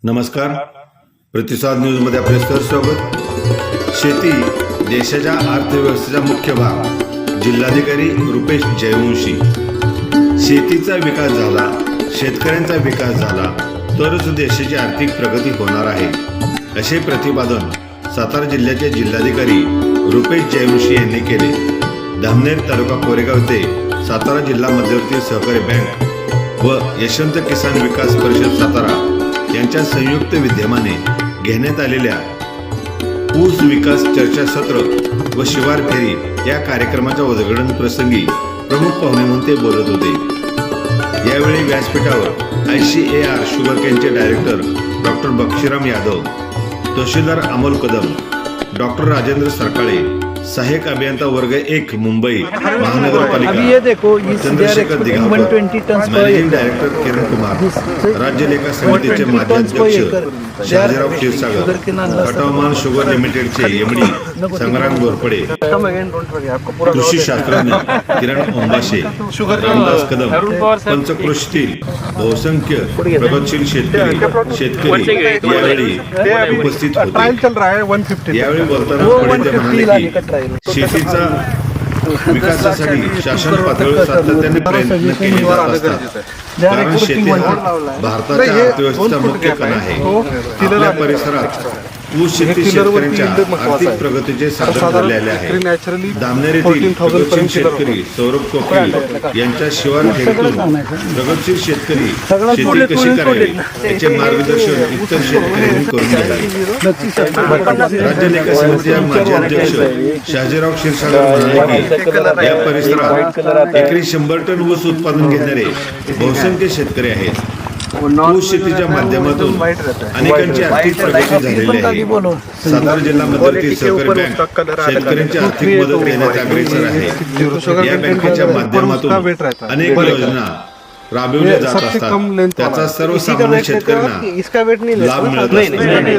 नमस्कार. प्रतिसाद न्यूजमध्ये आपले स्वागत. शेती देशाच्या अर्थव्यवस्थेचा मुख्य भाग. जिल्हाधिकारी रुपेश जयवंशी. शेतीचा विकास झाला, शेतकऱ्यांचा विकास झाला तरच देशाची आर्थिक प्रगती होणार आहे, असे प्रतिपादन सातारा जिल्ह्याचे जिल्हाधिकारी रुपेश जयवंशी यांनी केले. धामनेर तालुका कोरेगाव ते सातारा जिल्हा मध्यवर्ती सहकारी बँक व यशवंत किसान विकास परिषद सातारा यांच्या संयुक्त विद्यमाने घेण्यात आलेल्या ऊस विकास चर्चासत्र व शिवार फेरी या कार्यक्रमाच्या उद्घाटन प्रसंगी प्रमुख पाहुणे म्हणून ते बोलत होते. यावेळी व्यासपीठावर ICAR शुगरकेनचे director doctor Bakshiram Yadav, तहसीलदार अमोल कदम, डॉक्टर राजेंद्र सरकाळे, सहाय्यक अभियंता वर्ग 1 मुंबई महानगरपालिका, चंद्रशेखर दिघावकर, मॅनेजिंग डायरेक्टर किरण कुमार, राज्य लेखा समितीचे माजी अध्यक्ष शहाजीराव क्षीरसागर, खटावमान शुगर लिमिटेडचे MD संग्राम घोरपडे, कृषी शास्त्रज्ञ किरण ओंबाशे, रामदास कदम, पंचकृषीतील बहुसंख्य प्रगतशील शेतकरी यावेळी उपस्थित होते. यावेळी बोलताना पुढे ते म्हणाले की शेतीचा विकासासाठी शासन पातळीवर सातत्याने प्रयत्न केले जात असतात, कारण शेती हा भारताच्या अर्थव्यवस्थेचा मुख्य कणा आहे. आपल्या परिसरात ऊस शेती शेतकऱ्यांच्या आर्थिक प्रगतीचे साधन ठरलेले आहे. धामनेर येथील प्रगतशील शेतकरी सौरभ कोकरी यांच्या शिवार फेरीतून प्रगतशील शेतकरी शेती कशी करावी याचे मार्गदर्शन इतर शेतकऱ्यांनी करून घ्यावे. राज्य लेखा समितीचे माजी अध्यक्ष शहाजीराव क्षीरसागर म्हणाले की या परिसरात एकरी 100 टन ऊस उत्पादन घेणारे बहुसंख्य शेतकरी आहेत. ऊस शेतीच्या माध्यमातून अनेकांची आर्थिक प्रगती झालेली आहे. सातारा जिल्हा मध्यवर्ती सहकारी बँक शेतकऱ्यांची आर्थिक मदत देण्यात अग्रेसर आहे. या बँकेच्या माध्यमातून अनेक योजना राबविल्या जात असतात, त्याचा सर्वसामान्य शेतकऱ्यांना लाभ मिळत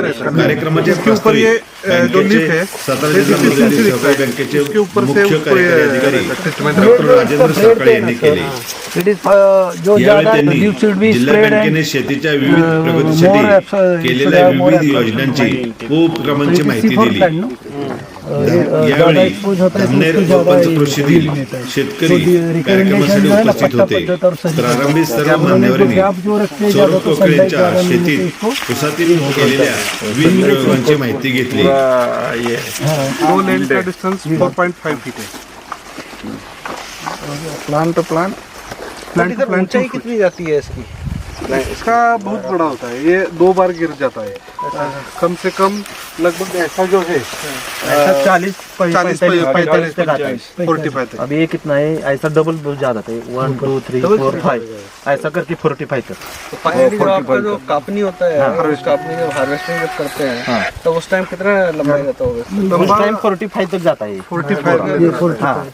असतो. कार्यक्रमाचे प्रस्तावित बँकेचे सातारा जिल्हा मध्यवर्ती सहकारी बँकेचे मुख्य कार्यकारी अधिकारी डॉक्टर राजेंद्र सरकाळे यांनी केले. यावेळी त्यांनी जिल्हा बँकेने शेतीच्या विविध प्रगतीसाठी केलेल्या विविध योजनांची व उपक्रमांची माहिती दिली. यावेळी धामनेर व पंचकृषीतील शेतकरी कार्यक्रमासाठी उपस्थित होते. प्रारंभी सर्व मान्यवरांनी सौरभ कोकळे यांच्या शेतीत ऊसातील केलेल्या विविध प्रयोगांची माहिती घेतली. ऊंचाई कितनी जाती है इसकी? इसका बहुत बड़ा होता है, ये 2 बार गिर जाता है. कम से कम लगभग ऐसा जो है 40-45 तक आता है, 45 तक. अब ये कितना है? ऐसा डबल बहुत ज्यादा है, 1 2 3 4 5 ऐसा करके 45 तक. तो फाइनली जो आपका जो कापनी होता है, कापनी जब हार्वेस्टिंग जब करते हैं तो उस टाइम कितना लंबाई जाता होगा? उस टाइम 45 तक जाता है. 45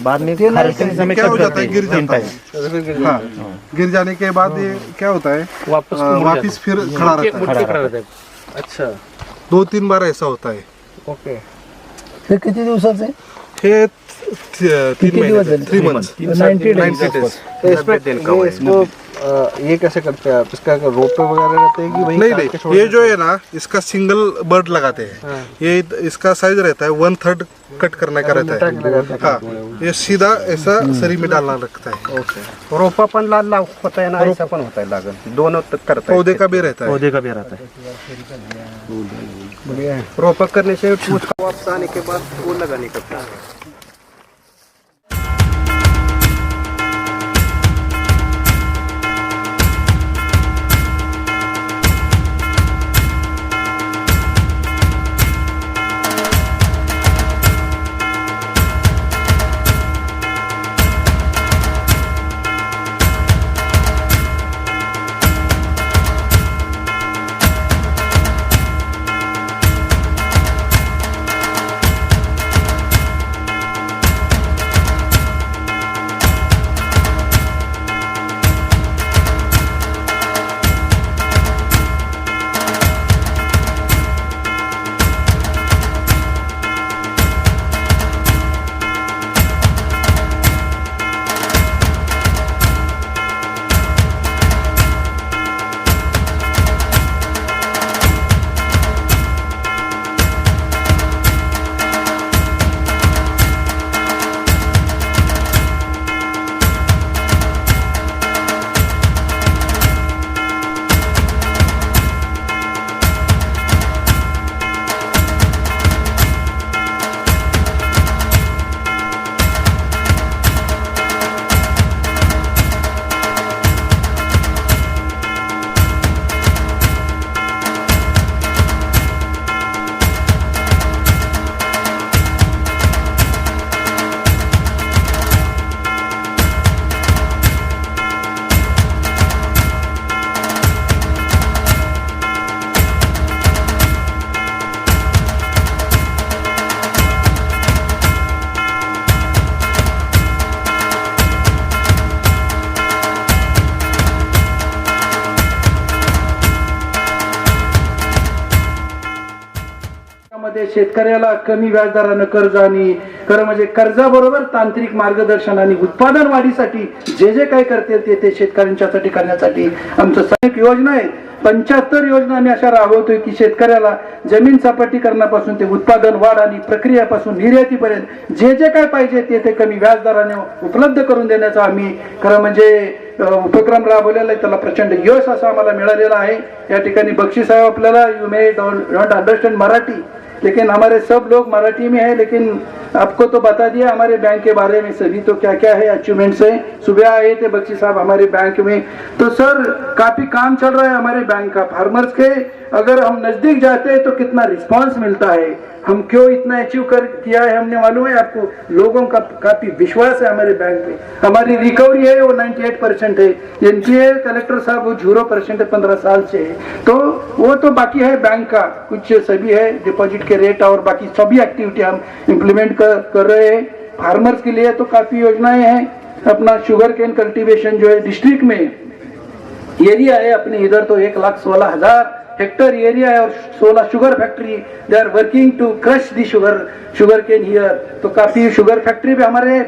बाद में समय क्या हो जाता है? गिर जाता है. हाँ, गिर जाने के बाद ये क्या होता है, वापिस फिर खड़ा रहता है. अच्छा, 2-3 बार ऐसा होता है. ओके. हे किती दिवसाचे? हे 3 महीने, 3 मंथ्स, 90 days. तो इसको ये कैसे करते हैं आप? इसका रोपे वगैरह रहते हैं कि वही? नहीं, ये जो है ना, इसका सिंगल बर्ड लगाते हैं. ये इसका साइज रहता है 1/3 कट करने का रहता है. हाँ, ये सीधा ऐसा सरी में डालना लगता है. ओके. रोपा पण लाल होता है ना, ऐसा पण होता है लागन, दोनों तक करता है. पौधे का भी रहता है. पौधे का भी रहता है. बढ़िया है. रोपा करने से वापस आने के बाद वो लगाने का मध्ये शेतकऱ्याला कमी व्याजदरानं कर्ज आणि खरं म्हणजे कर्जाबरोबर तांत्रिक मार्गदर्शन आणि उत्पादन वाढीसाठी जे जे काही करते ते शेतकऱ्यांच्यासाठी करण्यासाठी आमचं अनेक योजना आहेत. 75 योजना आम्ही अशा राबवतोय की शेतकऱ्याला जमीन सपाटीकरणापासून ते उत्पादन वाढ आणि प्रक्रियापासून निर्यातीपर्यंत जे जे काय पाहिजे ते कमी व्याजदराने उपलब्ध करून देण्याचा आम्ही खरं म्हणजे उपक्रम राबवलेला आहे. त्याला प्रचंड यश असं आम्हाला मिळालेलं आहे. या ठिकाणी बक्षी साहेब आपल्याला you may don't understand Marathi लेकिन हमारे सब लोग मराठी में है, लेकिन आपको तो बता दिया हमारे बैंक के बारे में सभी तो क्या क्या है अचीवमेंट्स है. सुबह आए थे बख्शी साहब हमारे बैंक में, तो सर काफी काम चल रहा है हमारे बैंक का. फार्मर्स के अगर हम नजदीक जाते हैं तो कितना रिस्पांस मिलता है, हम क्यों इतना अचीव कर किया है हमने मालूम है आपको. लोगों का काफी विश्वास है हमारे बैंक पे. हमारी रिकवरी है वो 98% है. एनपीए कलेक्टर साहब वो 0% है, 15 साल से है. तो वो तो बाकी है बैंक का कुछ सभी है डिपॉजिट के रेट और बाकी सभी एक्टिविटी हम इम्प्लीमेंट कर रहे हैं. फार्मर्स के लिए तो काफी योजनाएं हैं. अपना शुगर केन कल्टीवेशन जो है डिस्ट्रिक्ट में एरिया है अपने इधर तो 1,16,000 हेक्टर एरिया है और 16 sugar factory they are working to crush the sugar cane here. तो काफी शुगर फैक्ट्री भी हमारे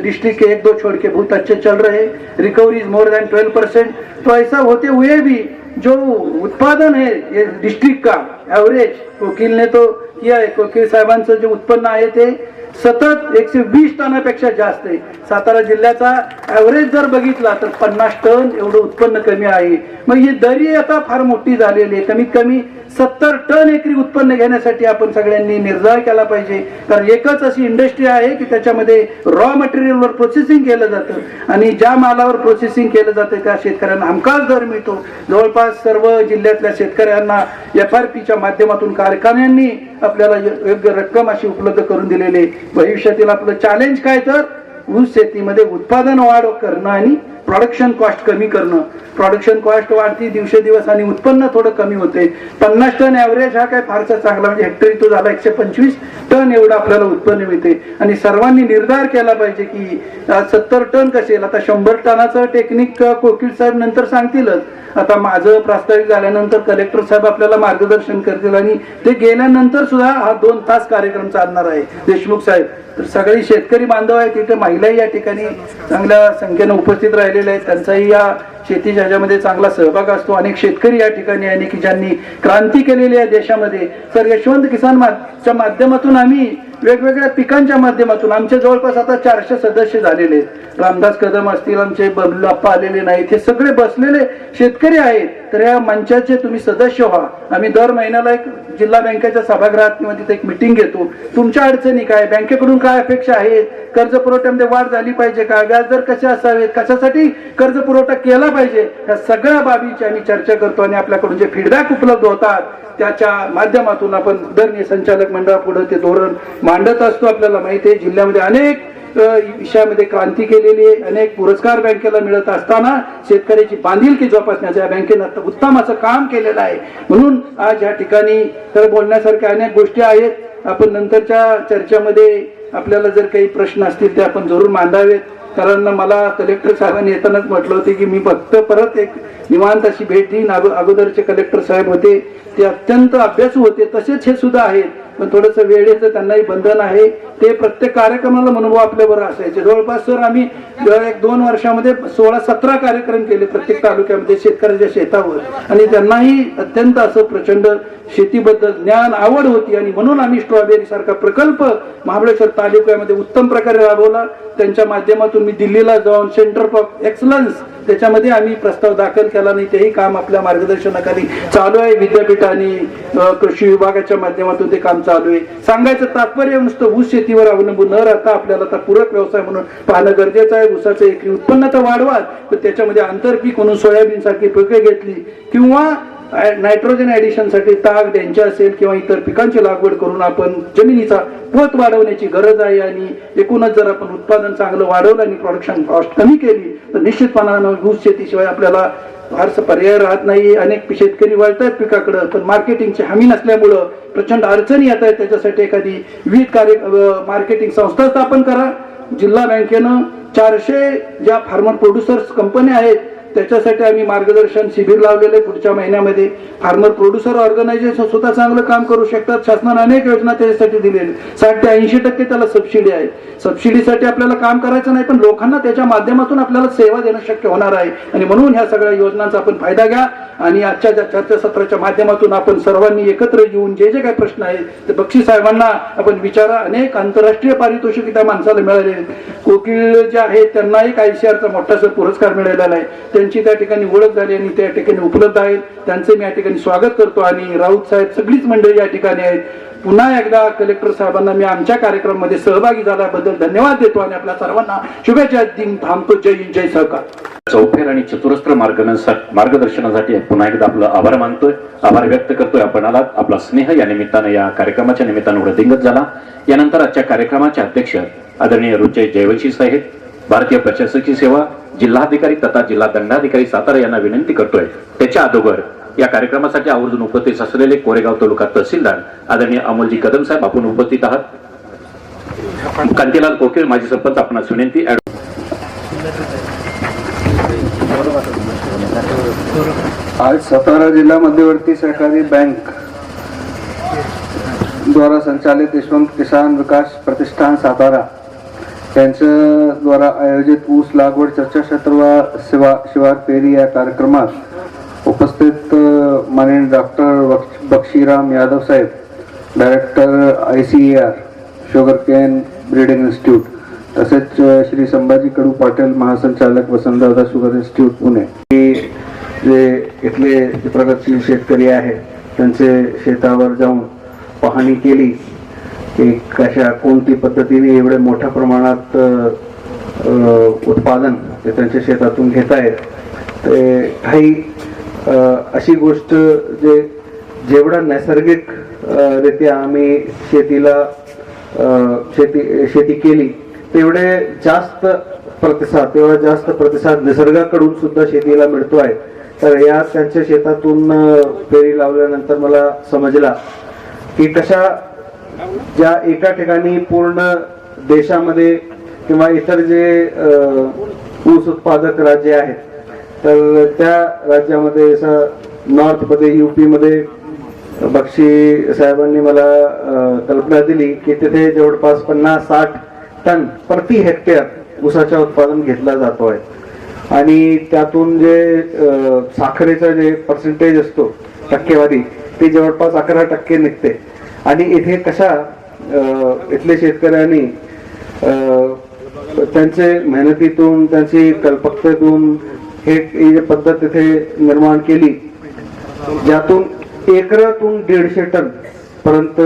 डिस्ट्रिक्ट के 1-2 छोड़ के बहुत अच्छे चल रहे हैं. Recovery is more than 12%. तो ऐसा होते हुए भी जो उत्पादन है ये डिस्ट्रिक्ट का एवरेज वकील ने तो किया आहे. वकील साहेबांचं जे उत्पन्न आहे ते सतत 120 टनापेक्षा जास्त आहे. सातारा जिल्ह्याचा ॲव्हरेज जर बघितला तर 50 टन एवढं उत्पन्न कमी आहे. मग ही दरी आता फार मोठी झालेली आहे. कमीत कमी 70 टन एकरी उत्पन्न घेण्यासाठी आपण सगळ्यांनी निर्धार केला पाहिजे. कारण एकच अशी इंडस्ट्री आहे की त्याच्यामध्ये रॉ मटेरियलवर प्रोसेसिंग केलं जातं आणि ज्या मालावर प्रोसेसिंग केलं जातं त्या शेतकऱ्यांना हमखास दर मिळतो. जवळपास सर्व जिल्ह्यातल्या शेतकऱ्यांना FRPच्या माध्यमातून कारखान्यांनी आपल्याला योग्य रक्कम अशी उपलब्ध करून दिलेली. भविष्यातील आपलं चॅलेंज काय तर ऊस शेतीमध्ये उत्पादन वाढ करणं आणि प्रोडक्शन कॉस्ट कमी करणं. प्रोडक्शन कॉस्ट वाढती दिवसेदिवस आणि उत्पन्न थोडं कमी होते. 50 टन ॲव्हरेज हा काय फारसा चांगला म्हणजे हेक्टरी तो झाला 125 टन एवढं आपल्याला उत्पन्न मिळते. आणि सर्वांनी निर्धार केला पाहिजे की 70 टन कसेल. आता 100 टनाचं टेक्निक कोकीळ साहेब नंतर सांगतीलच. आता माझं प्रास्ताविक झाल्यानंतर कलेक्टर साहेब आपल्याला मार्गदर्शन करतील आणि ते गेल्यानंतर सुद्धा हा 2 तास कार्यक्रम चालणार आहे. देशमुख साहेब तर सगळी शेतकरी बांधव आहेत तिथे महिलाही या ठिकाणी चांगल्या संख्येनं उपस्थित राहिलेल्या आहेत. त्यांचाही या शेतीच्या ह्याच्यामध्ये चांगला सहभाग असतो. अनेक शेतकरी या ठिकाणी आहे की ज्यांनी क्रांती केलेली आहे देशामध्ये. तर यशवंत किसानच्या माध्यमातून आम्ही वेगवेगळ्या पिकांच्या माध्यमातून आमच्या जवळपास आता 400 सदस्य झालेले आहेत. रामदास कदम असतील आमचे बबलू आप्पा आलेले नाहीत हे सगळे बसलेले शेतकरी आहेत. तर या मंचाचे तुम्ही सदस्य व्हा. आम्ही दर महिन्याला एक जिल्हा बँकेच्या सभागृहात किंवा तिथे एक मिटिंग घेतो. तुमच्या अडचणी काय, बँकेकडून काय अपेक्षा आहेत, कर्ज पुरवठ्यामध्ये वाढ झाली पाहिजे का, व्याजदर कसे असावेत, कशासाठी कर्ज पुरवठा केला पाहिजे, या सगळ्या बाबींची आम्ही चर्चा करतो आणि आपल्याकडून जे फीडबॅक उपलब्ध होतात त्याच्या माध्यमातून आपण दरने संचालक मंडळापुढे ते धोरण मांडत असतो. आपल्याला माहिती आहे जिल्ह्यामध्ये अनेक विषयामध्ये क्रांती केलेली आहे. अनेक पुरस्कार बँकेला मिळत असताना शेतकऱ्याची बांधिलकी जोपासण्याचं या बँकेनं उत्तम असं काम केलेलं आहे. म्हणून आज या ठिकाणी तर बोलण्यासारख्या अनेक गोष्टी आहेत. आपण नंतरच्या चर्चेमध्ये आपल्याला जर काही प्रश्न असतील ते आपण जरूर मांडावेत. कारण मला कलेक्टर साहेबांनी येतानाच म्हटलं होते की मी फक्त परत एक निवांत अशी भेट देईन. अगोदरचे कलेक्टर साहेब होते ते अत्यंत अभ्यासू होते, तसेच हे सुद्धा आहेत. पण थोडस वेळेचं त्यांनाही बंधन आहे. ते प्रत्येक कार्यक्रमाला अनुभव आपल्याबरोबर असायचे. जवळपास सर आम्ही 1-2 वर्षामध्ये 16-17 कार्यक्रम केले प्रत्येक तालुक्यामध्ये शेतकऱ्याच्या शेतावर. आणि त्यांनाही अत्यंत असं प्रचंड शेतीबद्दल ज्ञान आवड होती आणि म्हणून आम्ही स्ट्रॉबेरी सारखा प्रकल्प महाबळेश्वर तालुक्यामध्ये उत्तम प्रकारे राबवला. त्यांच्या माध्यमातून मी दिल्लीला जाऊन सेंटर ऑफ एक्सलन्स त्याच्यामध्ये आम्ही प्रस्ताव दाखल केला नाही. तेही काम आपल्या मार्गदर्शनाखाली चालू आहे. विद्यापीठ आणि कृषी विभागाच्या माध्यमातून ते काम चालू आहे. सांगायचं तात्पर्य नुसतं ऊस शेतीवर अवलंबून न राहता आपल्याला आता पूरक व्यवसाय म्हणून पाहणं गरजेचं आहे. ऊसाचं एकरी उत्पन्न तर वाढवा, पण त्याच्यामध्ये आंतरपीक म्हणून सोयाबीन सारखी पिके घेतली किंवा नायट्रोजन ऍडिशन साठी ताग, डेंचा असेल किंवा इतर पिकांची लागवड करून आपण जमिनीचा पोत वाढवण्याची गरज आहे. आणि एकूणच जर आपण उत्पादन चांगलं वाढवलं आणि प्रोडक्शन कॉस्ट कमी केली तर निश्चितपणानं ऊस शेतीशिवाय आपल्याला फारसं पर्याय राहत नाही. अनेक शेतकरी वळतात पिकाकडं, पण मार्केटिंगची हमी नसल्यामुळं प्रचंड अडचणी येत आहेत. त्याच्यासाठी एखादी विविध मार्केटिंग संस्था स्थापन करा. जिल्हा बँकेनं 400 ज्या फार्मर प्रोड्युसर्स कंपन्या आहेत त्याच्यासाठी आम्ही मार्गदर्शन शिबिर लावलेलं आहे पुढच्या महिन्यामध्ये. फार्मर प्रोड्युसर ऑर्गनायझेशन सुद्धा चांगलं काम करू शकतात. शासनाने अनेक योजना त्याच्यासाठी दिलेल्या 60 ते 80% त्याला सबसिडी आहे. सबसिडीसाठी आपल्याला काम करायचं नाही, पण लोकांना त्याच्या माध्यमातून आपल्याला सेवा देणं शक्य होणार आहे. आणि म्हणून ह्या सगळ्या योजनांचा आपण फायदा घ्या आणि आजच्या चर्चासत्राच्या माध्यमातून आपण सर्वांनी एकत्र येऊन जे जे काही प्रश्न आहेत ते बक्षी साहेबांना आपण विचारा. अनेक आंतरराष्ट्रीय पारितोषिक त्या माणसाला मिळाले. कोकिळ जे आहेत त्यांना एक ICRचा मोठासा पुरस्कार मिळालेला आहे. त्यांची त्या ठिकाणी ओळख झाली आणि त्या ठिकाणी उपलब्ध आहेत. त्यांचे मी या ठिकाणी स्वागत करतो. आणि राऊत साहेब सगळीच मंडळी या ठिकाणी आहेत. पुन्हा एकदा कलेक्टर साहेबांना मी आमच्या कार्यक्रमामध्ये सहभागी झाल्याबद्दल धन्यवाद देतो आणि आपल्या सर्वांना शुभेच्छा दिन थांबतो. जय हिंद, जय सरकार. चौफेर आणि चतुरस्त्र मार्गदर्शनासाठी पुन्हा एकदा आपलं आभार मानतोय, आभार व्यक्त करतोय. आपण आलात, आपला स्नेह या निमित्तानं, या कार्यक्रमाच्या निमित्तानं वृद्धिंगत झाला. यानंतर आजच्या कार्यक्रमाचे अध्यक्ष आदरणीय रुचेश जयवंशी साहेब, भारतीय प्रशासकीय सेवा जिल्हाधिकारी तथा जिल्हा दंडाधिकारी सातारा यांना विनंती करतोय. त्याच्या अगोदर या कार्यक्रमासाठी आवर्जून उपस्थित असलेले कोरेगाव तालुका तहसीलदार आदरणीय अमोलजी कदम साहेब आपण उपस्थित आहात. कांतीलाल कोकिळ माजी सरपंच आपणास विनंती. आज सातारा जिला मध्यवर्ती सहकारी बैंक द्वारा संचालित यशवंत किसान विकास प्रतिष्ठान सातारा यांच्या द्वारा आयोजित ऊस लागवड चर्चासत्र व शिवार पेरी या कार्यक्रमात उपस्थित माननीय डॉक्टर बक्षीराम यादव साहेब, director ICAR sugar cane breeding institute, तसेच श्री संभाजी कडू पाटील महासंचालक वसंतदादा शुगर इन्स्टिट्यूट पुणे, जे इथले प्रगतशील शेतकरी आहेत त्यांचे शेतावर जाऊन पाहणी केली की कशा कोणती पद्धतीने एवढे मोठ्या प्रमाणात उत्पादन ते त्यांच्या शेतातून घेत आहेत. ते काही अशी गोष्ट जे जेवढं नैसर्गिक रित्या आम्ही शेती केली तेवढे जास्त प्रतिसाद निसर्गाकडून सुद्धा शेतीला मिळतो आहे. तर या त्यांच्या शेतातून पेरी लावल्यानंतर मला समजला की कशा ज्या एका ठिकाणी पूर्ण देशामध्ये किंवा इतर जे ऊस उत्पादक राज्य आहेत तर त्या राज्यामध्ये नॉर्थ मध्ये UP मध्ये बक्षी साहेबांनी मला कल्पना दिली की तिथे जवळपास 50-60 टन प्रति हेक्टर ऊसाचा उत्पादन घेतला जातो आहे. आणि त्यातून जे साखरेचा जे पर्सेंटेज असतो टक्केवारी ती जवळपास 11% निघते. आणि इथे कशा इथले शेतकऱ्यांनी त्यांचे मेहनतीतून त्यांची कल्पकतेतून ही पद्धत इथे निर्माण केली ज्यातून एकरातून 150 टन पर्यंत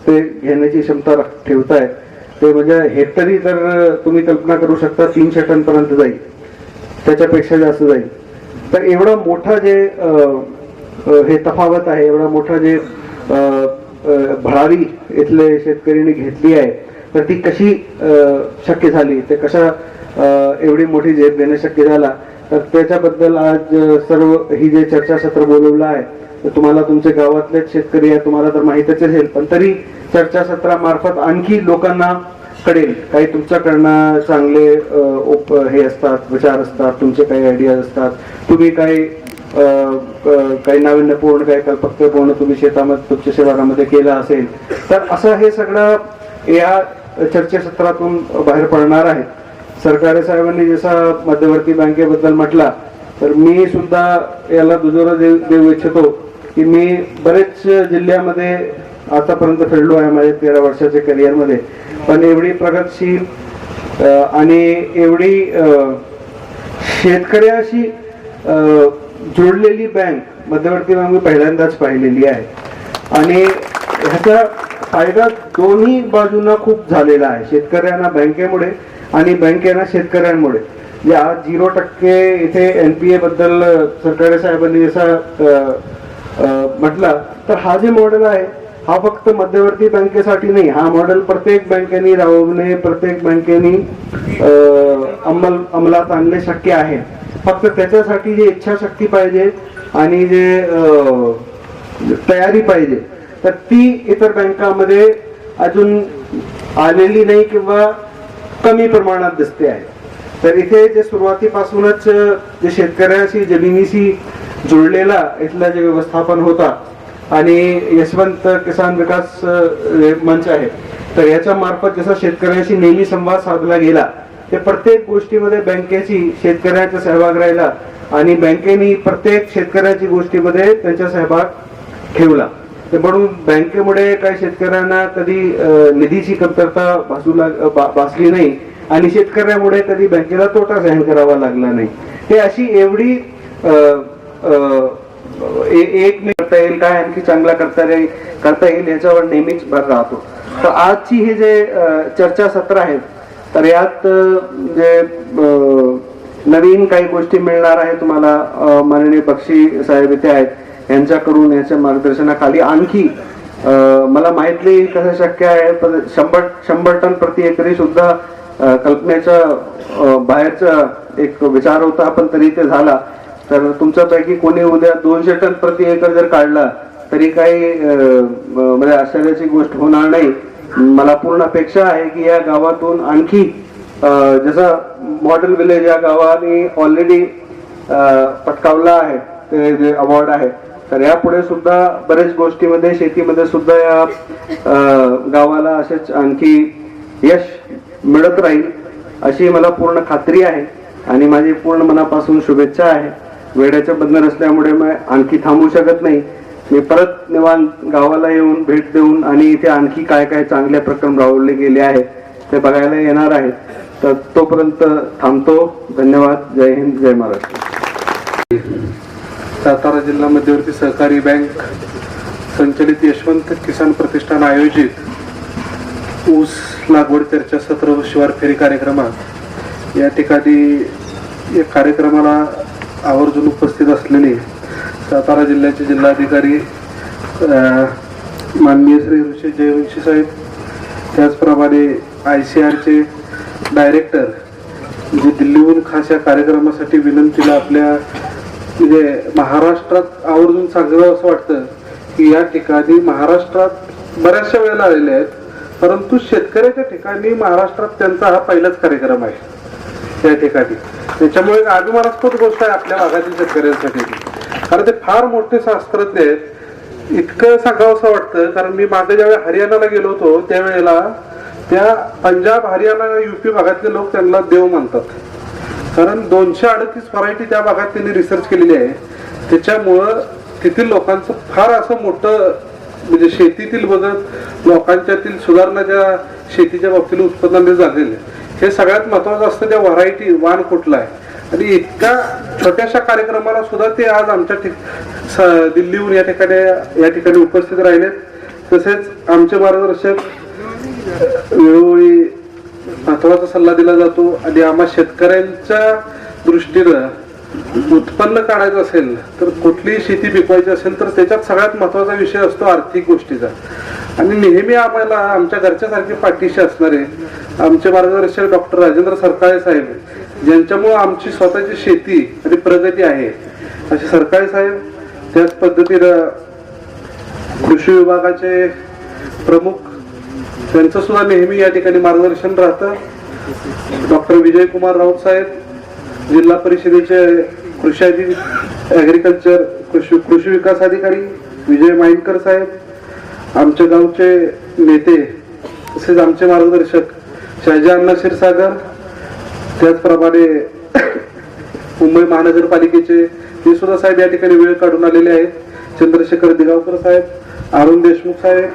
ते घेण्याची क्षमता ठेवताय. ते म्हणजे हेक्टरी तर तुम्ही कल्पना करू शकता 300 टन पर्यंत जाईल, त्याच्यापेक्षा जास्त जाईल. तर एवढा मोठा जे हे तफावत आहे, एवढा मोठा जे भरारी इथले शेतकऱ्यांनी घेतली आहे तर ती कशी शक्य झाली, ते कशा एवढी मोठी झेप देणं शक्य झाला. तर त्याच्याबद्दल आज सर्व ही जे चर्चासत्र बोलवलं आहे तर तुम्हाला तुमच्या गावातलेच शेतकरी आहे तुम्हाला तर माहितच असेल, पण तरी चर्चासत्रामार्फत आणखी लोकांना कळेल. काही तुमच्याकडनं चांगले हे असतात, विचार असतात, तुमचे काही आयडियाज असतात, तुम्ही काही नाविन्यपूर्ण काही कल्पकतेपूर्ण तुम्ही शेतामध्ये तुमच्या शिवारामध्ये केलं असेल तर असं हे सगळं या चर्चासत्रातून बाहेर पडणार आहे. सरकारी साहेबांनी जसा मध्यवर्ती बँकेबद्दल म्हटला तर मी सुद्धा याला दुजोरा देऊ इच्छितो की मी बरेच जिल्ह्यामध्ये आतापर्यंत फिरलो आहे माझ्या 13 वर्षाच्या करिअरमध्ये, पण एवढी प्रगतशील आणि एवढी शेतकऱ्याशी जोडलेली बँक मध्यवर्ती बँक मी पहिल्यांदाच पाहिलेली आहे. आणि ह्याचा फायदा दोन्ही बाजूंना खूप झालेला आहे, शेतकऱ्यांना बँकेमुळे आणि बँकेना शेतकऱ्यांमुळे. जे आज 0% इथे NPA बद्दल सरकारी साहेबांनी जसा म्हटला तर हा जे मॉडेल आहे हा फक्त मध्यवर्ती बँकेसाठी नाही, हा मॉडेल प्रत्येक बँकेने राबवणे, प्रत्येक बँकेने अंमलात आणणे शक्य आहे. फक्त त्याच्यासाठी जी इच्छाशक्ती पाहिजे आणि जे तयारी पाहिजे तर ती इतर बँकांमध्ये अजून आलेली नाही किंवा कमी प्रमाणात दिसते आहे. तर इथे जे सुरुवातीपासूनच जे शेतकऱ्याशी जमिनीशी जुळलेला इथला जे व्यवस्थापन होता आणि यशवंत किसान विकास मंच आहे, तर याच्या मार्फत जसा शेतकऱ्यांशी नेहमी संवाद साधला गेला, ते प्रत्येक गोष्टीमध्ये बँकेची शेतकऱ्याचा सहभाग राहिला आणि बँकेने प्रत्येक शेतकऱ्याची गोष्टीमध्ये त्यांचा सहभाग ठेवला. ते म्हणून बँकेमुळे काही शेतकऱ्यांना कधी निधीची कमतरता भासली नाही आणि शेतकऱ्यामुळे कधी बँकेला तोटा सहन करावा लागला नाही. हे अशी एवढी एक करता येईल काय आणखी चांगला करता येईल याच्यावर नेहमीच भर राहतो. तर आजची हे जे चर्चासत्र आहेत, तर यात जे नवीन काही गोष्टी मिळणार आहे तुम्हाला. माननीय बक्षी साहेब इथे आहेत, यांच्याकडून याच्या मार्गदर्शनाखाली आणखी मला माहित नाही कसं शक्य आहे, पण 100 टन प्रति एकरी सुद्धा कल्पनेच्या बाहेरचा एक विचार होता, पण तरी ते झाला. तर तुमच्यापैकी कोणी उद्या 200 टन प्रति एकर जर काढला तरी काही म्हणजे आश्चर्याची गोष्ट होणार नाही. मला पूर्ण अपेक्षा आहे की या गावातून आणखी जसा मॉडेल विलेज या गावाने ऑलरेडी पटकावला आहे ते जे अवॉर्ड आहे, तर यापुढे सुद्धा बरेच गोष्टीमध्ये शेतीमध्ये सुद्धा या गावाला असेच आणखी यश मिळत राहील अशी मला पूर्ण खात्री आहे आणि माझी पूर्ण मनापासून शुभेच्छा आहे. वेळेचं बंधन असल्यामुळे मी आणखी थांबू शकत नाही. मी परत निवांत गावाला येऊन भेट देऊन आणि इथे आणखी काय काय चांगले प्रक्रम राबवले गेले आहेत ते बघायला येणार आहेत. तर तोपर्यंत थांबतो. धन्यवाद. जय हिंद, जय महाराष्ट्र. सातारा जिल्हा मध्यवर्ती सहकारी बँक संचलित यशवंत किसान प्रतिष्ठान आयोजित ऊस लागवड चर्चासत्र व शिवार फेरी कार्यक्रमात या ठिकाणी या कार्यक्रमाला आवर्जून उपस्थित असलेले सातारा जिल्ह्याचे जिल्हाधिकारी माननीय श्री ऋषी जयवंशी साहेब, त्याचप्रमाणे ICRचे डायरेक्टर जे दिल्लीहून खास या कार्यक्रमासाठी विनंतीला आपल्या म्हणजे महाराष्ट्रात आवर्जून सांगावं असं वाटतं की या ठिकाणी महाराष्ट्रात बऱ्याचशा वेळेला आलेले आहेत, परंतु शेतकऱ्याच्या ठिकाणी महाराष्ट्रात त्यांचा हा पहिलाच कार्यक्रम आहे या ठिकाणी. त्याच्यामुळे अभिमानास्पद गोष्ट आहे आपल्या भागातील शेतकऱ्यांसाठी, कारण ते फार मोठे शास्त्रज्ञ आहेत. इतकं सांगावं असं वाटतं, कारण मी मागे ज्यावेळी हरियाणाला गेलो होतो त्यावेळेला त्या पंजाब, हरियाणा, UP भागातले लोक त्यांना देव मानतात, कारण 238 व्हरायटी त्या भागात त्यांनी रिसर्च केलेली आहे. त्याच्यामुळं तेथील लोकांचं फार असं मोठं म्हणजे शेतीतील बदल, लोकांच्यातील सुधारणा ज्या शेतीच्या बाबतीत उत्पन्नाने झालेले, हे सगळ्यात महत्वाचं असतं. त्या व्हरायटी वाण कुठला आहे आणि इतक्या छोट्याशा कार्यक्रमाला सुद्धा ते आज आमच्या दिल्लीहून या ठिकाणी उपस्थित राहिलेत. तसेच आमचे मार्गदर्शक वेळोवेळी महत्वाचा सल्ला दिला जातो आणि आम्हा शेतकऱ्यांच्या दृष्टीनं उत्पन्न काढायचं असेल तर कुठलीही शेती पिकवायची असेल तर त्याच्यात सगळ्यात महत्वाचा विषय असतो आर्थिक गोष्टीचा. आणि नेहमी आम्हाला आमच्या घरच्यासारखे पाठीशी असणारे आमचे मार्गदर्शक डॉक्टर राजेंद्र सरकाळे साहेब, ज्यांच्यामुळे आमची स्वतःची शेती आणि प्रगती आहे, असे सरकाळे साहेब. त्याच पद्धतीनं कृषी विभागाचे प्रमुख, त्यांचं सुद्धा नेहमी या ठिकाणी मार्गदर्शन राहतं. डॉक्टर विजयकुमार राऊत साहेब, जिल्हा परिषदेचे ॲग्रिकल्चर कृषी विकास अधिकारी विजय माईनकर साहेब, आमच्या गावचे नेते तसेच आमचे मार्गदर्शक शहजान क्षीरसागर, त्याचप्रमाणे मुंबई महानगरपालिकेचे ते सुद्धा साहेब या ठिकाणी वेळ काढून आलेले आहेत. चंद्रशेखर दिगावकर साहेब, अरुण देशमुख साहेब,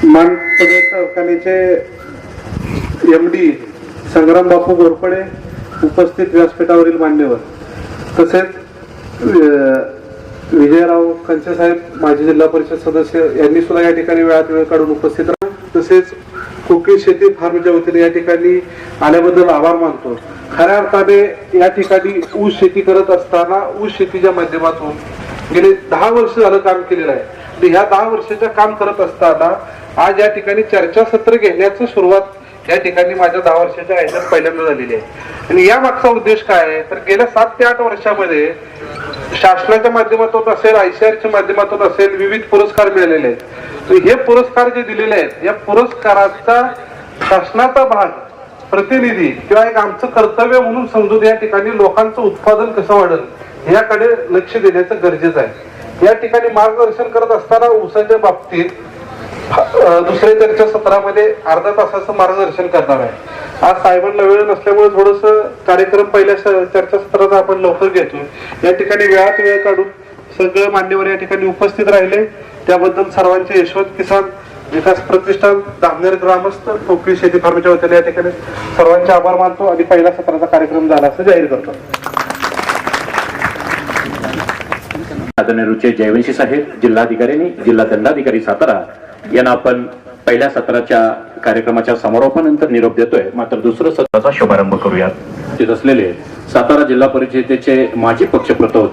मानपदे कारखान्याचे MD संग्राम बापू घोरपडे, उपस्थित व्यासपीठावरील मान्यवर, तसेच विजयराव कंचे साहेब, माजी जिल्हा परिषद सदस्य, यांनी सुद्धा या ठिकाणी वेळात वेळ काढून उपस्थित राहा. तसेच कोकिळ शेती फार्मच्या वतीने या ठिकाणी आल्याबद्दल आभार मानतो. खऱ्या अर्थाने या ठिकाणी ऊस शेती करत असताना ऊस शेतीच्या माध्यमातून गेले 10 वर्ष झालं काम केलेलं आहे. ह्या 10 वर्षाचं काम करत असताना आज या ठिकाणी चर्चासत्र घेण्याची सुरुवात या ठिकाणी माझ्या 10 वर्षाच्या ह्याच्यात पहिल्यांदा झालेली आहे. आणि या मागचा उद्देश काय आहे तर गेल्या 7 ते 8 वर्षामध्ये शासनाच्या माध्यमातून असेल, ICRच्या माध्यमातून असेल, विविध पुरस्कार मिळालेले आहेत. तर हे पुरस्कार जे दिलेले आहेत, या पुरस्काराचा शासनाचा भाग प्रतिनिधी किंवा एक आमचं कर्तव्य म्हणून समजून या ठिकाणी लोकांचं उत्पादन कसं वाढेल याकडे लक्ष देण्याचं गरजेचं आहे. या ठिकाणी मार्गदर्शन करत असताना ऊसाच्या बाबतीत दुसऱ्या चर्चा सत्रामध्ये अर्धा तासाचं मार्गदर्शन करणार आहे. आज साहेबांना वेळ नसल्यामुळे थोडस कार्यक्रम पहिल्या चर्चा सत्राचा आपण लवकर घेतो. या ठिकाणी वेळात वेळ काढून सगळे मान्यवर या ठिकाणी उपस्थित राहिले त्याबद्दल सर्वांचे यशवंत किसान विकास प्रतिष्ठान दामनेर ग्रामस्थ कोकणी शेती फार्मच्या वतीने या ठिकाणी सर्वांचे आभार मानतो आणि पहिल्या सत्राचा कार्यक्रम झाला असं जाहीर करतो. आदरणीय रुचे जयवंशी साहेब जिल्हाधिकाऱ्यांनी जिल्हा दंडाधिकारी सातारा यांना आपण पहिल्या सत्राच्या कार्यक्रमाच्या समारोपानंतर निरोप देतोय. मात्र दुसरं सत्राचा शुभारंभ करूयात. तिथे असलेले सातारा जिल्हा परिषदेचे माजी पक्षप्रतोद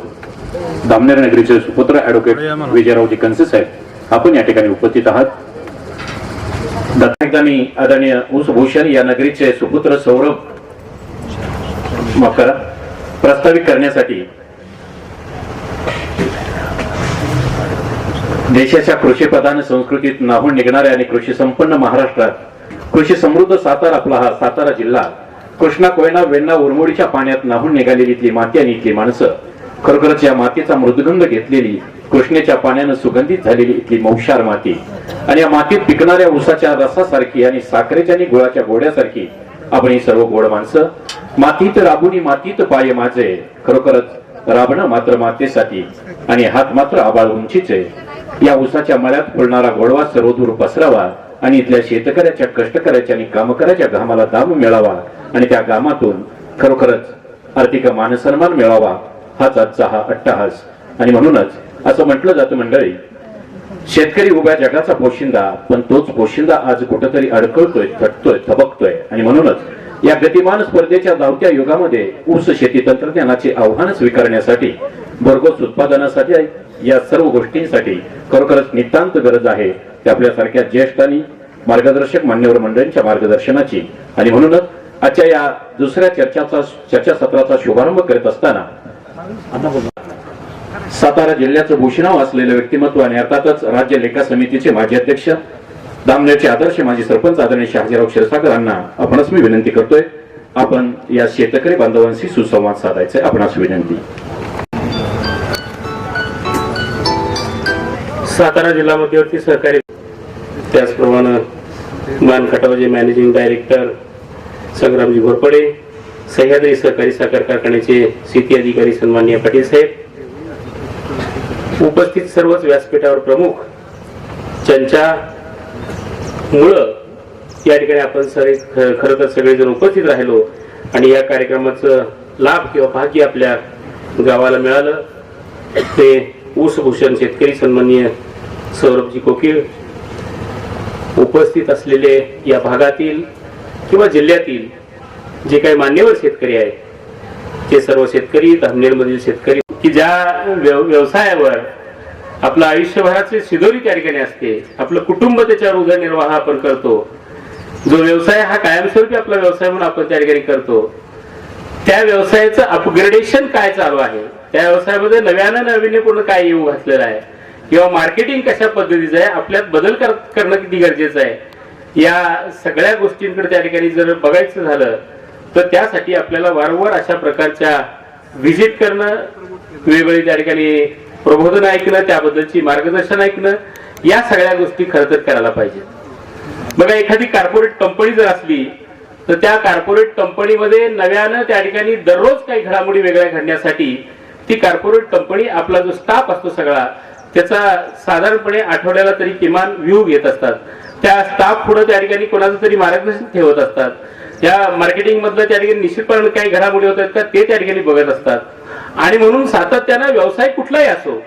दामनेर नगरीचे सुपुत्र ऍडव्होकेट विजयरावजी कनसे साहेब आपण या ठिकाणी उपस्थित आहात. दत्तानी आदरणीय ऊसभूषण या नगरीचे सुपुत्र सौरभ मकर प्रस्तावित करण्यासाठी देशाच्या कृषी प्रधान संस्कृतीत नाहून निघणाऱ्या आणि कृषी संपन्न महाराष्ट्रात कृषी समृद्ध सातारा आपला हा सातारा जिल्हा कृष्णा कोयना वेण्णा उरमोडीच्या पाण्यात नाहून निघालेली इथली माती आणि इथली माणसं खरोखरच या मातीचा मृदगंध घेतलेली कृष्णेच्या पाण्यानं सुगंधित झालेली इथली मौशार माती आणि या मातीत पिकणाऱ्या ऊसाच्या रसासारखी आणि साखरेच्या आणि गुळाच्या गोड्यासारखी आपण ही सर्व गोड माणसं मातीत राबुनी मातीत पाय माझे खरोखरच राबणं मात्र मातेसाठी आणि हात मात्र आबाळ उंचीचे. या ऊसाच्या मळ्यात फुलणारा गोडवा सर्वदूर पसरावा आणि इथल्या शेतकऱ्याच्या कष्टकऱ्याच्या आणि कामकऱ्याच्या घामाला दाम मिळावा आणि त्या घामातून खरोखरच आर्थिक मानसन्मान मिळावा हाच आजचा हा अट्टहास. आणि म्हणूनच असं म्हटलं जातं मंडळी शेतकरी उभ्या जगाचा पोशिंदा पण तोच पोशिंदा आज कुठंतरी अडकळतोय थटतोय थबकतोय. आणि म्हणूनच या गतिमान स्पर्धेच्या धावत्या युगामध्ये ऊस शेती तंत्रज्ञानाचे आव्हान स्वीकारण्यासाठी भरघोस उत्पादनासाठी या सर्व गोष्टींसाठी खरोखरच नितांत गरज आहे ते आपल्यासारख्या ज्येष्ठ आणि मार्गदर्शक मान्यवर मंडळींच्या मार्गदर्शनाची. आणि म्हणूनच आजच्या या दुसऱ्या चर्चा सत्राचा शुभारंभ करत असताना सातारा जिल्ह्याचं भूषणाव असलेलं व्यक्तिमत्व आणि अर्थातच राज्य लेखा समितीचे माजी अध्यक्ष दामनेरचे आदर्श माजी सरपंच आदरणीय शहाजीराव क्षीरसागर यांना आपणच मी विनंती करतोय आपण या शेतकरी बांधवांशी सुसंवाद साधायचे आपणास विनंती. सातारा जिल्हा मध्यवर्ती सहकारी त्याचप्रमाणे मानखटावचे मॅनेजिंग डायरेक्टर संग्रामजी घोरपडे सह्याद्री सहकारी साखर कारखान्याचे शेती अधिकारी सन्माननीय पाटील साहेब उपस्थित सर्वच व्यासपीठावर प्रमुख ज्यांच्या मुळे या ठिकाणी आपण खरं तर सगळेजण उपस्थित राहिलो आणि या कार्यक्रमाचं लाभ किंवा भाग्य आपल्या गावाला मिळालं ते ऊसभूषण शेतकरी सन्माननीय सौरभजी कोकीळ उपस्थित असलेले या भागातील किंवा जिल्ह्यातील जे काही मान्यवर शेतकरी आहेत ते सर्व शेतकरी धामनेरमधील शेतकरी की ज्या व्यवसायावर आपलं आयुष्यभराचे शिदोरी त्या ठिकाणी असते आपलं कुटुंब त्याच्यावर उदरनिर्वाह आपण करतो जो व्यवसाय हा कायमस्वरूपी आपला व्यवसाय म्हणून आपण त्या ठिकाणी करतो त्या व्यवसायाचं अपग्रेडेशन काय चालू आहे त्या व्यवसायामध्ये नव्यानं नाविन्यपूर्ण काय येऊ घातलेलं आहे किंवा मार्केटिंग कशा पद्धतीचं आहे आपल्यात बदल करणं किती गरजेचं आहे या सगळ्या गोष्टींकडे त्या ठिकाणी जर बघायचं झालं तर त्यासाठी आपल्याला वारंवार अशा प्रकारच्या व्हिजिट करणं वेगवेगळी त्या ठिकाणी प्रबोधन ऐकणं त्याबद्दलची मार्गदर्शन ऐकणं या सगळ्या गोष्टी खरं तर करायला पाहिजे. बघा एखादी कॉर्पोरेट कंपनी जर असली तर त्या कॉर्पोरेट कंपनीमध्ये नव्यानं त्या ठिकाणी दररोज काही घडामोडी वेगळ्या घडण्यासाठी ती कॉर्पोरेट कंपनी आपला जो स्टाफ असतो सगळा त्याचा साधारणपणे आठवड्याला तरी किमान व्ह्यू घेत असतात. त्या स्टाफ पुढे त्या ठिकाणी कोणाचं तरी मार्गदर्शन ठेवत असतात. त्या मार्केटिंग मधलं त्या ठिकाणी निश्चितपणे काही घडामोडी होतात का ते त्या ठिकाणी बघत असतात. आणि म्हणून सातत्यानं व्यवसाय कुठलाही असो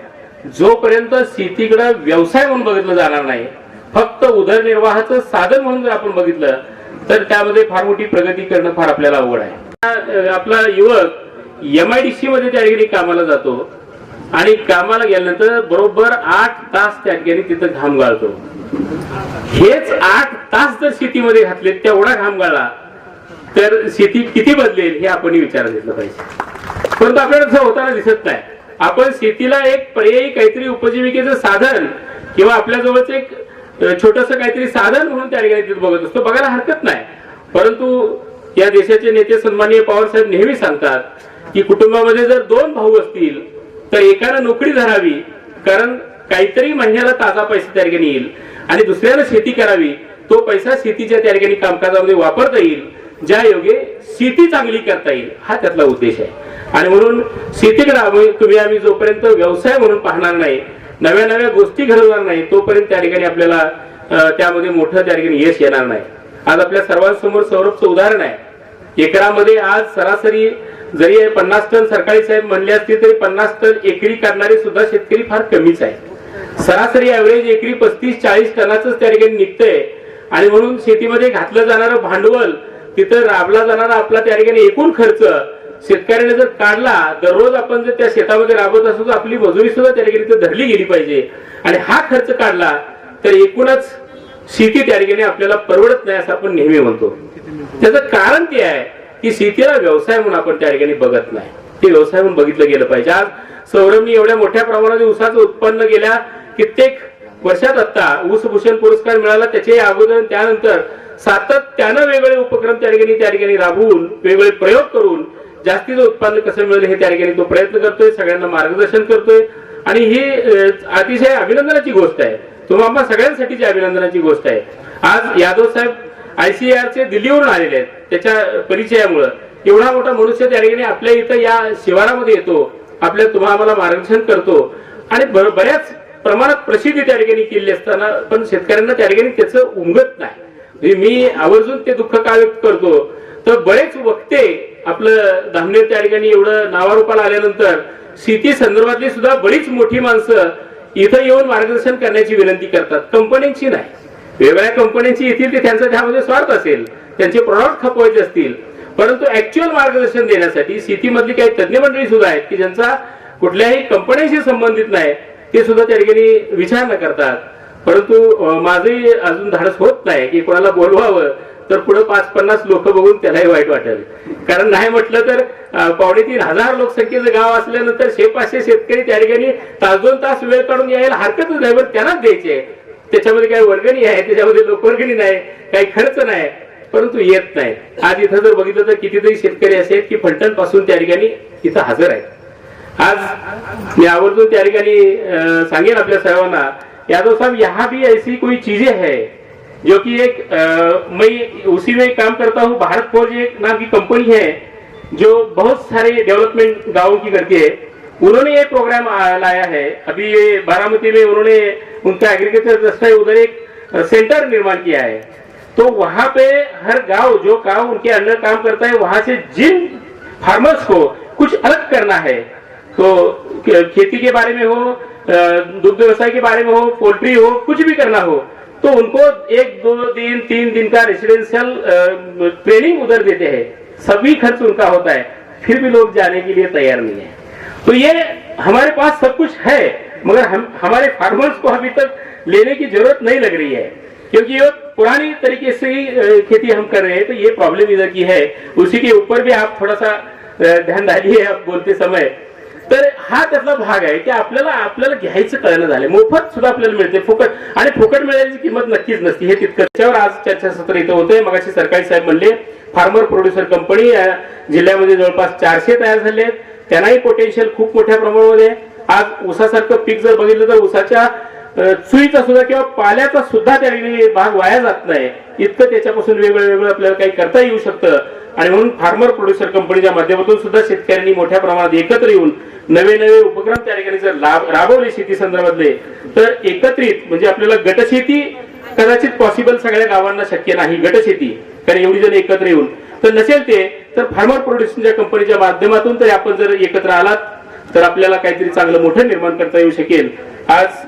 जोपर्यंत शेतीकडे व्यवसाय म्हणून बघितलं जाणार नाही फक्त उदरनिर्वाहाचं साधन म्हणून जर आपण बघितलं तर त्यामध्ये फार मोठी प्रगती करणं फार आपल्याला अवघड आहे. आपला युवक MIDC मध्ये त्या ठिकाणी कामाला जातो आणि कामाला गेल्यानंतर बरोबर 8 तास त्या ठिकाणी तिथं घाम गाळतो. हेच 8 तास जर शेतीमध्ये घातले तेवढा घाम गाळला तर शेती किती बदलेल हे आपण विचारात घेतलं पाहिजे. परंतु आपल्याला असं होताना दिसत नाही. आपण शेतीला एक पर्यायी काहीतरी उपजीविकेचं साधन किंवा आपल्या जवळच एक छोटस काहीतरी साधन म्हणून त्या ठिकाणी बघत असतो. बघायला हरकत नाही परंतु या देशाचे नेते सन्माननीय पवार साहेब नेहमी सांगतात की कुटुंबामध्ये जर 2 भाऊ असतील तर एकानं नोकरी धरावी, कारण काहीतरी महिन्याला ताजा पैसा त्या ठिकाणी येईल, आणि दुसऱ्यानं शेती करावी, तो पैसा शेतीच्या त्या ठिकाणी कामकाजामध्ये वापरता येईल, ज्या योगे शेती चांगली करता येईल, हा त्यातला उद्देश आहे. आणि म्हणून शेतीकडे तुम्ही आम्ही जोपर्यंत व्यवसाय म्हणून पाहणार नाही, नव्या नव्या गोष्टी घडवणार नाही, तोपर्यंत त्या ठिकाणी आपल्याला त्यामध्ये मोठं त्या ठिकाणी यश येणार नाही. आज आपल्या सर्वांसमोर सौरभचं उदाहरण आहे. एकरामध्ये आज सरासरी जरी 50 टन सरकारी साहेब म्हणले असतील तरी 50 टन एकरी करणारे सुद्धा शेतकरी फार कमीच आहे. सरासरी ऍव्हरेज एकरी 35-40 टनाच त्या ठिकाणी निघतंय. आणि म्हणून शेतीमध्ये घातलं जाणारं भांडवल, तिथं राबला जाणारा आपला त्या ठिकाणी एकूण खर्च शेतकऱ्याने जर काढला, दररोज आपण जर त्या शेतामध्ये राबत असतो तर आपली मजुरी सुद्धा त्या ठिकाणी धरली गेली पाहिजे, आणि हा खर्च काढला तर एकूणच शेती त्या ठिकाणी आपल्याला परवडत नाही असं आपण नेहमी म्हणतो. त्याचं कारण ते आहे की शेतीला व्यवसाय म्हणून आपण त्या ठिकाणी बघत नाही, ते व्यवसाय म्हणून बघितलं गेलं पाहिजे. आज सौरभनी एवढ्या मोठ्या प्रमाणात ऊसाचं उत्पन्न गेल्या कित्येक वर्षात आता ऊसभूषण पुरस्कार मिळाला, त्याचे अगोदर त्यानंतर सातत्यानं वेगवेगळे उपक्रम त्या ठिकाणी राबवून वेगवेगळे प्रयोग करून जास्तीचं उत्पन्न कसं मिळेल हे त्या ठिकाणी तो प्रयत्न करतोय, सगळ्यांना मार्गदर्शन करतोय. आणि ही अतिशय अभिनंदनाची गोष्ट आहे, तुम्हाला सगळ्यांसाठीची अभिनंदनाची गोष्ट आहे. आज यादव साहेब ICAR चे दिल्लीवरून आलेले आहेत, त्याच्या परिचयामुळे एवढा मोठा मनुष्य त्या ठिकाणी आपल्या इथं या शिवारामध्ये येतो, आपल्या तुम्हाला मार्गदर्शन करतो, आणि बऱ्याच प्रमाणात प्रसिद्धी त्या ठिकाणी केली असताना पण शेतकऱ्यांना त्या ठिकाणी त्याचं उमगत नाही. मी आवर्जून ते दुःख का व्यक्त करतो, तर बरेच वक्ते आपलं धामनेर त्या ठिकाणी एवढं नावारूपाला आल्यानंतर शेती संदर्भातली सुद्धा बरीच मोठी माणसं इथं येऊन मार्गदर्शन करण्याची विनंती करतात. कंपन्यांची नाही, वेगवेगळ्या कंपन्यांची येतील ते त्यांचा त्यामध्ये स्वार्थ असेल, त्यांचे प्रॉडक्ट खपवायचे असतील, परंतु ऍक्च्युअल मार्गदर्शन देण्यासाठी शेतीमधली काही तज्ञ मंडळी सुद्धा आहेत की ज्यांचा कुठल्याही कंपन्यांशी संबंधित नाही, ते सुद्धा त्या ठिकाणी विचार न करतात. परंतु माझंही अजून धाडस होत नाही की कोणाला बोलवावं तर पुढे 5-50 लोक बघून त्यालाही वाईट वाटेल, कारण नाही म्हटलं तर 2,500 लोकसंख्येचं गाव असल्यानंतर 100-500 शेतकरी त्या ठिकाणी 1-2 तास वेळ काढून यायला हरकतच नाही, पण त्यांनाच द्यायचे. त्याच्यामध्ये काही वर्गणी आहे, त्याच्यामध्ये लोकवर्गणी नाही, काही खर्च नाही, परंतु येत नाही. आज इथं जर बघितलं तर कितीतरी शेतकरी असे आहेत की फलटण पासून त्या ठिकाणी इथं हजर आहेत. आज मी आवर्जून त्या ठिकाणी सांगेन आपल्या सर्वांना, यादव साहब यहाँ भी ऐसी कोई चीजें है जो कि एक मैं उसी में काम करता हूँ, भारत फौज एक नाम की कंपनी है जो बहुत सारे डेवलपमेंट गाँव की करती है. उन्होंने ये प्रोग्राम लाया है. अभी ये बारामती में उन्होंने उनका एग्रीकल्चर ट्रस्ट है, उधर एक सेंटर निर्माण किया है. तो वहां पे हर गांव जो गांव उनके अंडर काम करता है, वहां से जिन फार्मर्स को कुछ अलग करना है, तो खेती के बारे में हो, दुग्ध व्यवसाय के बारे में हो, पोल्ट्री हो, कुछ भी करना हो, तो उनको 1-2 दिन 3 दिन का रेसिडेंशियल ट्रेनिंग उधर देते हैं. सभी खर्च उनका होता है, फिर भी लोग जाने के लिए तैयार नहीं है. तो ये हमारे पास सब कुछ है, मगर हमारे फार्मर्स को अभी तक लेने की जरूरत नहीं लग रही है, क्योंकि ये पुरानी तरीके से ही खेती हम कर रहे हैं. तो ये प्रॉब्लम इधर की है, उसी के ऊपर भी आप थोड़ा सा ध्यान डालिए आप बोलते समय. तर हा त्यातला भाग आहे की आपल्याला घ्यायचं कळणं झालं. मोफत सुद्धा आपल्याला मिळते, फुकट, आणि फुकट मिळायची किंमत नक्कीच नसते, हे तितकं. त्याच्यावर आज चर्चासत्र इथं होतंय. मगाशी सरकारी साहेब म्हणले फार्मर प्रोड्युसर कंपनी या जिल्ह्यामध्ये जवळपास 400 तयार झाले आहेत. त्यांनाही पोटेन्शियल खूप मोठ्या प्रमाणामध्ये. आज ऊसासारखं पीक जर बघितलं तर ऊसाच्या सुईचा सुद्धा किंवा पाल्याचा सुद्धा त्या भाग वाया जात नाही, इतकं त्याच्यापासून वेगळं आपल्याला काही करता येऊ शकतं. आणि म्हणून फार्मर प्रोड्युसर कंपनीच्या माध्यमातून सुद्धा शेतकऱ्यांनी मोठ्या प्रमाणात एकत्र येऊन नवे उपक्रम त्या ठिकाणी जर राबवले शेती संदर्भातले, तर एकत्रित म्हणजे आपल्याला गटशेती कदाचित पॉसिबल सगळ्या गावांना शक्य नाही गटशेती, कारण एवढी जण एकत्र येऊन तर नसेल ते, तर फार्मर प्रोड्युसरच्या कंपनीच्या माध्यमातून तरी आपण जर एकत्र आलात तर आपल्याला काहीतरी चांगलं मोठं निर्माण करता येऊ शकेल. आज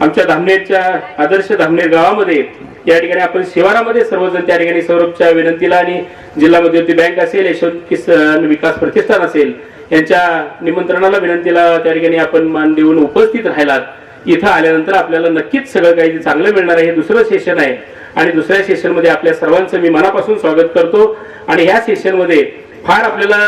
आमच्या धामनेरच्या आदर्श धामनेर गावामध्ये या ठिकाणी आपण शिवारामध्ये सर्वजण त्या ठिकाणी सौरभच्या विनंतीला आणि जिल्हा मध्यवर्ती बँक असेल, यशवंत किसान विकास प्रतिष्ठान असेल, यांच्या निमंत्रणाला विनंतीला त्या ठिकाणी आपण मान देऊन उपस्थित राहिलात. इथं आल्यानंतर आपल्याला नक्कीच सगळं काही चांगलं मिळणार आहे. हे दुसरं सेशन आहे आणि दुसऱ्या सेशन मध्ये आपल्या सर्वांचं मी मनापासून स्वागत करतो. आणि ह्या सेशन मध्ये फार आपल्याला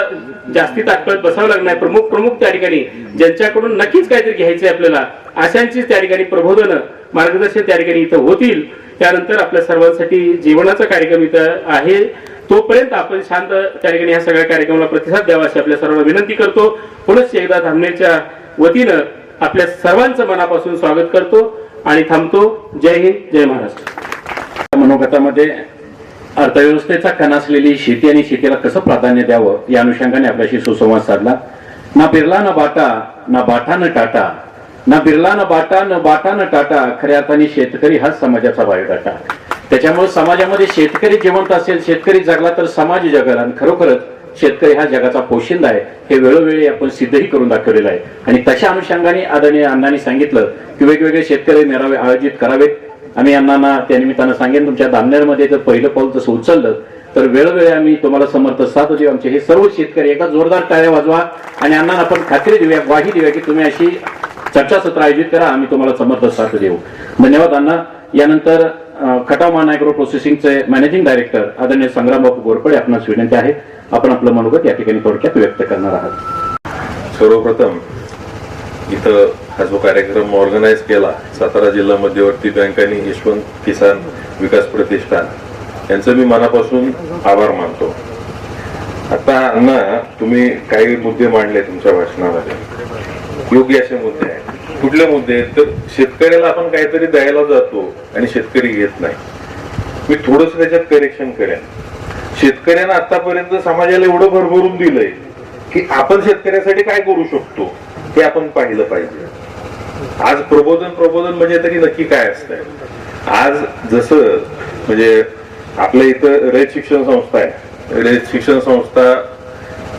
जास्ती तात्काळ बसावं लागणार. प्रमुख त्या ठिकाणी ज्यांच्याकडून नक्कीच काहीतरी घ्यायचंय आपल्याला, अशांचीच त्या ठिकाणी प्रबोधन मार्गदर्शन त्या ठिकाणी इथं होतील. त्यानंतर आपल्या सर्वांसाठी जेवणाचा कार्यक्रम इथं आहे. तोपर्यंत आपण शांत त्या ठिकाणी ह्या सगळ्या कार्यक्रमाला प्रतिसाद द्यावा अशी आपल्या सर्वांना विनंती करतो. पुनश्च एकदा धामणेरच्या वतीनं आपल्या सर्वांचं मनापासून स्वागत करतो आणि थांबतो. जय हिंद, जय महाराष्ट्र. मनोगतामध्ये अर्थव्यवस्थेचा कणा असलेली शेती आणि शेतीला कसं प्राधान्य द्यावं या अनुषंगाने आपल्याशी सुसंवाद साधला. ना बिर्ला ना बाटा, ना बाटा न टाटा, ना बिर्ला ना बाटा, न बाटा न टाटा. खऱ्या अर्थाने शेतकरी हाच समाजाचा बायोडाटा. त्याच्यामुळे समाजामध्ये शेतकरी जिवंत असेल, शेतकरी जगला तर समाज जगला. आणि खरोखरच शेतकरी हा जगाचा पोशिंदा आहे हे वेळोवेळी आपण सिद्धही करून दाखवलेलं आहे. आणि तशा अनुषंगाने आदरणीय अण्णांनी सांगितलं की वेगवेगळे शेतकरी मेळावे आयोजित करावेत. आम्ही अण्णांना त्या निमित्तानं सांगेन, तुमच्या धामणेरमध्ये जर पहिलं पाऊल तसं उचललं तर वेळोवेळी आम्ही तुम्हाला समर्थ साथ देऊ. आमचे हे सर्व शेतकरी एका जोरदार टाळ्या वाजवा आणि अण्णांना आपण खात्री देऊया, ग्वाही देऊया की तुम्ही अशी चर्चासत्र आयोजित करा, आम्ही तुम्हाला समर्थ साथ देऊ. धन्यवाद अण्णा. यानंतर खटाव महान ॲग्रो प्रोसेसिंगचे मॅनेजिंग डायरेक्टर आदरणीय संग्रामबाबू घोरपडे आपणास विनंती आहे, आपण आपलं मनोगत या ठिकाणी थोडक्यात व्यक्त करणार आहात. सर्वप्रथम इथं हा जो कार्यक्रम ऑर्गनाईज केला सातारा जिल्हा मध्यवर्ती बँक आणि यशवंत किसान विकास प्रतिष्ठान यांचं मी मनापासून आभार मानतो. आता अण्णा तुम्ही काही मुद्दे मांडले तुमच्या भाषणामध्ये, योग्य असे मुद्दे आहेत. कुठले मुद्दे आहेत तर शेतकऱ्याला आपण काहीतरी द्यायला जातो आणि शेतकरी घेत नाही. मी थोडंसं त्याच्यात करेक्शन करेन. शेतकऱ्यांना आतापर्यंत समाजाला एवढं भरभरून दिलंय की आपण शेतकऱ्यासाठी काय करू शकतो हे आपण पाहिलं पाहिजे. आज प्रबोधन म्हणजे तरी नक्की काय असतंय. आज जसं म्हणजे आपल्या इथं रयत शिक्षण संस्था आहे. रयत शिक्षण संस्था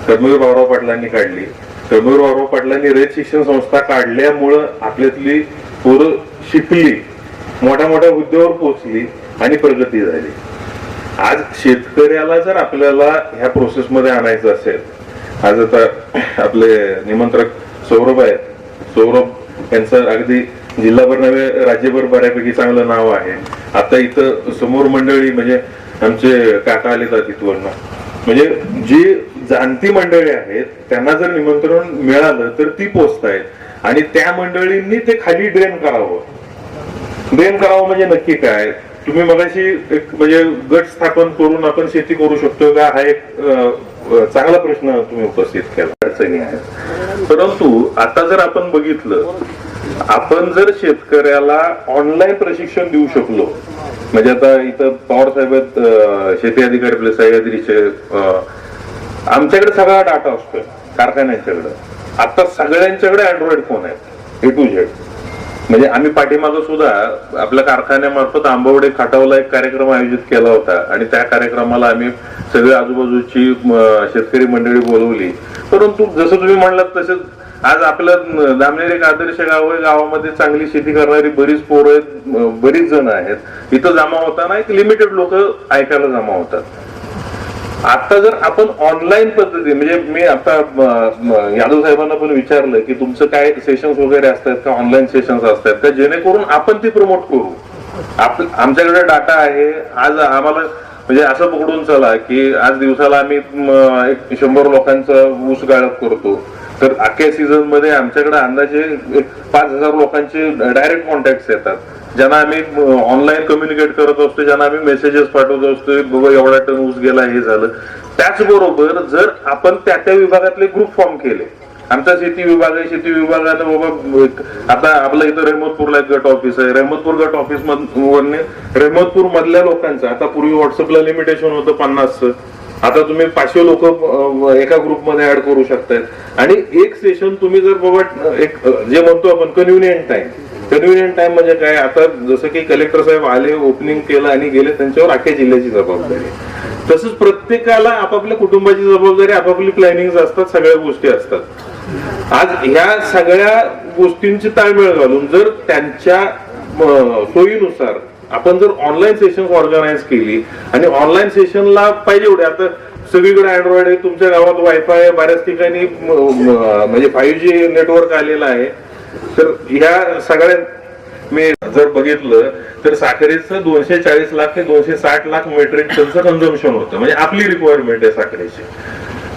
कर्मवीर भाऊराव पाटलांनी काढली. कर्मवीर भाऊराव पाटलांनी रयत शिक्षण संस्था काढल्यामुळं आपल्यातली पोरं शिकली, मोठ्या मोठ्या हुद्द्यावर पोहोचली आणि प्रगती झाली. आज शेतकऱ्याला जर आपल्याला ह्या प्रोसेसमध्ये आणायचं असेल, आज आता आपले निमंत्रक सौरभ आहेत, सौरभ यांचं अगदी जिल्हाभर नव्हे राज्यभर बऱ्यापैकी चांगलं नाव आहे. आता इथं समोर मंडळी म्हणजे आमचे काका आले जात इथवरनं, म्हणजे जी जाणती मंडळी आहेत त्यांना जर निमंत्रण मिळालं तर ती पोचतायत आणि त्या मंडळींनी ते खाली ड्रेन करावं. ड्रेन करावं म्हणजे नक्की काय, तुम्ही मगाशी एक म्हणजे गट स्थापन करून आपण शेती करू शकतो का, हा एक चांगला प्रश्न तुम्ही उपस्थित केला. अडचणी आहेत. परंतु आता जर आपण बघितलं, आपण जर शेतकऱ्याला ऑनलाईन प्रशिक्षण देऊ शकलो, म्हणजे आता इथं पवार साहेब शेती अधिकारी आपले सह्याद्रीचे, आमच्याकडे सगळा डाटा असतोय कारखान्यांच्याकडे. आता सगळ्यांच्याकडे अँड्रॉइड फोन आहेत A to Z. म्हणजे आम्ही पाठीमागं सुद्धा आपल्या कारखान्यामार्फत आंबवडे खाटावला एक कार्यक्रम आयोजित केला होता आणि त्या कार्यक्रमाला आम्ही सगळी आजूबाजूची शेतकरी मंडळी बोलवली. परंतु जसं तुम्ही म्हणलात तसंच आज आपल्या धामणेर एक आदर्श गाव आहे. गावामध्ये चांगली शेती करणारी बरीच पोरं आहेत, बरीच जण आहेत. इथं जमा होताना एक लिमिटेड लोक ऐकायला जमा होतात. आता जर आपण ऑनलाईन पद्धती, म्हणजे मी आता यादव साहेबांना पण विचारलं की तुमचं काय सेशन्स वगैरे असतात का, ऑनलाईन सेशन्स असतात का, जेणेकरून आपण ती प्रमोट करू. आमच्याकडे डाटा आहे. आज आम्हाला म्हणजे असं पकडून चला की आज दिवसाला आम्ही 100 लोकांचा ऊस गाळप करतो, तर अख्ख्या सीझन मध्ये आमच्याकडे अंदाजे 5,000 लोकांचे डायरेक्ट कॉन्टॅक्ट येतात, ज्यांना आम्ही ऑनलाईन कम्युनिकेट करत असतो, ज्यांना आम्ही मेसेजेस पाठवत असतो, बाबा एवढा टन ऊस गेला, हे झालं. त्याचबरोबर जर आपण त्या विभागातले ग्रुप फॉर्म केले, आमचा शेती विभाग आहे, शेती विभागानं बाबा आता आपलं इथं रहमतपूरला एक गट ऑफिस आहे, रहमतपूर गट ऑफिस मधून रहमतपूर मधल्या लोकांचं, आता पूर्वी व्हॉट्सअपला लिमिटेशन होतं 50चं, आता तुम्ही 500 लोक एका ग्रुपमध्ये ऍड करू शकतायत. आणि एक सेशन तुम्ही जर बाबा एक जे म्हणतो आपण कन्व्हिनियंट टाइम म्हणजे काय, आता जसं की कलेक्टर साहेब आले, ओपनिंग केलं आणि गेले, त्यांच्यावर अख्ख्या जिल्ह्याची जबाबदारी. तसंच प्रत्येकाला आपापल्या कुटुंबाची जबाबदारी, आपापली प्लॅनिंग असतात, सगळ्या गोष्टी असतात. आज ह्या सगळ्या गोष्टींची ताळमेळ घालून जर त्यांच्या सोयीनुसार आपण जर ऑनलाईन सेशन ऑर्गनाईज केली आणि ऑनलाईन सेशनला पाहिजे एवढे, आता सगळीकडे अँड्रॉइड आहे, तुमच्या गावात वायफाय आहे, बऱ्याच ठिकाणी म्हणजे 5G नेटवर्क आलेलं आहे. तर ह्या सगळ्या मी जर बघितलं तर साखरेचं 240 लाख ते 260 लाख मेट्रिक टनचं कन्झम्पशन होतं, म्हणजे आपली रिक्वायरमेंट आहे साखरेची.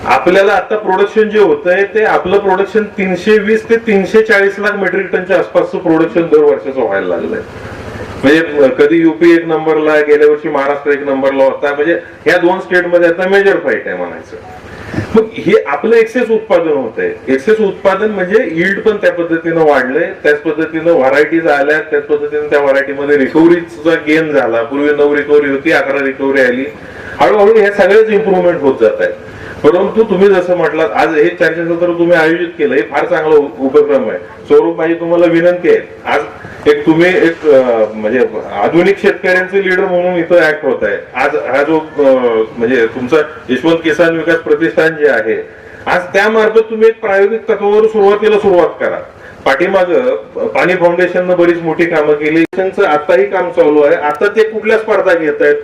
आपल्याला आता प्रोडक्शन जे होतंय ते आपलं प्रोडक्शन 320 ते 340 लाख मेट्रिक टनच्या आसपासचं प्रोडक्शन दर वर्षाचं व्हायला लागलंय. म्हणजे कधी युपी एक नंबरला, गेल्या वर्षी महाराष्ट्र एक नंबरला होता. म्हणजे ह्या 2 स्टेटमध्ये आता मेजर फाईट आहे म्हणायचं. मग हे आपलं एक्सेस उत्पादन होत आहे. एक्सेस उत्पादन म्हणजे यील्ड पण त्या पद्धतीनं वाढलंय, त्याच पद्धतीनं व्हरायटीज आल्या, त्याच पद्धतीनं त्या व्हरायटीमध्ये रिकव्हरीचा गेन झाला. पूर्वी 9 रिकव्हरी होती, 11 रिकव्हरी आली. हळूहळू ह्या सगळ्याच इम्प्रुव्हमेंट होत जात आहेत. परंतु तुम्ही जसं म्हटलात, आज हे चर्चासत्र तुम्ही आयोजित केलं, हे फार चांगला उपक्रम आहे. स्वरूप, माझी तुम्हाला विनंती आहे, आज तुम्ही एक म्हणजे आधुनिक शेतकऱ्यांचे लीडर म्हणून इथं ऍक्ट होत आहे. आज हा जो म्हणजे तुमचा यशवंत किसान विकास प्रतिष्ठान जे आहे, आज त्यामार्फत तुम्ही एक प्रायोगिक तत्वावर सुरुवात करा. पाठीमाग पाणी फाउंडेशननं बरीच मोठी कामं केली. आताही काम चालू आहे. आता ते कुठल्या स्पर्धा घेत आहेत,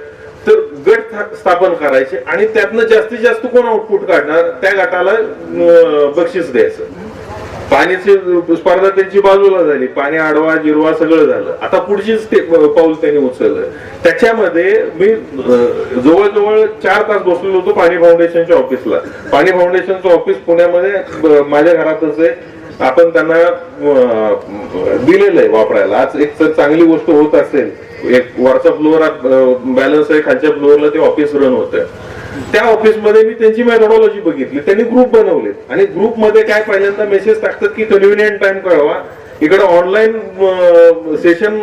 तर गट स्थापन करायचे आणि त्यातनं जास्तीत जास्त कोण आउटपुट काढणार त्या गटाला बक्षीस द्यायचं. पाण्याची स्पर्धा त्यांची बाजूला झाली, पाणी आडवा जिरवा सगळं झालं. आता पुढचीच पाऊल त्यांनी उचललं. त्याच्यामध्ये मी जवळजवळ 4 तास बसलेलो होतो पाणी फाउंडेशनच्या ऑफिसला. पाणी फाउंडेशनचं ऑफिस पुण्यामध्ये माझ्या घरातच आहे. आपण त्यांना दिलेलं आहे वापरायला. आज एक तर चांगली गोष्ट होत असेल, एक वरचा फ्लोअर बॅलन्स आहे, खालच्या फ्लोअरला ते ऑफिस रन होतं. त्या ऑफिसमध्ये मी त्यांची मेथोडॉलॉजी बघितली. त्यांनी ग्रुप बनवले आणि ग्रुपमध्ये काय पहिल्यांदा मेसेज टाकतात की कन्व्हिनियंट टाइम कळवा. इकडे ऑनलाईन सेशन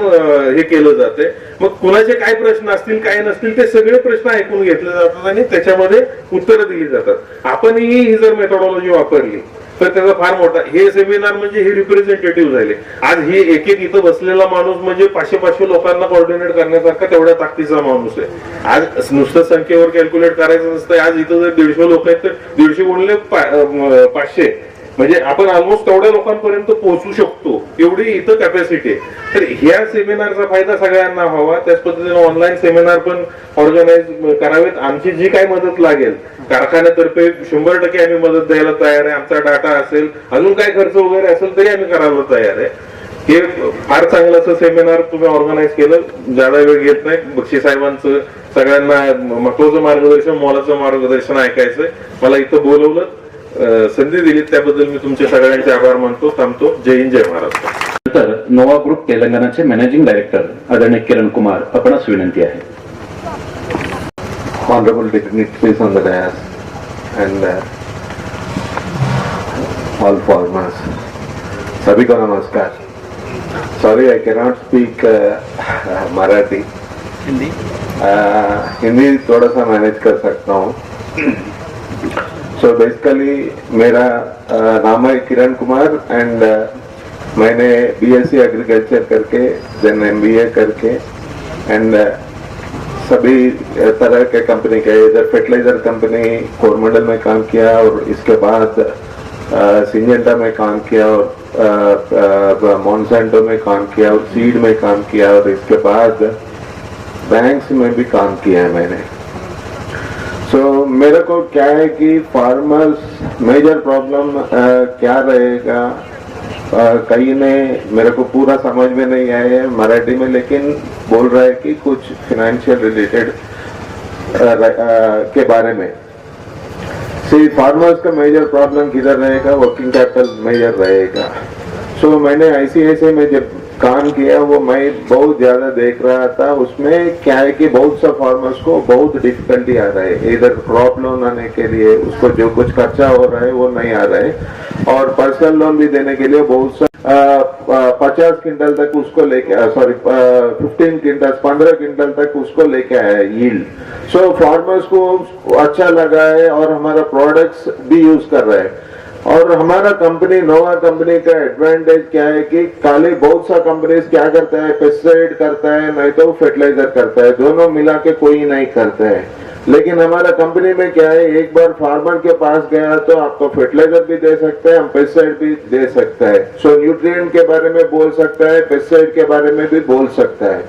हे केलं जाते. मग कुणाचे काय प्रश्न असतील काय नसतील ते सगळे प्रश्न ऐकून घेतले जातात आणि त्याच्यामध्ये उत्तरं दिली जातात. आपणही ही जर मेथोडॉलॉजी वापरली तर त्याचा फार मोठा, हे सेमिनार म्हणजे हे रिप्रेझेंटेटिव्ह झाले. आज हे एक इथं बसलेला माणूस म्हणजे 500 लोकांना कोऑर्डिनेट करण्यासारखा तेवढ्या ताकदीचा माणूस आहे. आज नुसतं संख्येवर कॅल्क्युलेट करायचं नसतं. आज इथं जर 150 लोक आहेत तर 150 गुणिले 500 म्हणजे आपण ऑलमोस्ट तेवढ्या लोकांपर्यंत पोहोचू शकतो, एवढी इथं कॅपॅसिटी आहे. तर ह्या सेमिनारचा फायदा सगळ्यांना व्हावा, त्याच पद्धतीने ऑनलाईन सेमिनार पण ऑर्गनाईज करावेत. आमची जी काही मदत लागेल कारखान्यातर्फे 100% आम्ही मदत द्यायला तयार आहे. आमचा डाटा असेल, अजून काय खर्च वगैरे असेल तरी आम्ही करायला तयार आहे. हे फार चांगलं असं सेमिनार तुम्ही ऑर्गनाईज केलं. ज्यादा वेळ घेत नाही. बक्षी साहेबांचं सगळ्यांना महत्वाचं मार्गदर्शन, मोलाचं मार्गदर्शन ऐकायचंय. मला इथं बोलवलं, संधी दिली, त्याबद्दल मी तुमचे सगळ्यांचे आभार मानतो. थांबतो. जय हिंद, जय महाराष्ट्र. नंतर नोवा ग्रुप तेलंगणाचे मॅनेजिंग डायरेक्टर आदरणीय किरण कुमार, आपणास विनंती आहे. Honorable dignitaries on the dais and all farmers, सभी को नमस्कार. Sorry, I cannot speak Marathi. Hindi थोड़ा सा मैनेज कर सकता हूँ. So basically मेरा नाम है किरण कुमार एंड मैंने BSc एग्रीकल्चर करके देन MBA करके एंड सभी तरह के कंपनी के, इधर फर्टिलाइजर कंपनी कोरमंडल में काम किया और इसके बाद सिंजेंटा में काम किया और मॉन्सेंटो में काम किया और सीड में काम किया और इसके बाद बैंक्स में भी काम किया है मैंने. सो मेरे को क्या है कि फार्मर्स मेजर प्रॉब्लम क्या रहेगा, कई ने मेरे को पूरा समझ में नहीं आया है मराठी में, लेकिन बोल रहा है कि कुछ फाइनेंशियल रिलेटेड के बारे में. सी फार्मर्स का मेजर प्रॉब्लम किधर रहेगा, वर्किंग कैपिटल मेजर रहेगा. सो मैंने ICICI में जब काम किया वो मैं बहुत ज्यादा देख रहा था. उसमें क्या है कि बहुत सा फार्मर्स को बहुत डिफिकल्टी आ रहा है. इधर क्रॉप लोन आने के लिए उसको जो कुछ खर्चा हो रहा है वो नहीं आ रहा है और पर्सनल लोन भी देने के लिए बहुत सा 50 क्विंटल तक उसको लेके 15 क्विंटल 15 क्विंटल तक उसको लेके आया यील्ड. सो फार्मर्स को अच्छा लगा है और हमारा प्रोडक्ट्स भी यूज कर रहे हैं. और हमारा कंपनी नोवा कंपनी का एडवांटेज क्या है कि खाली बहुत सा कंपनीज क्या करता है, पेस्टिसाइड करता है, नहीं तो फर्टिलाइजर करता है, दोनों मिला के कोई नहीं करता है. लेकिन हमारा कंपनी में क्या है, एक बार फार्मर के पास गया तो आपको फर्टिलाइजर भी दे सकते हैं, हम पेस्टिसाइड भी दे सकता है. सो न्यूट्रिएंट के बारे में बोल सकता है, पेस्टिसाइड के बारे में भी बोल सकता है.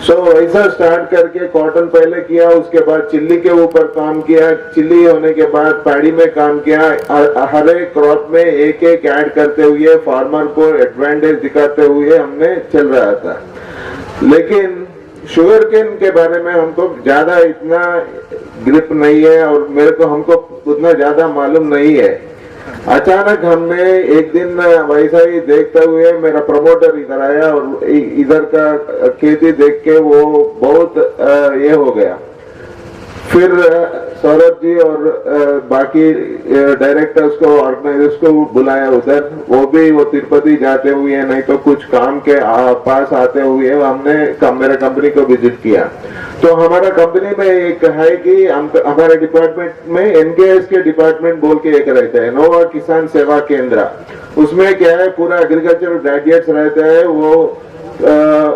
सो ऐसा स्टार्ट करके कॉटन पहले किया, उसके बाद चिल्ली के ऊपर काम किया, चिल्ली होने के बाद पैडी में काम किया. हर एक क्रॉप में एक एक ऐड करते हुए फार्मर को एडवांटेज दिखाते हुए हमने चल रहा था. लेकिन शुगर केन के बारे में हमको ज्यादा इतना ग्रिप नहीं है और हमको उतना ज्यादा मालूम नहीं है. अचानक हमने एक दिन वैसा ही देखते हुए मेरा प्रमोटर इधर आया और इधर का खेती देख के वो बहुत ये हो गया। फिर सौरभ जी और बाकी डायरेक्टर्स को ऑर्गेनाइजर्स को बुलाया उधर, वो तिरुपति जाते हुए नहीं तो कुछ काम के पास आते हुए हमने मेरे कंपनी को विजिट किया। तो हमारा कंपनी में एक है कि हमारे डिपार्टमेंट में एनकेएस के डिपार्टमेंट बोल के एक रहता है, नोवा किसान सेवा केंद्र। उसमें क्या है, पूरा एग्रीकल्चर ग्रेजुएट्स रहते हैं, वो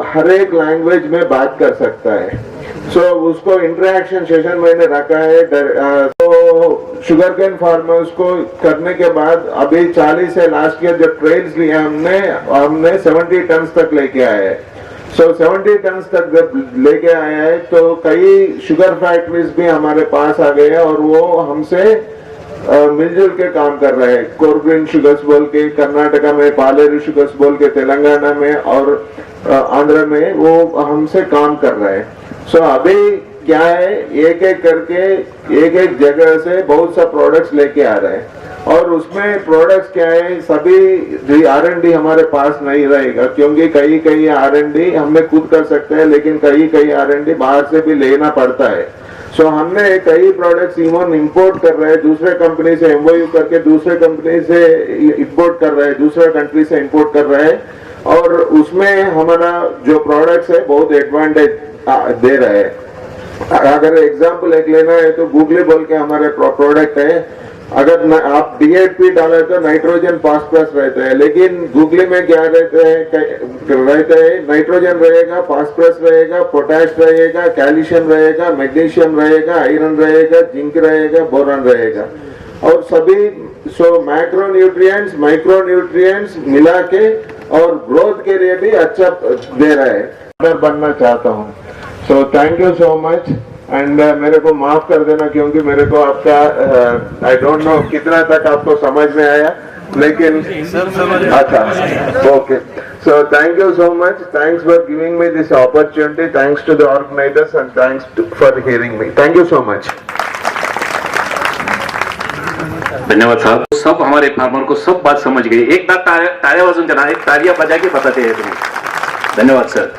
हर एक लैंग्वेज में बात कर सकता है। सो उसको इंटरेक्शन सेशन मैंने रखा है। तो शुगर केन फार्मर्स को करने के बाद अभी 40 से लास्ट ईयर जब ट्रेल्स लिए हमने 70 टन तक लेके आए हैं। सो 70 टन तक जब लेके आए हैं तो कई शुगर फैक्ट्रीज भी हमारे पास आ गए हैं और वो हमसे मिलजुल के काम कर रहे हैं। कोरग्रीन शुगर्स बोल के कर्नाटका में, पालेरी शुगर्स बोल के तेलंगाना में और आंध्र में वो हमसे काम कर रहे हैं। सो अभी क्या है, एक एक करके एक जगह से बहुत सा प्रोडक्ट्स लेके आ रहे हैं और उसमें प्रोडक्ट्स क्या है, सभी R&D हमारे पास नहीं रहेगा क्योंकि कई R&D हमें खुद कर सकते हैं, लेकिन कई R&D बाहर से भी लेना पड़ता है। सो हमने कई प्रोडक्ट्स इवन इंपोर्ट कर रहे हैं, दूसरे कंपनी से MOU करके दूसरे कंपनी से इंपोर्ट कर रहे हैं, दूसरे कंट्री से इंपोर्ट कर रहे हैं और उसमें हमारा जो प्रोडक्ट्स है बहुत एडवांटेज दे रहे हैं। अगर एग्जाम्पल एक लेना है तो गूगली बोल के हमारे प्रोडक्ट है। अगर आप DAP डाले तो नाइट्रोजन फास्फोरस रहता है, लेकिन गूगली में क्या रहते हैं, नाइट्रोजन रहेगा, फास्फोरस रहेगा, पोटैश रहेगा, कैल्शियम रहेगा, मैग्नीशियम रहेगा, आयरन रहेगा, जिंक रहेगा, बोरॉन रहेगा और सभी मैक्रो न्यूट्रिएंट्स, माइक्रो न्यूट्रिएंट्स मिला के और ग्रोथ के लिए भी अच्छा दे रहा है। बनना चाहता हूँ। So thank you so much end मेरे को माफ कर देना क्योंकि मेरे को आपका आई डोंट नो कितना तक आपको समझ में आया, लेकिन अच्छा okay. So thank you so much, thanks for giving me this opportunity, thanks to the organisers and thanks for hearing me. Thank you so much. धन्यवाद साहब। सब हमारे फार्मर को सब बात समझ गई। एक बार ताळ्या वाजून देना, एक तालियां बजा के बताते हैं तुम्ही। धन्यवाद सर।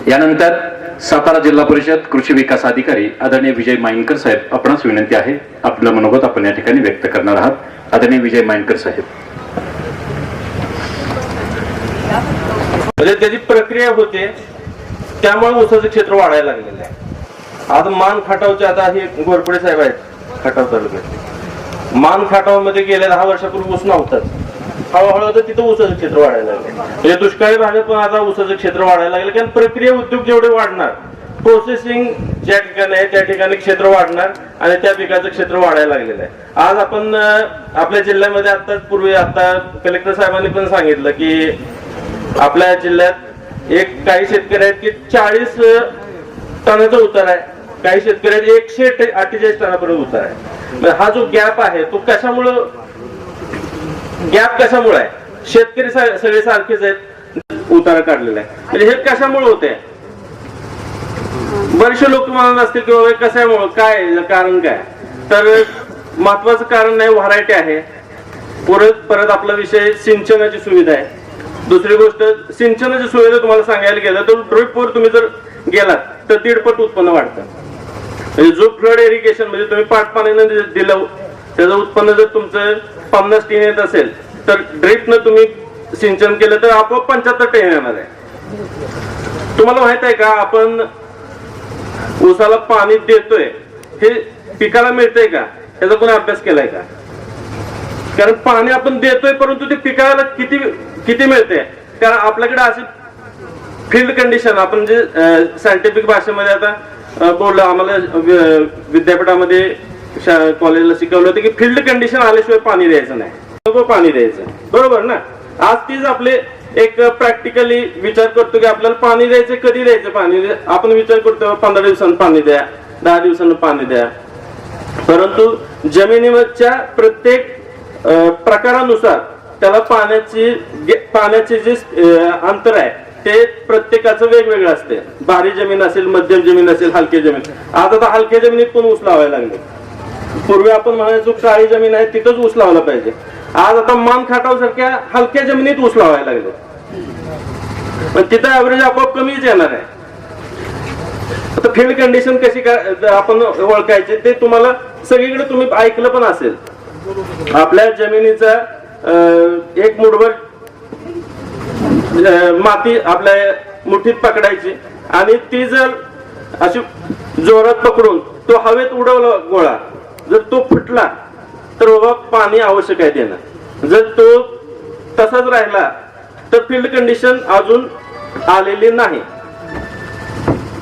यानंतर सातारा जिल्हा परिषद कृषी विकास अधिकारी आदरणीय विजय माइनकर साहेब, आपणास विनंती आहे, आपलं मनोगत आपण या ठिकाणी व्यक्त करणार आहात। आदरणीय विजय माइनकर साहेब। म्हणजे त्याची प्रक्रिया होते त्यामुळे ऊसाचं क्षेत्र वाढायला लागलेलं आहे। आज मान खटावचे, आता हे गोरपडे साहेब आहेत खटाव तालुक्यात, मान खटाव मध्ये गेल्या 10 वर्षापूर्वी ऊस नव्हताच, हळूहळू आता तिथं ऊसाचं क्षेत्र वाढायला लागले। म्हणजे दुष्काळी भागात पण आता ऊसाचं क्षेत्र वाढायला लागले, कारण प्रक्रिया उद्योग जेवढे वाढणार, प्रोसेसिंग ज्या ठिकाणी आहे त्या ठिकाणी क्षेत्र वाढणार आणि त्या पिकाचं क्षेत्र वाढायला लागलेलं आहे। आज आपण आपल्या जिल्ह्यामध्ये आता कलेक्टर साहेबांनी पण सांगितलं की आपल्या जिल्ह्यात काही शेतकरी आहेत की 40 टनाचा उतार आहे, काही शेतकरी आहेत 148 टनापर्यंत उतार आहे। हा जो गॅप आहे तो कशामुळं आहे? शेतकरी सगळे सारखेच आहेत, उतारा काढलेला आहे, म्हणजे हे कशामुळे होते? बरेचसे लोक म्हणत असतील की बाबा कशामुळे, काय कारण काय? तर महत्वाचं कारण नाही, व्हरायटी आहे। परत आपला विषय सिंचनाची सुविधा आहे। दुसरी गोष्ट, सिंचनाची सुविधा तुम्हाला सांगायला गेलं तर ड्रीपवर तुम्ही जर गेलात तर 1.5 पट उत्पन्न वाढतं। म्हणजे जो फ्लड इरिगेशन म्हणजे तुम्ही पाटपाण्यानं दिलं त्याचं उत्पन्न जर तुमचं 50 टन येत असेल तर ड्रीपनं तुम्ही सिंचन केलं तर आपोआप 75 टन येणार आहे। तुम्हाला माहित आहे का, आपण ऊसाला पाणी देतोय हे पिकाला मिळतंय का, याचा कोणी अभ्यास केलाय का? कारण पाणी आपण देतोय परंतु ते पिकाला किती मिळते? कारण आपल्याकडे असे फील्ड कंडिशन, आपण जे सायंटिफिक भाषेमध्ये आता बोललो, आम्हाला विद्यापीठामध्ये कॉलेजला शिकवलं होतं की फील्ड कंडिशन आल्याशिवाय पाणी द्यायचं नाही, पाणी द्यायचं, बरोबर ना? आज तीच आपले एक प्रॅक्टिकली विचार करतो की आपल्याला पाणी द्यायचं, कधी द्यायचं पाणी? आपण विचार करतो 15 दिवसांनी पाणी द्या, 10 दिवसांनी पाणी द्या, परंतु जमिनीच्या प्रत्येक प्रकारानुसार त्याला पाण्याचे जे अंतर आहे ते प्रत्येकाचं वेगवेगळं असते। भारी जमीन असेल, मध्यम जमीन असेल, हलकी जमीन। आता हलक्या जमिनीत पण ऊस लावायला लागले। पूर्वी आपण म्हणायचो काळी जमीन आहे तिथंच ऊस लावला पाहिजे, आज आता मानखाटाव सारख्या हलक्या जमिनीत ऊस लावायला लागले, पण तिथं ऍव्हरेज आपोआप कमीच येणार आहे. आता फील्ड कंडिशन कशी आपण ओळखायची ते तुम्हाला सगळीकडे तुम्ही ऐकलं पण असेल. आपल्या जमिनीचा एक मुठभर माती आपल्या मुठीत पकडायची आणि ती जर अशी जोरात पकडून तो हवेत उडवला गोळा, जर तो फुटला तर बाबा पाणी आवश्यक आहे देणं. जर तो तसाच राहिला तर फील्ड कंडिशन अजून आलेली नाही.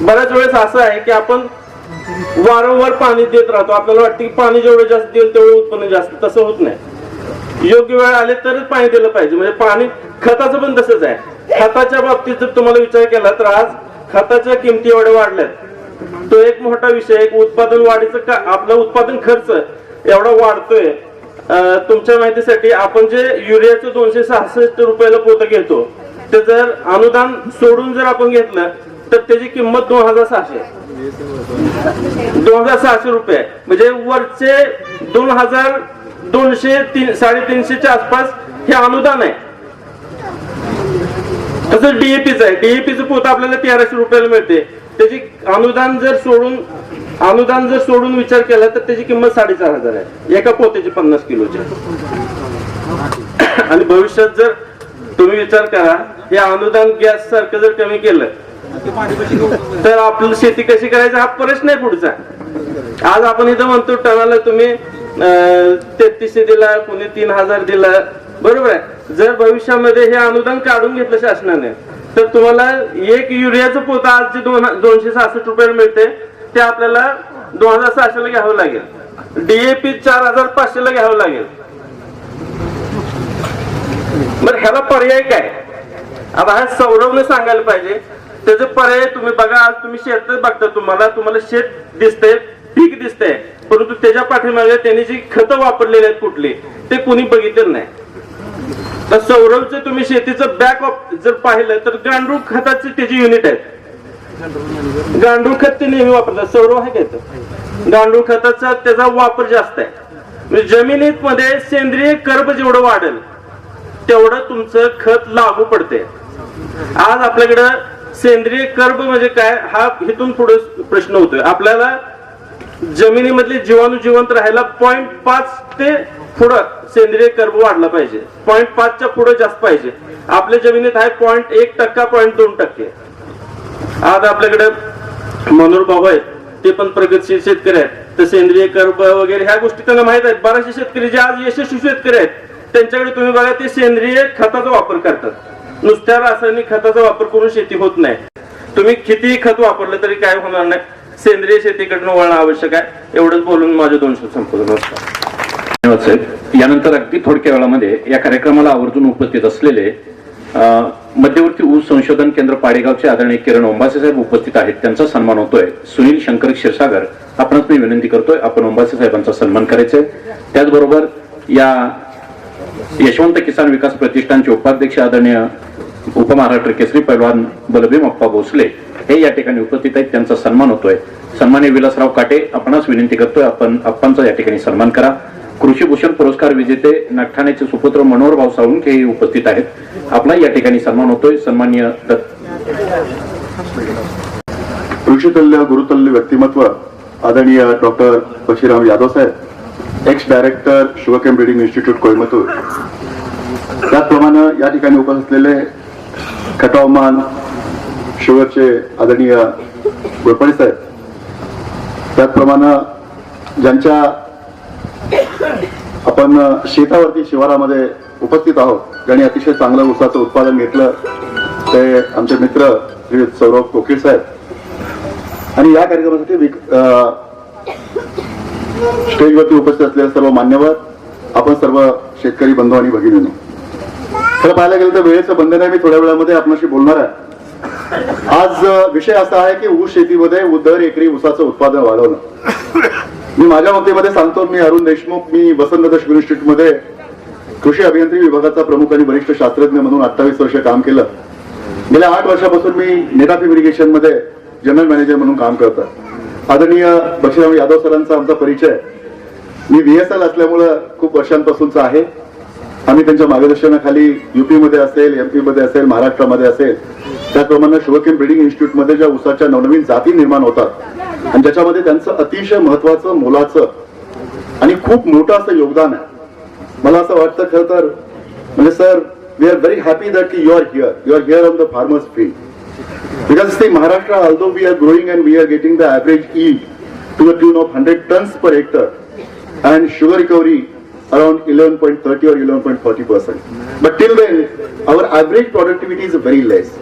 बऱ्याच वेळेस असं आहे की आपण वारंवार पाणी देत राहतो, आपल्याला वाटतं की पाणी जेवढं जास्त देईल तेवढं उत्पन्न जास्त. तसं होत नाही. योग्य वेळ आले तरच पाणी दिलं पाहिजे. म्हणजे पाणी खताचं पण तसंच आहे. खताच्या बाबतीत जर तुम्हाला विचार केला तर आज खताच्या किमती एवढ्या वाढल्यात, तो एक मोठा विषय. एक उत्पादन वाढीचं आपलं उत्पादन खर्च एवढा वाढतोय. तुमच्या माहितीसाठी आपण जे युरियाचं 266 रुपयाला पोतं घेतो ते जर अनुदान सोडून जर आपण घेतलं तर त्याची किंमत 2600 रुपये. म्हणजे वरचे 2200 350च्या आसपास हे अनुदान आहे. तसं डीएपीचं आहे. डीएपीचं पोत आपल्याला 1300 रुपयाला मिळते. त्याची अनुदान जर सोडून विचार केला तर त्याची किंमत 4500 आहे एका पोत्याची 50 किलोची. आणि भविष्यात जर तुम्ही विचार करा हे अनुदान गॅस सारखं जर कमी केलं तर आपली शेती कशी करायची हा प्रश्न आहे पुढचा. आज आपण इथं म्हणतो टनाला तुम्ही 3300 दिला, कोणी 3000 दिला, बरोबर आहे. जर भविष्यामध्ये हे अनुदान काढून घेतलं शासनाने तर तुम्हाला एक युरियाचं पोतं आज जे 266 रुपयाला मिळते ते आपल्याला 2600 ला घ्यावं लागेल. डीएपी 4500 ला घ्यावं लागेल. बरं ह्याला पर्याय काय? आता हा सौरभने सांगायला पाहिजे. त्याचे पर्याय तुम्ही बघा. आज तुम्ही शेत बघता, तुम्हाला शेत दिसतंय, पीक दिसतंय, परंतु त्याच्या पाठीमागे त्यांनी जी खतं वापरलेली आहेत कुठली ते कुणी बघितलं नाही. तर सौरभचं तुम्ही शेतीचं बॅकअप जर पाहिलं तर गांडूळ खताचे त्याची युनिट आहेत. गांडूळ खत ते नेहमी वापरतात. सौरभ आहे काय? गांडूळ खताचा त्याचा वापर जास्त आहे. म्हणजे जमिनीत मध्ये सेंद्रिय कर्ब जेवढं वाढेल तेवढं तुमचं खत लागू पडते. आज आपल्याकडं सेंद्रिय कर्ब म्हणजे काय हा इथून पुढे प्रश्न होतोय. आपल्याला जमिनीमधले जीवाणू जिवंत राहायला 0.5 ते पुढं सेंद्रिय कर्ब वाढला पाहिजे. 0.5 च्या पुढे जास्त पाहिजे. आपल्या जमिनीत आहे 0.1%, 0.2%. आज आपल्याकडे मनोहर बाबा आहेत, ते पण प्रगतशील शेतकरी आहेत. तर सेंद्रिय कर्ब वगैरे ह्या गोष्टी त्यांना माहित आहेत. बरेचसे शेतकरी जे आज यशस्वी शेतकरी आहेत त्यांच्याकडे तुम्ही बघा ते सेंद्रिय खताचा वापर करतात. नुसत्या रासायनिक खताचा वापर करून शेती होत नाही. तुम्ही कितीही खत वापरलं तरी काय होणार नाही. सेंद्रिय शेतीकडनं वळणं आवश्यक आहे. एवढंच बोलून माझे 2 शब्द संपवतो. धन्यवाद साहेब. यानंतर अगदी थोडक्या वेळामध्ये या कार्यक्रमाला आवर्जून उपस्थित असलेले मध्यवर्ती ऊस संशोधन केंद्र पाडेगावचे आदरणीय किरण ओंबासे साहेब उपस्थित आहेत. त्यांचा सन्मान होतोय. सुनील शंकर क्षीरसागर आपणच मी विनंती करतोय आपण ओंबासे साहेबांचा सन्मान करायचा आहे. त्याचबरोबर या यशवंत किसान विकास प्रतिष्ठानचे उपाध्यक्ष आदरणीय उपमहाराष्ट्र केसरी पैलवान बलभीम अप्पा भोसले हे या ठिकाणी उपस्थित आहेत. त्यांचा सन्मान होतोय. सन्माननीय विलासराव काटे आपणच विनंती करतोय आपण अप्पांचा या ठिकाणी सन्मान करा. कृषी भूषण पुरस्कार विजेते नागठाण्याचे सुपुत्र मनोहर भाऊ साळुंखे हे उपस्थित आहेत. आपला या ठिकाणी सन्मान होतोय. सन्माननीय कृषीतल्य गुरुतल्य व्यक्तिमत्व आदरणीय डॉक्टर बशीराम यादव साहेब, एक्स डायरेक्टर शुगर केम ब्रीडिंग इन्स्टिट्यूट कोयंबतूर. त्याचप्रमाणे या ठिकाणी उपस्थित असलेले खटावमान शुगरचे आदरणीय गोळपडे साहेब, त्याचप्रमाणे ज्यांच्या आपण शेतावरती शिवारामध्ये उपस्थित आहोत, ज्यांनी अतिशय चांगलं ऊसाचं उत्पादन घेतलं ते आमचे मित्र श्री सौरभ कोकीळ साहेब. आणि या कार्यक्रमासाठी स्टेजवरती उपस्थित असलेले सर्व मान्यवर, आपण सर्व शेतकरी बंधू आणि भगिनींनो, खरं पाहायला गेलं तर वेळेचं बंधन आहे. मी थोड्या वेळामध्ये आपल्याशी बोलणार आहे. आज विषय असा आहे की ऊस शेतीमध्ये दर एकरी ऊसाचं उत्पादन वाढवणं. मी माझ्या मतेमध्ये सांगतो, मी अरुण देशमुख, मी वसंत शुगर इन्स्टिट्यूट मध्ये कृषी अभियांत्रिकी विभागाचा प्रमुख आणि वरिष्ठ शास्त्रज्ञ म्हणून 28 वर्ष काम केलं. गेल्या 8 वर्षापासून मी नेटाफिम इरिगेशन मध्ये जनरल मॅनेजर म्हणून काम करतो. आदरणीय बशीराम यादव सरांचा आमचा परिचय मी VSL असल्यामुळं खूप वर्षांपासूनचा आहे. आम्ही त्यांच्या मार्गदर्शनाखाली युपी मध्ये असेल, एमपी मध्ये असेल, महाराष्ट्रामध्ये असेल, त्याचप्रमाणे शुगरकेन ब्रीडिंग इन्स्टिट्यूटमध्ये ज्या ऊसाच्या नवनवीन जाती निर्माण होतात आणि ज्याच्यामध्ये त्यांचं अतिशय महत्वाचं, मोलाचं आणि खूप मोठं असं योगदान आहे. मला असं वाटतं खरं तर म्हणजे sir, we are very happy that you are here on the farmers field, because see Maharashtra, although we are growing and we are getting the average yield to the tune of 100 tons per hectare and sugar recovery around 11.30 or 11.40%. But till then, our average productivity is very less.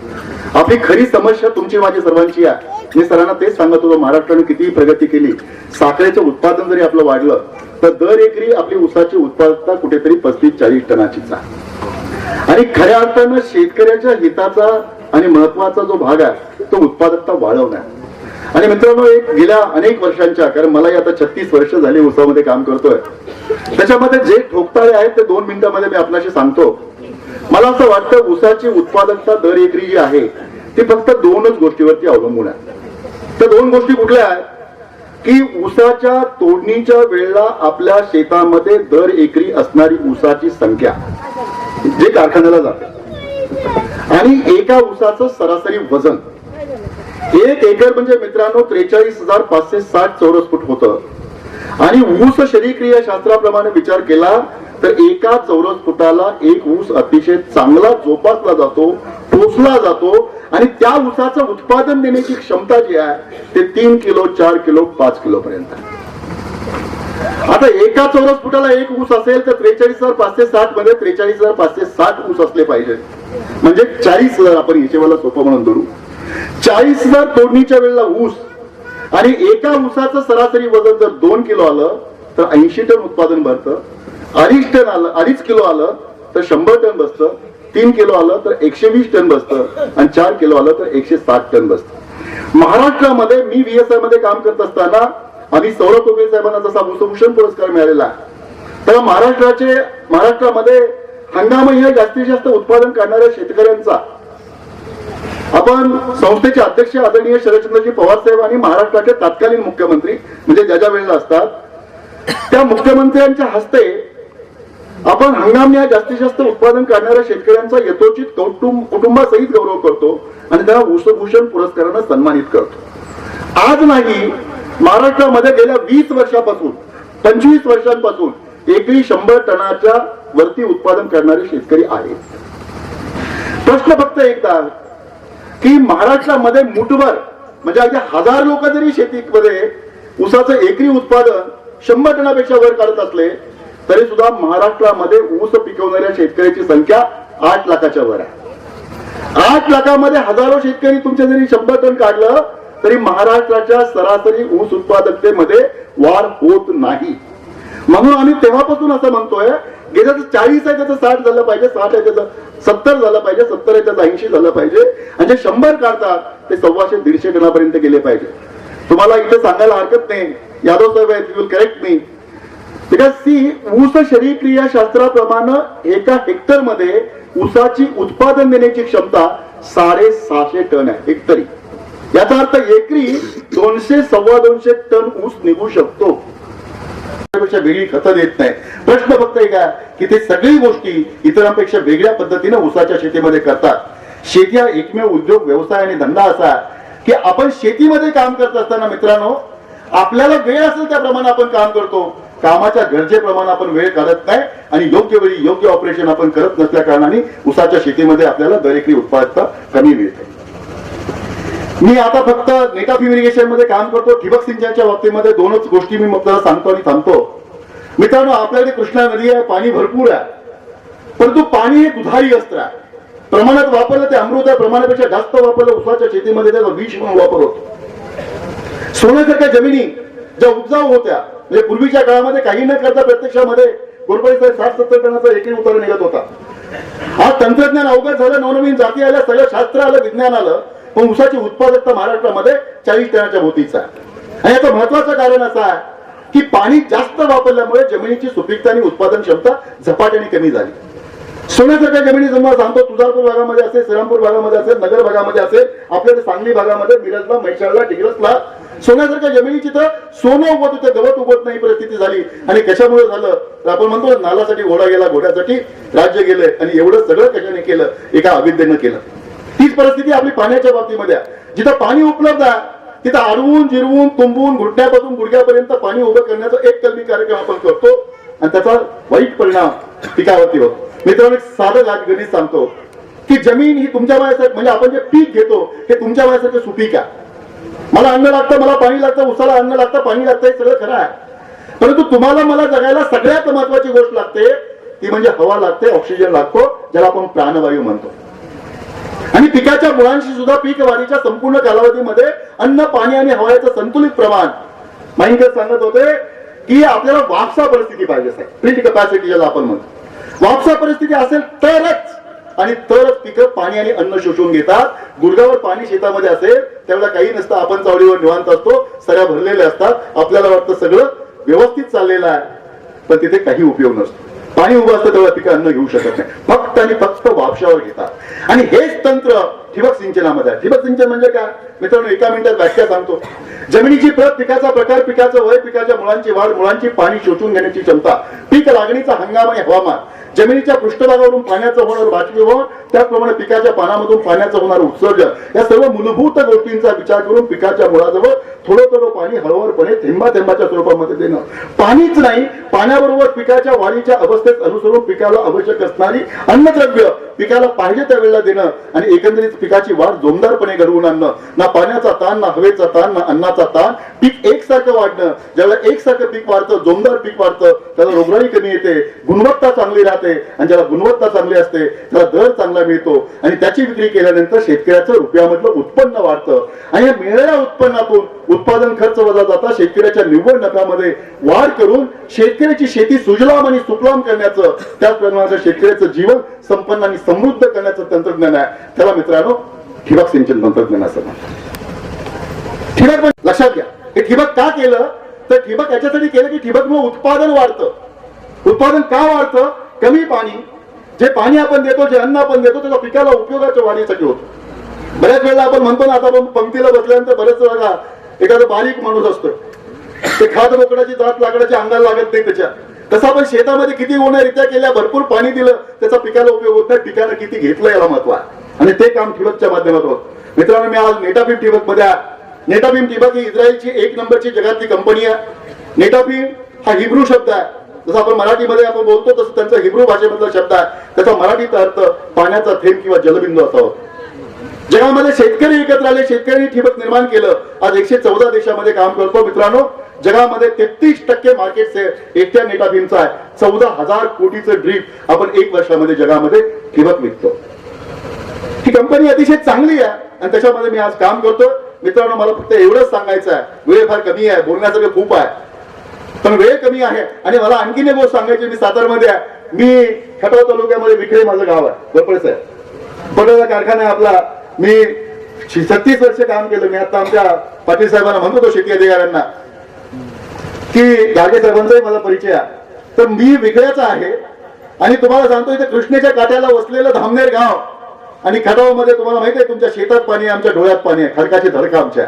आपली खरी समस्या तुमची माझी सर्वांची आहे. मी सरांना तेच सांगत होतो, महाराष्ट्राने कितीही प्रगती केली, साखरेचं उत्पादन जरी आपलं वाढलं तर दर एकरी आपली ऊसाची उत्पादकता कुठेतरी 35-40 टनाचीच आहे. आणि खऱ्या अर्थानं शेतकऱ्याच्या हिताचा आणि महत्वाचा जो भाग आहे तो उत्पादकता वाढवणं. आणि मित्रांनो, एक गेल्या अनेक वर्षांच्या, कारण मलाही आता 36 वर्ष झाली ऊसामध्ये काम करतोय, त्याच्यामध्ये जे ठोकताळे आहेत ते 2 मिनिटांमध्ये मी आपल्याशी सांगतो. मला असं वाटतं ऊसाची उत्पादकता दर एकरी जी आहे ती फक्त 2च गोष्टीवरती अवलंबून आहे. त्या 2 गोष्टी कुठल्या आहेत की ऊसाच्या तोडणीच्या वेळेला आपल्या शेतामध्ये दर एकरी असणारी ऊसाची संख्या जे कारखान्याला जाते आणि एका ऊसाचं सरासरी वजन. 1 एकर म्हणजे मित्रांनो 43,560 चौरस फूट होतं. आणि ऊस शरीरक्रिया शास्त्राप्रमाणे विचार केला तर एका चौरस फुटाला एक ऊस अतिशय चांगला जोपासला जातो, पोसला जातो आणि त्या ऊसाचं उत्पादन देण्याची क्षमता जी आहे ते 3 किलो, 4 किलो, 5 किलो पर्यंत. आता एका चौरस फुटाला एक ऊस असेल तर 43,560 मध्ये 43,560 ऊस असले पाहिजे, म्हणजे 40,000 आपण हिशेबाला सोपं म्हणून धरू. 40,000 तोडणीच्या वेळेला ऊस आणि एका ऊसाचं सरासरी वजन जर 2 किलो आलं तर 80 टन उत्पादन भरतं. 2.5 किलो आलं तर 100 टन बसतं. 3 किलो आलं तर 120 टन बसतं आणि 4 किलो आलं तर 160 टन बसतं. महाराष्ट्रामध्ये मी VSI मध्ये काम करत असताना आम्ही सौरभ कोगळे साहेबांना जसा भूषण पुरस्कार मिळालेला तेव्हा महाराष्ट्रामध्ये हंगामहीन जास्तीत जास्त उत्पादन करणाऱ्या शेतकऱ्यांचा आपण संस्थेचे अध्यक्ष आदरणीय शरदचंद्रजी पवार साहेब आणि महाराष्ट्राचे तत्कालीन मुख्यमंत्री म्हणजे ज्या वेळेला असतात त्या मुख्यमंत्र्यांच्या हस्ते आपण हंगामहीन जास्तीत जास्त उत्पादन करणाऱ्या शेतकऱ्यांचा यथोचित कुटुंबासहित गौरव करतो आणि त्यांना भूषण पुरस्कारानं सन्मानित करतो. आज नाही, महाराष्ट्रामध्ये गेल्या 20 वर्षापासून 25 वर्षांपासून एकरी 100 टनाच्या वरती उत्पादन करणारे शेतकरी आहेत. प्रश्न फक्त एकदा की महाराष्ट्रामध्ये मुठभर म्हणजे अगदी 1000 लोक जरी शेतीमध्ये ऊसाचं एकरी उत्पादन 100 टनापेक्षा वर काढत असले तरी सुद्धा महाराष्ट्रामध्ये ऊस पिकवणाऱ्या शेतकऱ्याची संख्या 8 लाखाच्या वर आहे. 8 लाखामध्ये हजारो शेतकरी तुमचे जरी 100 टन काढलं तरी महाराष्ट्राच्या सरासरी ऊस उत्पादकतेमध्ये वाढ होत नाही. म्हणून आम्ही तेव्हापासून असं म्हणतोय गेल्याचं 40 आहे त्याचं 60 झालं पाहिजे, 60 आहे त्याचं 70 झालं पाहिजे, 70 आहे त्याचं 80 झालं पाहिजे आणि जे 100 काढतात ते 125-150 टनापर्यंत गेले पाहिजे. तुम्हाला इथे सांगायला हरकत नाही, यादव साहेब आहेत, will correct me, because see ऊस शरीरक्रिया शास्त्राप्रमाणे एका हेक्टर मध्ये ऊसाची उत्पादन देण्याची क्षमता 650 टन आहे हेक्टरी. याचा अर्थ एकरी 200-250 टन ऊस निघू शकतो. वेगळी खतं देत नाही. प्रश्न फक्त एक आहे की ते सगळी गोष्टी इतरांपेक्षा वेगळ्या पद्धतीने ऊसाच्या शेतीमध्ये करतात. शेती हा एकमेव उद्योग, व्यवसाय आणि धंदा असा आहे की आपण शेतीमध्ये काम करत असताना मित्रांनो आपल्याला वेळ असेल त्याप्रमाणे आपण काम करतो, कामाच्या गरजेप्रमाणे आपण वेळ काढत नाही आणि योग्य वेळी योग्य ऑपरेशन आपण करत नसल्या कारणाने ऊसाच्या शेतीमध्ये आपल्याला दर एकरी उत्पादकता कमी मिळते. मी आता फक्त नेटअप इरिगेशन मध्ये काम करतो. ठिबक सिंचनाच्या बाबतीमध्ये 2च गोष्टी मी आपल्याला सांगतो आणि थांबतो. मित्रांनो, आपल्याकडे कृष्णा नदी आहे, पाणी भरपूर आहे, परंतु पाणी हे दुधारी अस्त्र आहे. प्रमाणात वापरलं ते अमृत आहे, प्रमाणापेक्षा जास्त वापरलं ऊसाच्या शेतीमध्ये त्याचा विष म्हणून वापर होतो. सोन्यासारख्या जमिनी ज्या उपजाऊ होत्या म्हणजे पूर्वीच्या काळामध्ये काही न करता प्रत्यक्षामध्ये गोरपडे साहेब 60-70 टनाचा एकरी उत्पादन निघत होता. आज तंत्रज्ञान अवगत झालं, नवनवीन जाती आल्या, सगळं शास्त्र आलं, विज्ञान आलं, पण ऊसाची उत्पादकता महाराष्ट्रामध्ये 40 टनाच्या भोवतीच आहे. आणि याचं महत्वाचं कारण असं आहे की पाणी जास्त वापरल्यामुळे जमिनीची सुपीकता आणि उत्पादन क्षमता झपाट्याने कमी झाली. सोन्यासारख्या जमिनी तुम्हाला सांगतो, तुळजापूर भागामध्ये असेल, श्रीरामपूर भागामध्ये असेल, नगर भागामध्ये असेल, आपल्याकडे सांगली भागामध्ये, मिरजला, म्हैसाळला, डिग्रसला सोन्यासारख्या जमिनीची तर सोनं उगवत होतं, गवत उगवत नाही परिस्थिती झाली. आणि कशामुळे झालं तर आपण म्हणतो नालासाठी घोडा गेला, घोड्यासाठी राज्य गेलंय. आणि एवढं सगळं कशाने केलं? एका अविद्येनं केलं. तीच परिस्थिती आपली पाण्याच्या बाबतीमध्ये आहे. जिथं पाणी उपलब्ध आहे तिथं अडवून जिरवून तुंबून घुटण्यापासून गुडघ्यापर्यंत पाणी उभं करण्याचा एक कलमी कार्यक्रम आपण करतो आणि त्याचा वाईट परिणाम पिकावरती होतो. मित्रांनो, एक साधं गणित सांगतो की जमीन ही तुमच्या वयासाठी, म्हणजे आपण जे पीक घेतो हे तुमच्या वयासाठी सुपीक आहे. मला अन्न लागतं, मला पाणी लागतं, उसाला अन्न लागतं, पाणी लागतं, हे सगळं खरं आहे. परंतु तुम्हाला मला जगायला सगळ्यात महत्वाची गोष्ट लागते ती म्हणजे हवा लागते, ऑक्सिजन लागतो, ज्याला आपण प्राणवायू म्हणतो. आणि पिकाच्या मुळांशी सुद्धा पीक वाढीच्या संपूर्ण कालावधीमध्ये अन्न, पाणी आणि हवाचं संतुलित प्रमाण. माइंडकर सांगत होते की आपल्याला वापसा परिस्थिती पाहिजे, प्रिंट कपॅसिटी ज्याला आपण म्हणतो. वापसा परिस्थिती असेल तरच पिकं पाणी आणि अन्न शोषून घेतात. गुडघ्यावर पाणी शेतामध्ये असेल त्यावेळेला काही नसतं, आपण चावडीवर निवांत असतो, सऱ्या भरलेल्या असतात, आपल्याला वाटतं सगळं व्यवस्थित चाललेलं आहे, पण तिथे काही उपयोग नसतो. पाणी उभं असतं तेव्हा पिकं अन्न घेऊ शकत नाही, फक्त आणि फक्त वापशावर घेतात. आणि हेच तंत्र ठिबक सिंचनामध्ये आहे. ठिबक सिंचन म्हणजे काय मित्रांनो, एका मिनिटात व्याख्या सांगतो. जमिनीची प्रत, पिकाचा प्रकार, पिकाचं वय, पिकाच्या मुळांची वाढ, मुळांची पाणी शोषून घेण्याची क्षमता, पीक लागणीचा हंगाम आणि हवामान, जमिनीच्या पृष्ठभागावरून पाण्याचं होणारं बाष्पीभवन, त्याचप्रमाणे पिकाच्या पानामधून पाण्याचं होणारं उत्सर्जन, या सर्व मूलभूत गोष्टींचा विचार करून पिकाच्या मुळाजवळ थोडं पाणी हळूवारपणे थेंबाच्या स्वरूपामध्ये देणं. पाणीच नाही, पाण्याबरोबर पिकाच्या वाढीच्या अवस्थेत अनुसरून पिकाला आवश्यक असणारी अन्नद्रव्य पिकाला पाहिजे त्या वेळेला देणं आणि एकंदरीत पिकाची वाढ जोमदारपणे घडवून आणणं. ना पाण्याचा ताण, ना हवेचा ताण, ना अन्नाचा ताण, पीक एकसारखं वाढणं. ज्यावेळेला एकसारखं पीक वाढतं, जोमदार पीक वाढतं, त्याला रोगराई कमी येते, गुणवत्ता चांगली राहते आणि ज्याला गुणवत्ता चांगली असते त्याला दर चांगला मिळतो आणि त्याची विक्री केल्यानंतर शेतकऱ्याचं रुपयामधलं उत्पन्न वाढतं. आणि या मिळणाऱ्या उत्पन्नातून उत्पादन खर्च वजा जाता शेतकऱ्याच्या निव्वळ नफ्यामध्ये वाढ करून शेतकऱ्याची शेती सुजलाम आणि सुफलाम करण्याचं, त्याचप्रमाणे शेतकऱ्याचं जीवन संपन्न आणि समृद्ध करण्याचं तंत्रज्ञान आहे. त्याला मित्रांनो ठिबक सिंचन तंत्रज्ञान असं म्हणतात. ठिबक पण लक्षात घ्या, हे ठिबक का केलं तर ठिबक याच्यासाठी केलं की ठिबकमुळे उत्पादन वाढतं. उत्पादन का वाढतं? कमी पाणी, जे पाणी आपण देतो, जे अन्न आपण देतो त्याचा पिकाला उपयोगाच्या वाढीसाठी होतो. बऱ्याच वेळेला आपण म्हणतो ना, आता आपण पंक्तीला बसल्यानंतर बरेच वेळा एखादा बारीक माणूस असतो, ते खाद बोकडाची दात लाकडाच्या अंगाला लागत नाही त्याच्या. तसं आपण शेतामध्ये किती उन्हारित्या केल्या, भरपूर पाणी दिलं, त्याचा पिकाला उपयोग होत नाही. पिकाला किती घेतलं याला महत्व आहे आणि ते काम ठिबकच्या माध्यमातून. मित्रांनो, मी आज नेटाबीम ठिबक मध्ये आहे. नेटाबीम ठिबक ही इस्रायलची 1 नंबरची जगातली कंपनी आहे. नेटाबीम हा हिब्रू शब्द आहे. जसं आपण मराठीमध्ये आपण बोलतो तसं त्यांचा हिब्रू भाषेमधला शब्द आहे. त्याचा मराठीचा अर्थ पाण्याचा थेंब किंवा जलबिंदू असा होतो. जगामध्ये शेतकरी एकत्र आले, शेतकऱ्यांनी ठिबक निर्माण केलं. आज 114 देशामध्ये काम करतो. मित्रांनो, जगामध्ये 33% मार्केट एकट्या नेटाबीमचा आहे. 14,000 कोटीचं ड्रीप आपण 1 वर्षामध्ये जगामध्ये ठिबक विकतो. ही कंपनी अतिशय चांगली आहे आणि त्याच्यामध्ये मी आज काम करतो. मित्रांनो, मला फक्त एवढंच सांगायचं आहे, वेळ फार कमी आहे, बोलण्यासारखं खूप आहे, पण वेळ कमी आहे. आणि मला आणखीन एक गोष्ट सांगायची, मी सातारमध्ये आहे. मी खटाव तालुक्यामध्ये विखे माझं गाव आहे, बरपळस आहे. पटोळा कारखाना आहे आपला. मी 36 वर्ष काम केलं. मी आता आमच्या पाटील साहेबांना म्हणतो तो शेती अधिकाऱ्यांना की गाडगे साहेबांचाही माझा परिचय आहे. तर मी विखळ्याचा आहे आणि तुम्हाला सांगतो, इथे कृष्णेच्या काठ्याला वसलेलं धामनेर गाव आणि खटावमध्ये तुम्हाला माहिती आहे, तुमच्या शेतात पाणी आहे, आमच्या डोळ्यात पाणी आहे, खडकाची धडका आमच्या.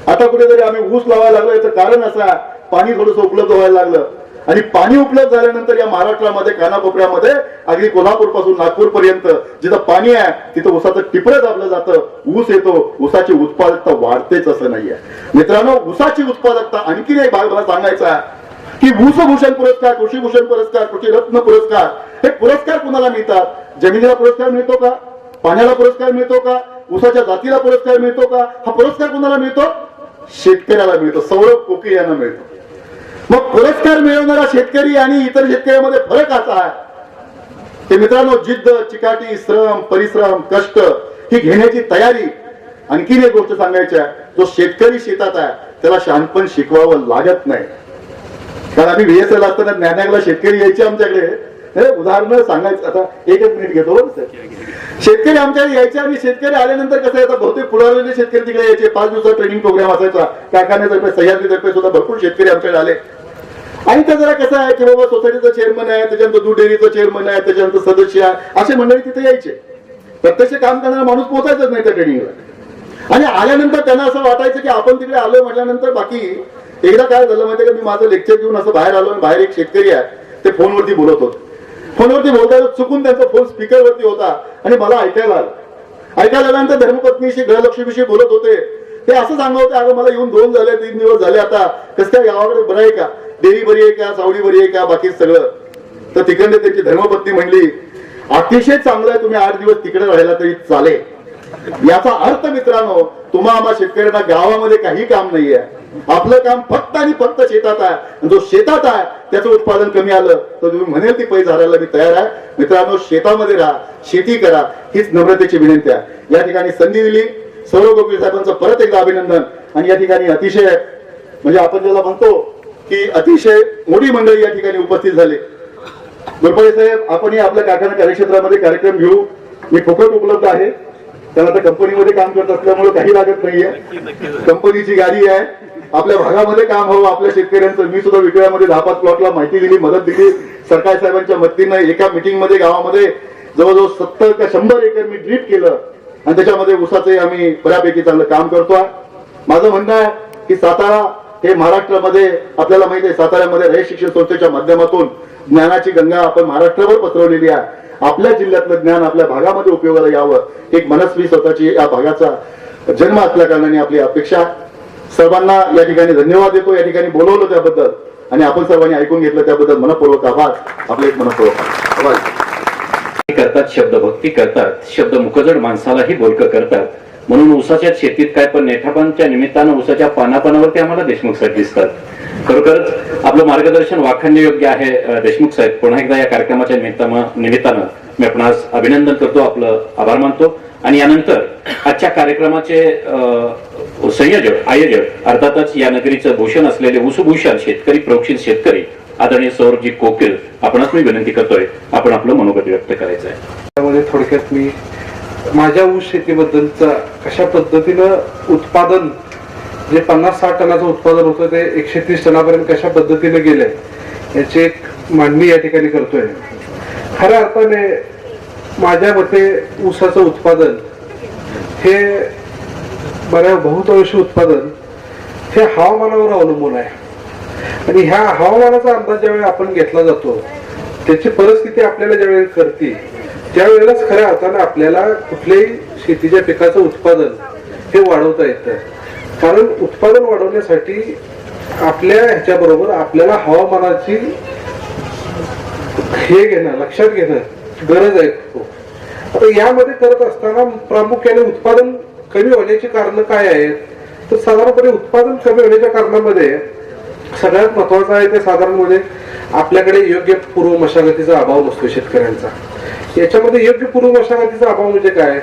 आता कुठेतरी आम्ही ऊस लावायला लागलो, याचं कारण असं आहे, पाणी थोडंसं उपलब्ध व्हायला लागलं. आणि पाणी उपलब्ध झाल्यानंतर या महाराष्ट्रामध्ये कानाकोपऱ्यामध्ये अगदी कोल्हापूर पासून नागपूर पर्यंत जिथं पाणी आहे तिथं ऊसाचं टिपरं दाबलं जातं, ऊस येतो. ऊसाची उत्पादकता वाढतेच असं नाहीये. मित्रांनो, ऊसाची उत्पादकता आणखीन एक भाग मला सांगायचा आहे की ऊसभूषण पुरस्कार, कृषीभूषण पुरस्कार, कृषी रत्न पुरस्कार, हे पुरस्कार कुणाला मिळतात? जमिनीला पुरस्कार मिळतो का? पाण्याला पुरस्कार मिळतो का? ऊसाच्या जातीला पुरस्कार मिळतो का? हा पुरस्कार कुणाला मिळतो? शेतकऱ्याला मिळतो. सौरभ कोकी यांना मिळतो. मग पुरस्कार मिळवणारा शेतकरी आणि इतर शेतकऱ्यामध्ये फरक असा आहे की मित्रांनो, जिद्द, चिकाटी, श्रम, परिश्रम, कष्ट ही घेण्याची तयारी. आणखीन एक गोष्ट सांगायची आहे, जो शेतकरी शेतात आहे त्याला शहाणपण शिकवावं लागत नाही. कारण आम्ही VSL असताना ज्ञानाला शेतकरी यायचे आमच्याकडे. हे उदाहरण सांगायचं, आता एकच मिनिट घेतो. शेतकरी आमच्याकडे यायचे आणि शेतकरी आल्यानंतर कसं आहे, बहुतेक पुढारलेले शेतकरी तिकडे यायचे. 5 दिवसाचा ट्रेनिंग प्रोग्राम असायचा कारखान्यातर्फे, सह्याद्रीतर्फे सुद्धा भरपूर शेतकरी आमच्याकडे आले. आणि त्या जरा कसं आहे की बाबा सोसायटीचं चेअरमन आहे, त्याच्यानंतर दूध डेअरीचं चेअरमन आहे, त्याच्यानंतर सदस्य आहे, असे मंडळी तिथे यायचे. प्रत्यक्ष काम करणारा माणूस पोहोचायचाच नाही त्या ट्रेनिंगला. आणि आल्यानंतर त्यांना असं वाटायचं की आपण तिकडे आलोय म्हटल्यानंतर बाकी एकदा काय झालं माहितीये का, मी माझं लेक्चर घेऊन असं बाहेर आलो आणि बाहेर एक शेतकरी आहे, ते फोनवरती बोलत होते. फोनवरती बोलताना चुकून त्यांचा फोन स्पीकरवरती होता आणि मला ऐकायला आल्यानंतर धर्मपत्नीशी गृहलक्ष्मीशी बोलत होते. ते असं सांगत होते, अगं मला येऊन 2 झाले 3 दिवस झाले, आता कसं काय गावाकडे बरं आहे का, देवी बरी आहे का, सावडी बरी आहे का, बाकी सगळं. तर तिकडे त्यांची धर्मपत्नी म्हणली, अतिशय चांगलं आहे, तुम्ही 8 दिवस तिकडे राहिला तरी चालेल. याचा अर्थ मित्रांनो, तुम्हा आम्हा शेतकऱ्यांना गावामध्ये काही काम नाहीये, आपलं काम फक्त आणि फक्त शेतात आहे. जो शेतात आहे त्याचं उत्पादन कमी आलं तर तुम्ही म्हणेल ती पैसे हरायला मी तयार आहे. मित्रांनो, शेतामध्ये राहा, शेती करा, हीच नम्रतेची विनंती आहे. या ठिकाणी संधी दिली सौरभ गोपी साहेबांचं परत एकदा अभिनंदन. आणि या ठिकाणी अतिशय म्हणजे आपण ज्याला म्हणतो की अतिशय मोठी मंडळी या ठिकाणी उपस्थित झाली. गोरपडे साहेब, आपणही आपल्या कारखाना कार्यक्षेत्रामध्ये कार्यक्रम घेऊ. मी फुकट उपलब्ध आहे, त्याला आता कंपनीमध्ये काम करत असल्यामुळे काही लागत नाहीये. कंपनीची गाडी आहे, आपल्या भागामध्ये काम हवं आपल्या शेतकऱ्यांचं. मी सुद्धा विक्रियामध्ये 10-5 प्लॉटला माहिती दिली, मदत दिली. सरकार साहेबांच्या मदतीनं एका मीटिंग मध्ये गावामध्ये जवळजवळ 70 का 100 एकर मी ड्रीप केलं आणि त्याच्यामध्ये ऊसाचे आम्ही बऱ्यापैकी चांगलं काम करतोय. माझं म्हणणं आहे की सातारा हे महाराष्ट्रामध्ये आपल्याला माहिती आहे, साताऱ्यामध्ये रयत शिक्षण संस्थेच्या माध्यमातून ज्ञानाची गंगा आपण महाराष्ट्रभर पसरवलेली आहे. आपल्या जिल्ह्यातलं ज्ञान आपल्या भागामध्ये उपयोगाला यावं, एक मनस्वी स्वतःची या भागाचा जन्म असल्या कारणाने आपली अपेक्षा. सर्वांना या ठिकाणी धन्यवाद देतो, या ठिकाणी बोलवलं त्याबद्दल आणि आपण सर्वांनी ऐकून घेतलं त्याबद्दल मनपूर्वक आभार. आपले एक मनपूर्वक आभार. करतात, शब्दभक्ती करतात, शब्द मुखजड माणसालाही बोलकं करतात. म्हणून ऊसाच्या शेतीत काय, पण नेठापांच्या निमित्तानं ऊसाच्या पानापानावरती आम्हाला देशमुख साहेब दिसतात. खरोखरच आपलं मार्गदर्शन वाखाणणे योग्य आहे. देशमुख साहेब, पुन्हा एकदा या कार्यक्रमाच्या निमित्तानं मी आपणास अभिनंदन करतो, आपलं आभार मानतो. आणि यानंतर आजच्या कार्यक्रमाचे संयोजक आयोजक अर्थातच या नगरीचं भूषण असलेले ऊसभूषण शेतकरी प्रयोगशील शेतकरी आदरणीय सौरभजी कोकिल, आपणच मी विनंती करतोय, आपण आपलं मनोगत व्यक्त करायचं आहे. त्यामध्ये थोडक्यात मी माझ्या ऊस शेतीबद्दलचा कशा पद्धतीनं उत्पादन जे 50-60 टनाचं उत्पादन होतं ते 130 टनापर्यंत कशा पद्धतीने गेलंय याची एक मांडणी या ठिकाणी करतोय. खऱ्या अर्थाने माझ्या मते ऊसाचं उत्पादन हे बहुतांशी उत्पादन हे हवामानावर अवलंबून आहे. आणि ह्या हवामानाचा अंदाज ज्यावेळी आपण घेतला जातो, त्याची परिस्थिती आपल्याला ज्यावेळी करते त्यावेळेलाच खऱ्या अर्थाने आपल्याला कुठल्याही शेतीच्या पिकाचं उत्पादन हे वाढवता येतं. कारण उत्पादन वाढवण्यासाठी आपल्या ह्याच्याबरोबर आपल्याला हवामानाची हे घेणं, लक्षात घेणं गरज आहे. आता यामध्ये करत असताना प्रामुख्याने उत्पादन कमी होण्याची कारण काय आहेत, तर साधारणपणे उत्पादन कमी होण्याच्या कारणामध्ये सगळ्यात महत्वाचं आहे ते साधारण म्हणजे आपल्याकडे योग्य पूर्व मशागतीचा अभाव नसतो शेतकऱ्यांचा. याच्यामध्ये योग्य पूर्व मशागतीचा अभाव म्हणजे काय,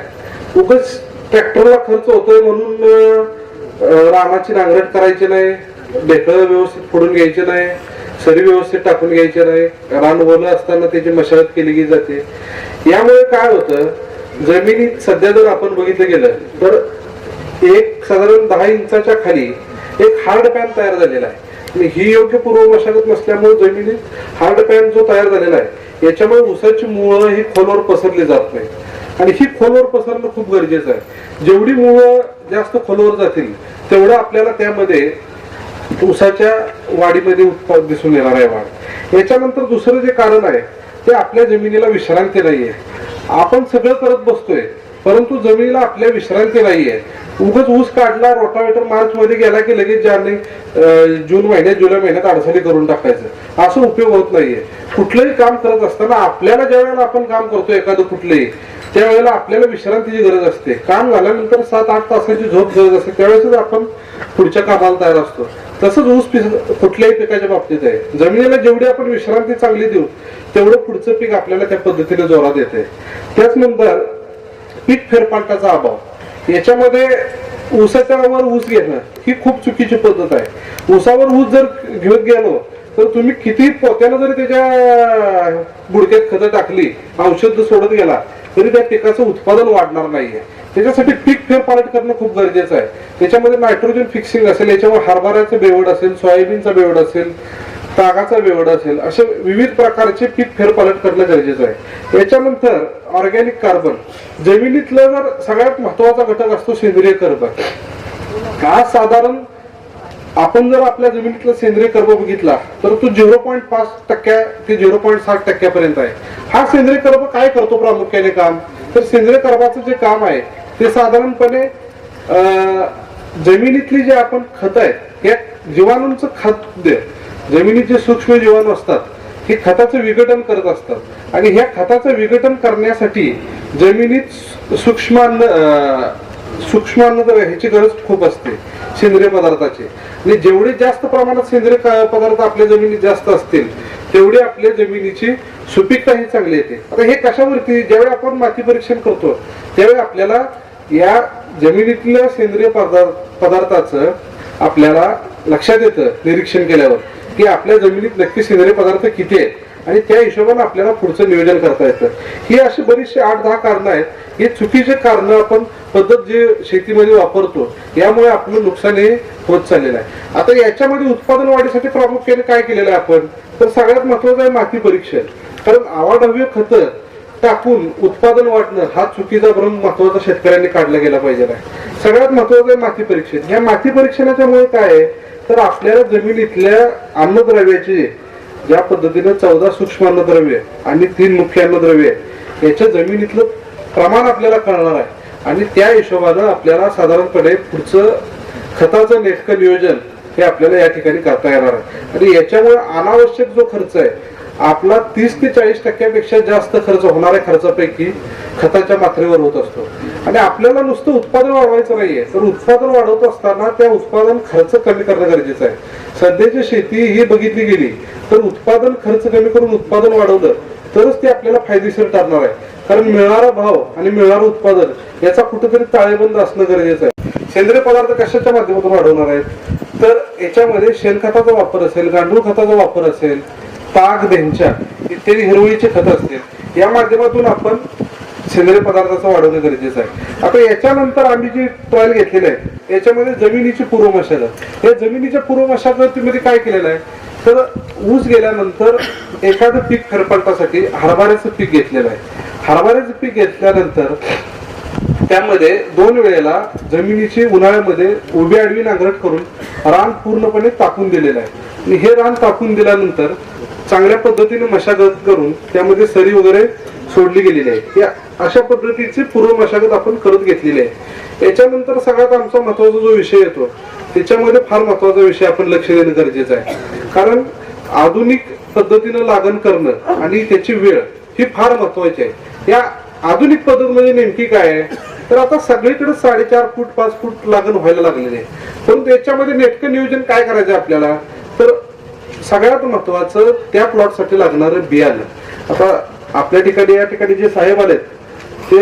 उगाच ट्रॅक्टरला खर्च होतोय म्हणून रानाची नांगरट करायची नाही, ढेकळं व्यवस्थित फोडून घ्यायचे नाही, सरी व्यवस्थित टाकून घ्यायचे नाही, रान ओलं असताना त्याची मशागत केली जाते. यामुळे काय होतं, जमिनीत सध्या जर आपण बघितलं गेलं तर एक साधारण 10 इंचाच्या खाली एक हार्ड पॅन तयार झालेला आहे. ही योग्य पूर्व मशागत नसल्यामुळे जमिनीत हार्ड पॅन जो तयार झालेला आहे याच्यामुळे ऊसाची मुळं ही खोलवर पसरली जात नाही. आणि ही खोलवर पसरणं खूप गरजेचं आहे. जेवढी मुळं जास्त खोलवर जातील तेवढं आपल्याला त्यामध्ये ऊसाच्या वाढीमध्ये उत्पादन दिसून येणार आहे वाढ. याच्यानंतर दुसरं जे कारण आहे ते आपल्या जमिनीला विश्रांती नाहीये. आपण सगळं करत बसतोय परंतु जमिनीला आपल्या विश्रांती नाहीये. उगाच ऊस काढला, रोटावेटर मार्च मध्ये गेला की लगेच जून महिन्यात जुलै महिन्यात अडचणी करून टाकायचं, असं उपयोग होत नाहीये. कुठलंही काम करत असताना आपल्याला ज्या वेळेला आपण काम करतो एखादं कुठलंही, त्यावेळेला आपल्याला विश्रांतीची गरज असते. काम झाल्यानंतर 7-8 तासाची झोप गरज असते, त्यावेळेस आपण पुढच्या कामाला तयार असतो. तसंच ऊस कुठल्याही पिकाच्या बाबतीत आहे. जमिनीला जेवढी आपण विश्रांती चांगली देऊ तेवढं पुढचं पीक आपल्याला त्या पद्धतीने जोरात येते. त्याचनंतर पीक फेरपालटाचा अभाव, याच्यामध्ये ऊसाच्या वर ऊस घेणं ही खूप चुकीची पद्धत आहे. ऊसावर ऊस जर घेत गेलो तर तुम्ही किती पोत्यानं जरी त्याच्या गुडघ्यात खतं टाकली, औषध सोडत गेला तरी त्या पिकाचं उत्पादन वाढणार नाहीये. त्याच्यासाठी पीक फेरपालट करणं खूप गरजेचं आहे. त्याच्यामध्ये नायट्रोजन फिक्सिंग असेल, याच्यावर हरभऱ्याचं बेवड असेल, सोयाबीनचा बेवड असेल, तागाचा वेवड असेल, असे विविध प्रकारचे पीक फेरपालट करणं गरजेचं आहे. याच्यानंतर ऑर्गॅनिक कार्बन, जमिनीतलं जर सगळ्यात महत्वाचा घटक असतो सेंद्रिय कार्बन. हा साधारण आपण जर आपल्या जमिनीतला सेंद्रिय कर्ब बघितला तर तो 0.5% ते 0.7% पर्यंत आहे. हा सेंद्रिय कर्ब काय करतो प्रामुख्याने काम, तर सेंद्रिय कर्बाचं जे काम आहे ते साधारणपणे जमिनीतली जे आपण खत आहेत या जीवाणूंचं खाद्य, जमिनीत जे सूक्ष्म जीवाणू असतात हे खताचं विघटन करत असतात आणि ह्या खताचं विघटन करण्यासाठी जमिनीत सूक्ष्मान्न ह्याची गरज खूप असते सेंद्रिय पदार्थाची. आणि जेवढे जास्त प्रमाणात सेंद्रिय पदार्थ आपल्या जमिनीत जास्त असतील तेवढी आपल्या जमिनीची सुपीकता ही चांगली येते. आता हे कशावरती, ज्यावेळी आपण माती परीक्षण करतो त्यावेळी आपल्याला या जमिनीतल्या सेंद्रिय पदार्थाचं आपल्याला लक्षात येतं निरीक्षण केल्यावर की आपल्या जमिनीत नक्की सेंद्रिय पदार्थ किती आहेत आणि त्या हिशोबाने आपल्याला पुढचं नियोजन करता येतं. ही अशी बरीचशी 8-10 कारणं आहेत. हे चुकीचे कारण आपण पद्धत जे शेतीमध्ये वापरतो यामुळे आपलं नुकसान हे होत चाललेलं आहे. आता याच्यामध्ये उत्पादन वाढीसाठी प्रामुख्याने काय केलेलं आहे आपण, तर सगळ्यात महत्वाचं आहे माती परीक्षण. कारण आवाढव्य खतं टाकून उत्पादन वाढणं हा चुकीचा भ्रम महत्वाचा शेतकऱ्यांनी काढला गेला पाहिजे. सगळ्यात महत्वाचं आहे माती परीक्षण. या माती परीक्षणाच्यामुळे काय आहे तर आपल्याला जमिनीतल्या अन्नद्रव्याचे ज्या पद्धतीने 14 सूक्ष्म अन्नद्रव्य आणि 3 मुख्य अन्नद्रव्य याच्या जमिनीतलं प्रमाण आपल्याला कळणार आहे आणि त्या हिशोबानं आपल्याला साधारणपणे पुढचं खताचं नेटकं नियोजन हे आपल्याला या ठिकाणी करता येणार आहे. आणि याच्यामुळे अनावश्यक जो खर्च आहे आपला 30 ते 40% जास्त खर्च होणाऱ्या खर्चापैकी खताच्या मात्रेवर होत असतो. आणि आपल्याला नुसतं उत्पादन वाढवायचं नाहीये तर उत्पादन वाढवत असताना त्या उत्पादन खर्च कमी करणं गरजेचं आहे. सध्याची शेती ही बघितली गेली तर उत्पादन खर्च कमी करून उत्पादन वाढवलं तरच ते आपल्याला फायदेशीर ठरणार आहे. कारण मिळणारा भाव आणि मिळणारं उत्पादन याचा कुठेतरी ताळेबंद असणं गरजेचं आहे. सेंद्रिय पदार्थ कशाच्या माध्यमातून वाढवणार आहेत तर याच्यामध्ये शेणखताचा वापर असेल, गांडूळ खताचा वापर असेल, ताग, देंच्या इत्यादी हिरवळीचे खत असतील या माध्यमातून आपण सेंद्रिय पदार्थाचं वाढवणं गरजेचं आहे. आता याच्यानंतर आम्ही जी ट्रायल घेतलेली आहे याच्यामध्ये जमिनीची पूर्व मशागत. या जमिनीच्या पूर्व मशागतीमध्ये काय केलेलं आहे तर ऊस गेल्यानंतर एखादं पीक फेरपालटासाठी हरभऱ्याचं पीक घेतलेलं आहे. हरभऱ्याचं पीक घेतल्यानंतर त्यामध्ये 2 वेळेला जमिनीची उन्हाळ्यामध्ये उभी आडवी नांगरट करून रान पूर्णपणे टाकून दिलेलं आहे. आणि हे रान टाकून दिल्यानंतर चांगल्या पद्धतीने मशागत करून त्यामध्ये सरी वगैरे सोडली गेलेली आहे. या अशा पद्धतीची पूर्व मशागत आपण करत घेतलेली आहे. याच्यानंतर सगळ्यात आमचा महत्वाचा जो विषय येतो त्याच्यामध्ये फार महत्वाचा विषय आपण लक्ष देणं गरजेचं आहे. कारण आधुनिक पद्धतीनं लागण करणं आणि त्याची वेळ ही फार महत्वाची आहे. या आधुनिक पद्धत म्हणजे नेमकी काय आहे तर आता सगळीकडे 4.5 फूट 5 फूट लागण व्हायला लागलेली आहे. परंतु याच्यामध्ये नेटकं नियोजन काय करायचं आपल्याला तर सगळ्यात महत्वाचं त्या प्लॉटसाठी लागणारं बियाणं. आता आपल्या ठिकाणी या ठिकाणी जे साहेब आलेत ते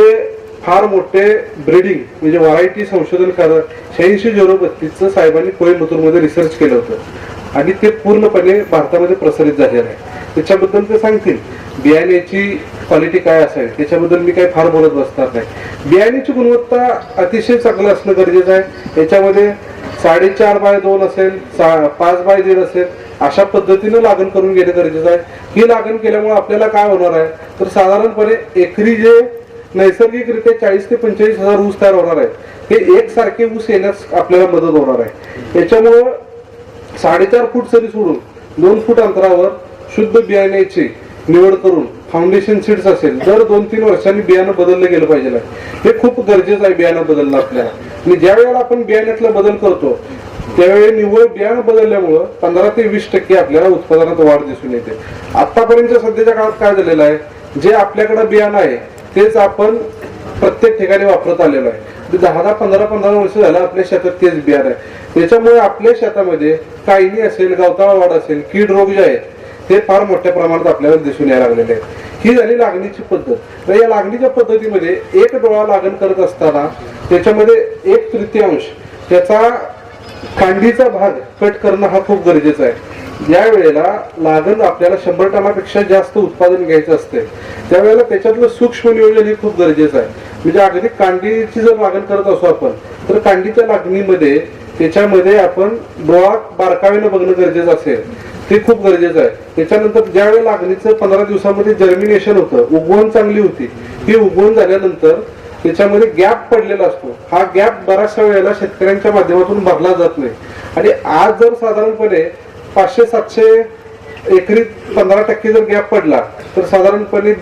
फार मोठे ब्रीडिंग म्हणजे व्हरायटी संशोधन करत 86-032 साहेबांनी कोइंबतूरमध्ये रिसर्च केलं होतं आणि ते पूर्णपणे भारतामध्ये प्रसारित झालेलं आहे. त्याच्याबद्दल ते सांगतील बियाण्याची क्वालिटी काय असेल त्याच्याबद्दल मी काही फार बोलत बसणार नाही. बियाण्याची गुणवत्ता अतिशय चांगलं असणं गरजेचं आहे. याच्यामध्ये 4.5x2 असेल, 5x1.5 असेल अशा पद्धतीने लागण करून घेणं गरजेचं आहे. ही लागण केल्यामुळे आपल्याला काय होणार आहे तर साधारणपणे एकरी जे नैसर्गिकरित्या 40 ते 45 हजार ऊस तयार होणार आहे हे एकसारखे ऊस येण्यास आपल्याला मदत होणार आहे. याच्यामुळं 4.5 फूट सरी सोडून 2 फूट अंतरावर शुद्ध बियाण्याची निवड करून फाउंडेशन सीड्स असेल दर 2-3 वर्षांनी बियाणं बदललं गेलं पाहिजे. हे खूप गरजेचं आहे बियाणं बदलणं आपल्याला. आणि ज्या वेळेला आपण बियाण्यातला बदल करतो त्यावेळी निव्वळ बियाणं बदलल्यामुळं 15 ते 20% आपल्याला उत्पादनात वाढ दिसून येते. आतापर्यंत सध्याच्या काळात काय झालेलं आहे जे आपल्याकडे बियाणं आहे तेच आपण प्रत्येक ठिकाणी वापरत आलेलो आहे. 10-15 वर्ष झालं आपल्या शेतात तेच बियाणं आहे. त्याच्यामुळे आपल्या शेतामध्ये कायनी असेल, गवताळा वाढ असेल, कीड रोग जे आहेत ते फार मोठ्या प्रमाणात आपल्याला दिसून यायला लागलेले आहेत. ही झाली लागणीची पद्धत. तर या लागणीच्या पद्धतीमध्ये एक डोळा लागण करत असताना त्याच्यामध्ये 1/3 त्याचा कांडीचा भाग कट करणं हा खूप गरजेचा आहे. ज्या वेळेला लागण आपल्याला 100 टनापेक्षा जास्त उत्पादन घ्यायचं असते त्यावेळेला त्याच्यातलं सूक्ष्म नियोजन हे खूप गरजेचं आहे. म्हणजे अगदी कांडीची जर लागण करत असो आपण तर कांडीच्या लागणीमध्ये त्याच्यामध्ये आपण डोळा बारकाईनं बघणं गरजेचं असेल ते खूप गरजेचं आहे. त्याच्यानंतर ज्यावेळी लागणीचं 15 दिवसामध्ये जर्मिनेशन होतं, उगवण चांगली होती, ही उगवण झाल्यानंतर त्याच्यामध्ये गॅप पडलेला असतो. हा गॅप बऱ्याचशा वेळेला शेतकऱ्यांच्या माध्यमातून भरला जात नाही. आणि आज जर साधारणपणे 500-700 एकरी 15% जर गॅप पडला तर साधारणपणे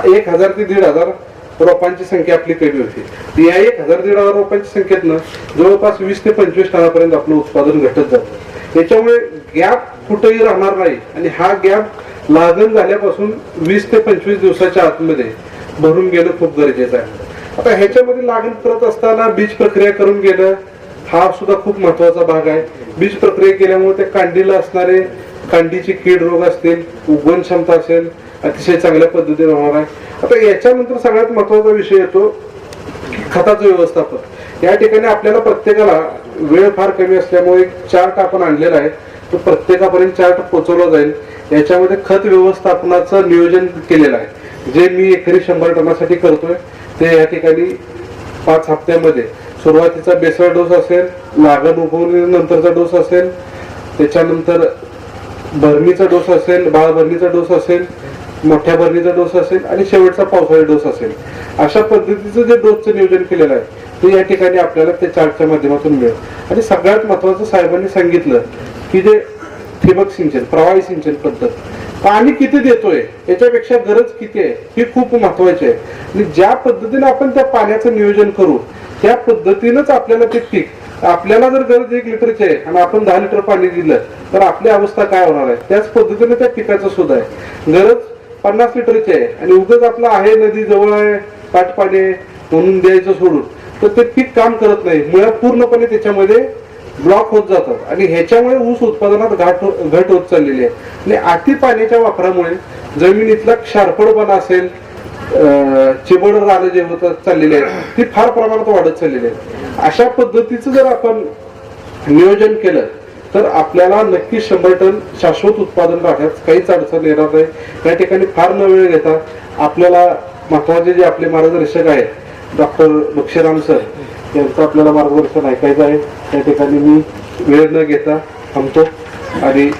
1000 ते 1500 रोपांची संख्या आपली कमी होती. या 1000-1500 रोपांची संख्येतनं जवळपास 20 ते 25 टनापर्यंत आपलं उत्पादन घटत जातं. याच्यामुळे गॅप कुठेही राहणार नाही आणि हा गॅप लागण झाल्यापासून 20 ते 25 दिवसाच्या आतमध्ये भरून घेणं खूप गरजेचं आहे. आता ह्याच्यामध्ये लागण करत असताना बीज प्रक्रिया करून घेणं हा सुद्धा खूप महत्वाचा भाग आहे. बीज प्रक्रिया केल्यामुळे त्या कांडीला असणारे कांडीची कीड रोग असतील, उगवण क्षमता असेल, अतिशय चांगल्या पद्धतीने होणार आहे. आता याच्यानंतर सगळ्यात महत्वाचा विषय येतो खताचं व्यवस्थापन. या ठिकाणी आपल्याला प्रत्येकाला वेळ फार कमी असल्यामुळे एक चार्ट आपण आणलेला आहे, तो प्रत्येकापर्यंत चार्ट पोहोचवला जाईल. याच्यामध्ये खत व्यवस्थापनाचं नियोजन केलेलं आहे, जे मी एकरी 100 टनासाठी करतोय. ते या ठिकाणी 5 हप्त्यामध्ये सुरुवातीचा बेसळ डोस असेल, लागण उगवल्यानंतरचा डोस असेल, त्याच्यानंतर भरणीचा डोस असेल, बाळ भरणीचा डोस असेल, मोठ्या भरणीचा डोस असेल आणि शेवटचा पावसाळी डोस असेल. अशा पद्धतीचं जे डोसचं नियोजन केलेलं आहे ते या ठिकाणी आपल्याला त्या चार्टच्या माध्यमातून मिळेल. आणि सगळ्यात महत्वाचं साहेबांनी सांगितलं की जे ठिबक सिंचन, प्रवाही सिंचन पद्धत, पाणी किती देतोय याच्यापेक्षा गरज किती आहे ही खूप महत्वाची आहे. आणि ज्या पद्धतीने आपण त्या पाण्याचं नियोजन करू त्या पद्धतीनंच आपल्याला ते पीक, आपल्याला जर गरज 1 लिटरची आहे आणि आपण 10 लिटर पाणी दिलं तर आपली अवस्था काय होणार आहे. त्याच पद्धतीने त्या पिकाचं सुद्धा आहे. गरज 50 लिटरची आहे आणि उगाच आपलं आहे, नदी जवळ आहे, पाटपाणी म्हणून द्यायचं सोडून तर ते पीक काम करत नाही. मुळात पूर्णपणे त्याच्यामध्ये ब्लॉक होत जातात आणि ह्याच्यामुळे ऊस उत्पादनात घट होत चाललेली आहे. आणि अति पाण्याच्या वापरामुळे जमिनीतला क्षारपडपणा असेल, चिबड रानं जे होत चाललेले आहेत ती फार प्रमाणात वाढत चाललेली आहे. अशा पद्धतीचं जर आपण नियोजन केलं तर आपल्याला नक्की 100 टन शाश्वत उत्पादन राहण्यास काहीच अडचण येणार नाही. या ठिकाणी फार न वेळ घेता आपल्याला महत्वाचे जे आपले मार्गदर्शक आहेत डॉक्टर बक्षीराम सर यांचं आपल्याला मार्गदर्शन ऐकायचं आहे. त्या ठिकाणी मी वेळ न घेता थांबतो आणि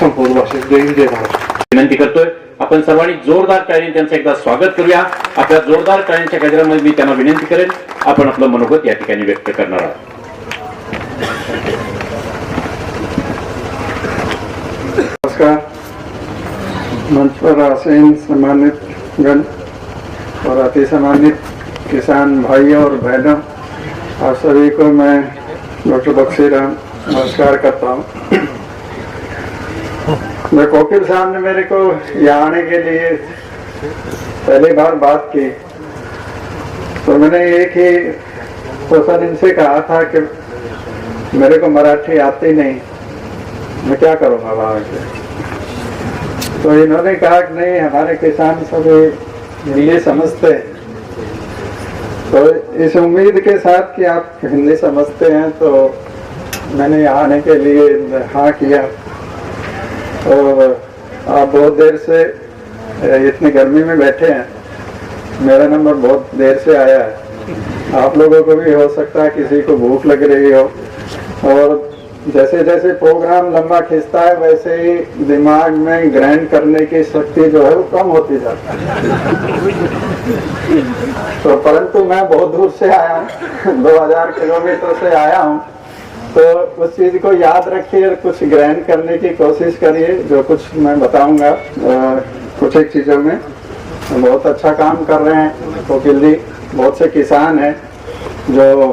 संपूर्ण भाषेत जय हिंद जय महाराष्ट्र विनंती करतोय आपण सर्वांनी जोरदार टाळ्यांनी त्यांचं एकदा स्वागत करूया. आपल्या जोरदार टाळ्यांच्या गजरामध्ये मी त्यांना विनंती करेन आपण आपलं मनोगत या ठिकाणी व्यक्त करणार आहोत. नमस्कार. मंच पर आसीन सम्मानित गण और अति सम्मानित किसान भाइयों और बहनों, आप सभी को मैं डॉक्टर बक्षीराम नमस्कार करता हूँ. मैं कोकिल साहब ने मेरे को यहाँ आने के लिए पहली बार बात की तो मैंने एक ही क्वेश्चन इनसे कहा था कि मेरे को मराठी आती नहीं, मैं क्या करूँगा वहाँ से. तो इन्होंने कहा कि नहीं, हमारे किसान सभी हिंदी समझते हैं. तो इस उम्मीद के साथ कि आप हिंदी समझते हैं तो मैंने यहाँ आने के लिए हाँ किया. और आप बहुत देर से इतनी गर्मी में बैठे हैं, मेरा नंबर बहुत देर से आया है. आप लोगों को भी हो सकता है किसी को भूख लग रही हो और जैसे जैसे प्रोग्राम लंबा खिंचता है वैसे ही दिमाग में ग्रहण करने की शक्ति जो है वो कम होती जाती है. तो परंतु मैं बहुत दूर से आया हूँ, 2000 किलोमीटर से आया हूँ, तो उस चीज को याद रखिए और कुछ ग्रहण करने की कोशिश करिए. जो कुछ मैं बताऊंगा कुछ एक चीजों में बहुत अच्छा काम कर रहे हैं कोकिल जी. बहुत से किसान हैं जो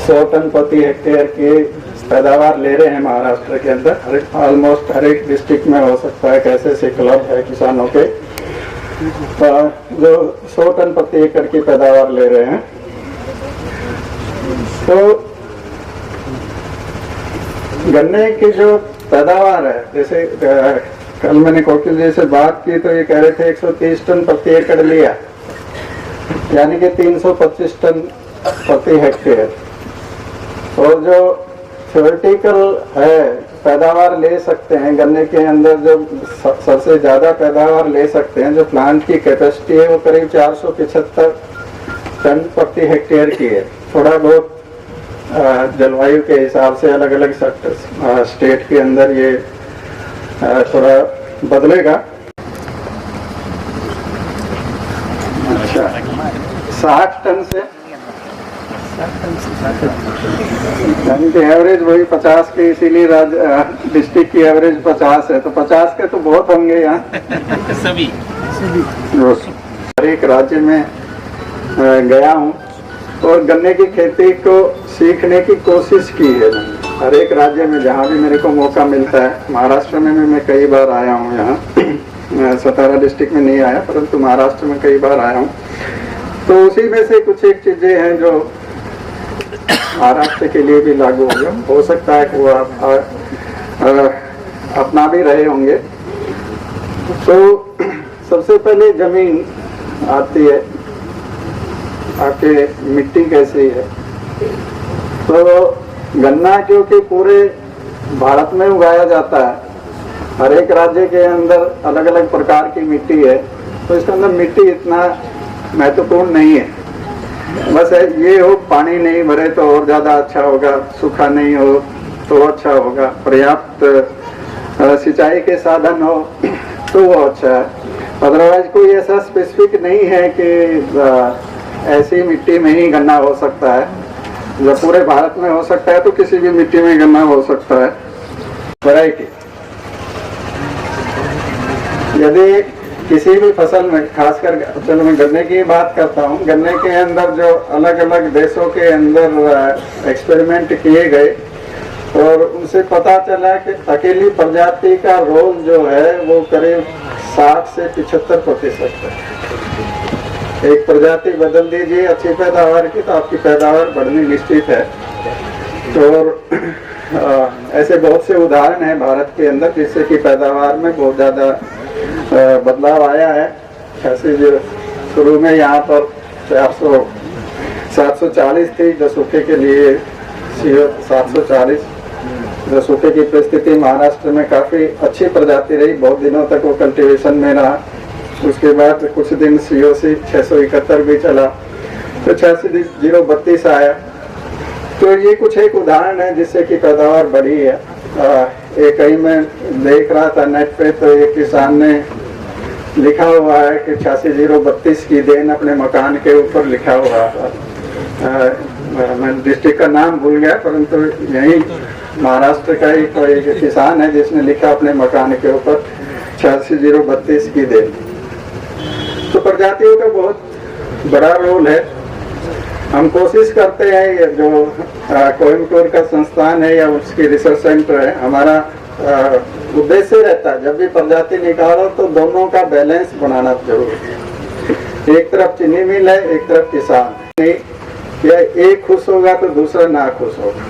100 टन प्रति हेक्टेयर की पैदावार ले रहे हैं महाराष्ट्र के अंदर. ऑलमोस्ट हर एक डिस्ट्रिक्ट में हो सकता है, कैसे से क्लब है किसानों के जो 100 टन प्रति एकड़ की पैदावार ले रहे हैं. तो गन्ने की जो पैदावार है, जैसे कल मैंने कोकिल जी से बात की तो ये कह रहे थे 130 टन प्रति एकड़ लिया, यानी कि 325 टन प्रति हेक्टेयर. और जो थ्योरेटिकल है पैदावार ले सकते हैं गन्ने के अंदर, जो सबसे ज्यादा पैदावार ले सकते हैं, जो प्लांट की कैपेसिटी है वो करीब 475 टन प्रति हेक्टेयर की है. थोड़ा बहुत जलवायु के हिसाब से अलग अलग स्टेट के अंदर ये थोड़ा बदलेगा। अच्छा, 60 टन से यानी कि एवरेज वही 50 के, इसीलिए डिस्ट्रिक्ट की एवरेज 50 है, तो 50 के तो बहुत होंगे यहाँ सभी। हर एक राज्य में गया हूँ और गन्ने की खेती को सीखने की कोशिश की है मैंने, हर एक राज्य में जहाँ भी मेरे को मौका मिलता है। महाराष्ट्र में भी मैं कई बार आया हूँ, यहाँ सतारा डिस्ट्रिक्ट में नहीं आया, परंतु महाराष्ट्र में कई बार आया हूँ। तो उसी में से कुछ एक चीजें हैं जो महाराष्ट्र के लिए भी लागू हो सकता है कि वो अपना भी रहे होंगे। तो सबसे पहले जमीन आती है, आपके मिट्टी कैसी है। तो गन्ना क्योंकि पूरे भारत में उगाया जाता है, हर एक राज्य के अंदर अलग अलग प्रकार की मिट्टी है, तो इसके अंदर मिट्टी इतना महत्वपूर्ण नहीं है। बस ये हो पानी नहीं भरे तो और ज्यादा अच्छा होगा, सूखा नहीं हो तो अच्छा होगा, पर्याप्त सिंचाई के साधन हो तो वो अच्छा है। अदरवाइज कोई ऐसा स्पेसिफिक नहीं है कि ऐसी मिट्टी में ही गन्ना हो सकता है। जब पूरे भारत में हो सकता है तो किसी भी मिट्टी में गन्ना हो सकता है। वैरायटी यदि किसी भी फसल में, खासकर चलो मैं गन्ने की बात करता हूँ, गन्ने के अंदर जो अलग अलग देशों के अंदर एक्सपेरिमेंट किए गए और उनसे पता चला कि अकेली प्रजाति का रोल जो है वो करीब 60 से 75% है। एक प्रजाति बदल दीजिए अच्छी पैदावार की तो आपकी पैदावार बढ़नी निश्चित है। तो ऐसे बहुत से उदाहरण हैं भारत के अंदर जिससे कि पैदावार में बहुत ज़्यादा बदलाव आया है। ऐसे जो शुरू में यहाँ पर 740 थी जसूखे के लिए, 740 जसूखे की परिस्थिति महाराष्ट्र में काफ़ी अच्छी प्रजाति रही, बहुत दिनों तक वो कल्टीवेशन में रहा। उसके बाद कुछ दिन COC 671 भी चला, तो 86-032 आया। तो ये कुछ एक उदाहरण है जिससे कि पैदावार बढ़ी है। एक कहीं मैं देख रहा था नेट पे, तो एक किसान ने लिखा हुआ है कि 86-032 की देन अपने मकान के ऊपर लिखा हुआ था। मैं डिस्ट्रिक्ट का नाम भूल गया, परंतु यही महाराष्ट्र का ही कोई किसान है जिसने लिखा अपने मकान के ऊपर 86-032 की देन। तो प्रजातियों का बहुत बड़ा रोल है। हम कोशिश करते हैं, ये जो कोयम्बटूर का संस्थान है या उसकी रिसर्च सेंटर है, हमारा उद्देश्य रहता है जब भी प्रजाति निकालो तो दोनों का बैलेंस बनाना जरूरी है। एक तरफ चीनी मिल है, एक तरफ किसान है, या एक खुश होगा तो दूसरा ना खुश होगा,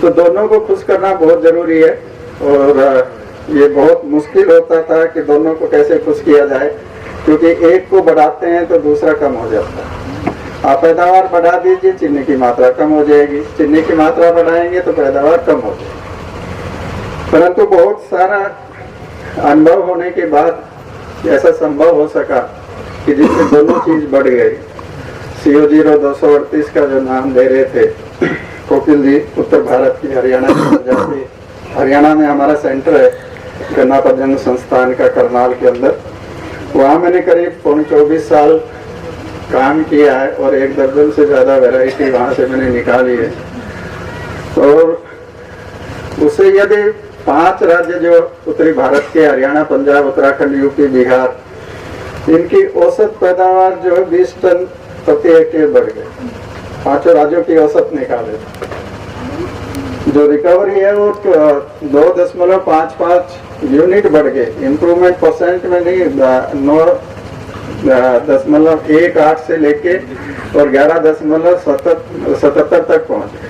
तो दोनों को खुश करना बहुत जरूरी है। और ये बहुत मुश्किल होता था कि दोनों को कैसे खुश किया जाए, क्योंकि एक को बढ़ाते हैं तो दूसरा कम हो जाता है। आप पैदावार बढ़ा दीजिए, चीनी की मात्रा कम हो जाएगी, चीनी की मात्रा बढ़ाएंगे तो पैदावार कम हो जाएगी। परंतु बहुत सारा अनुभव होने के बाद ऐसा संभव हो सका कि जिससे दोनों चीज बढ़ गई। CO0 238 का जो नाम दे रहे थे कोकिल जी, उत्तर भारत की हरियाणा की प्रजाति, हरियाणा में हमारा सेंटर है गन्ना प्रजनन संस्थान का करनाल के अंदर। वहाँ मैंने करीब 24 साल काम किया है और 1 दर्जन से ज्यादा वैरायटी वहाँ से मैंने निकाली है। और उससे यदि 5 राज्य जो उत्तरी भारत के, हरियाणा, पंजाब, उत्तराखंड, यूपी, बिहार, इनकी औसत पैदावार जो है 20 टन प्रति हेक्टेयर बढ़ गई। 5 राज्यों की औसत निकाले, जो रिकवरी है वो 2.55 यूनिट बढ़ गए। इम्प्रूवमेंट परसेंट में नहीं, 9.18 से लेके और 11.77 तक पहुंच गए।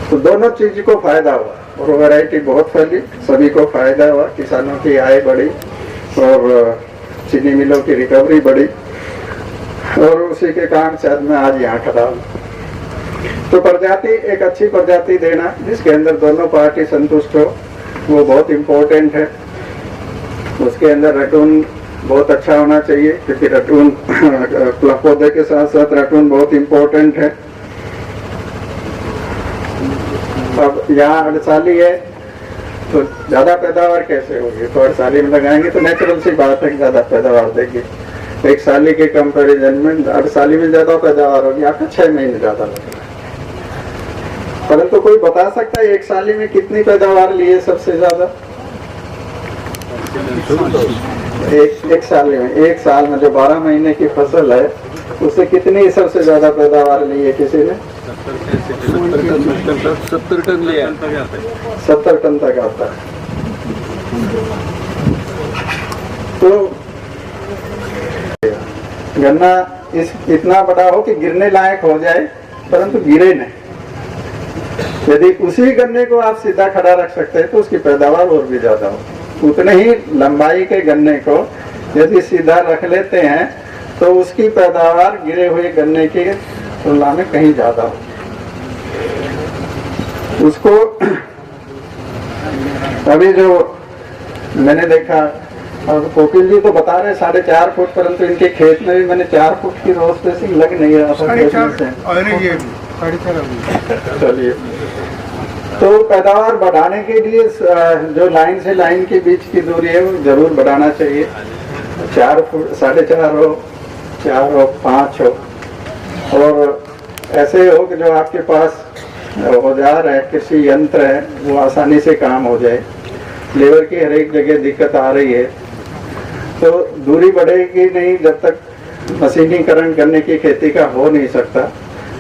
तो दोनों चीज को फायदा हुआ और वैरायटी बहुत फैली, सभी को फायदा हुआ, किसानों की आय बढ़ी और चीनी मिलों की रिकवरी बढ़ी, और उसी के कारण शायद मैं आज यहाँ खड़ा हूँ। तो प्रजाति, एक अच्छी प्रजाति देना जिसके अंदर दोनों पार्टी संतुष्ट हो, वो बहुत इम्पोर्टेंट है। उसके अंदर रटून बहुत अच्छा होना चाहिए, क्योंकि रटून पौधे के साथ साथ रटून बहुत इम्पोर्टेंट है। अब यहाँ अड़साली है तो ज्यादा पैदावार कैसे होगी? तो अड़साली में लगाएंगे तो नेचुरल सी बात है कि ज्यादा पैदावार देगी। एक साली के कंपैरिजन में अड़साली में ज्यादा पैदावार होगी, आपको 6 महीने ज्यादा लगेगा। परंतु कोई बता सकता है एक साली में कितनी पैदावार ली है सबसे ज्यादा? एक साल में, एक साल में जो 12 महीने की फसल है उससे कितनी सबसे ज्यादा पैदावार ली है किसी ने? 70 टन लिया। 70 टन तक आता है। तो गन्ना इतना बड़ा हो कि गिरने लायक हो जाए परंतु गिरे नहीं। यदि उसी गन्ने को आप सीधा खड़ा रख सकते हैं तो उसकी पैदावार और भी ज्यादा हो। उतने ही लंबाई के गन्ने को यदि सीधा रख लेते हैं तो उसकी पैदावार गिरे हुए गन्ने की तुलना में कहीं ज्यादा हो। उसको अभी जो मैंने देखा, और कोकिल जी तो बता रहे 4.5 फुट, परंतु इनके खेत में भी मैंने 4 फुट की रोज स्पेसिंग लग नहीं रहा था। चलिए, तो पैदावार बढ़ाने के लिए जो लाइन से लाइन के बीच की दूरी है वो जरूर बढ़ाना चाहिए। 4 फुट, 4.5 हो, 4 हो, 5 हो, और ऐसे हो कि जो आपके पास औजार है, कृषि यंत्र है, वो आसानी से काम हो जाए। लेबर की हर एक जगह दिक्कत आ रही है, तो दूरी बढ़ेगी नहीं जब तक मशीनीकरण करने की खेती का हो नहीं सकता।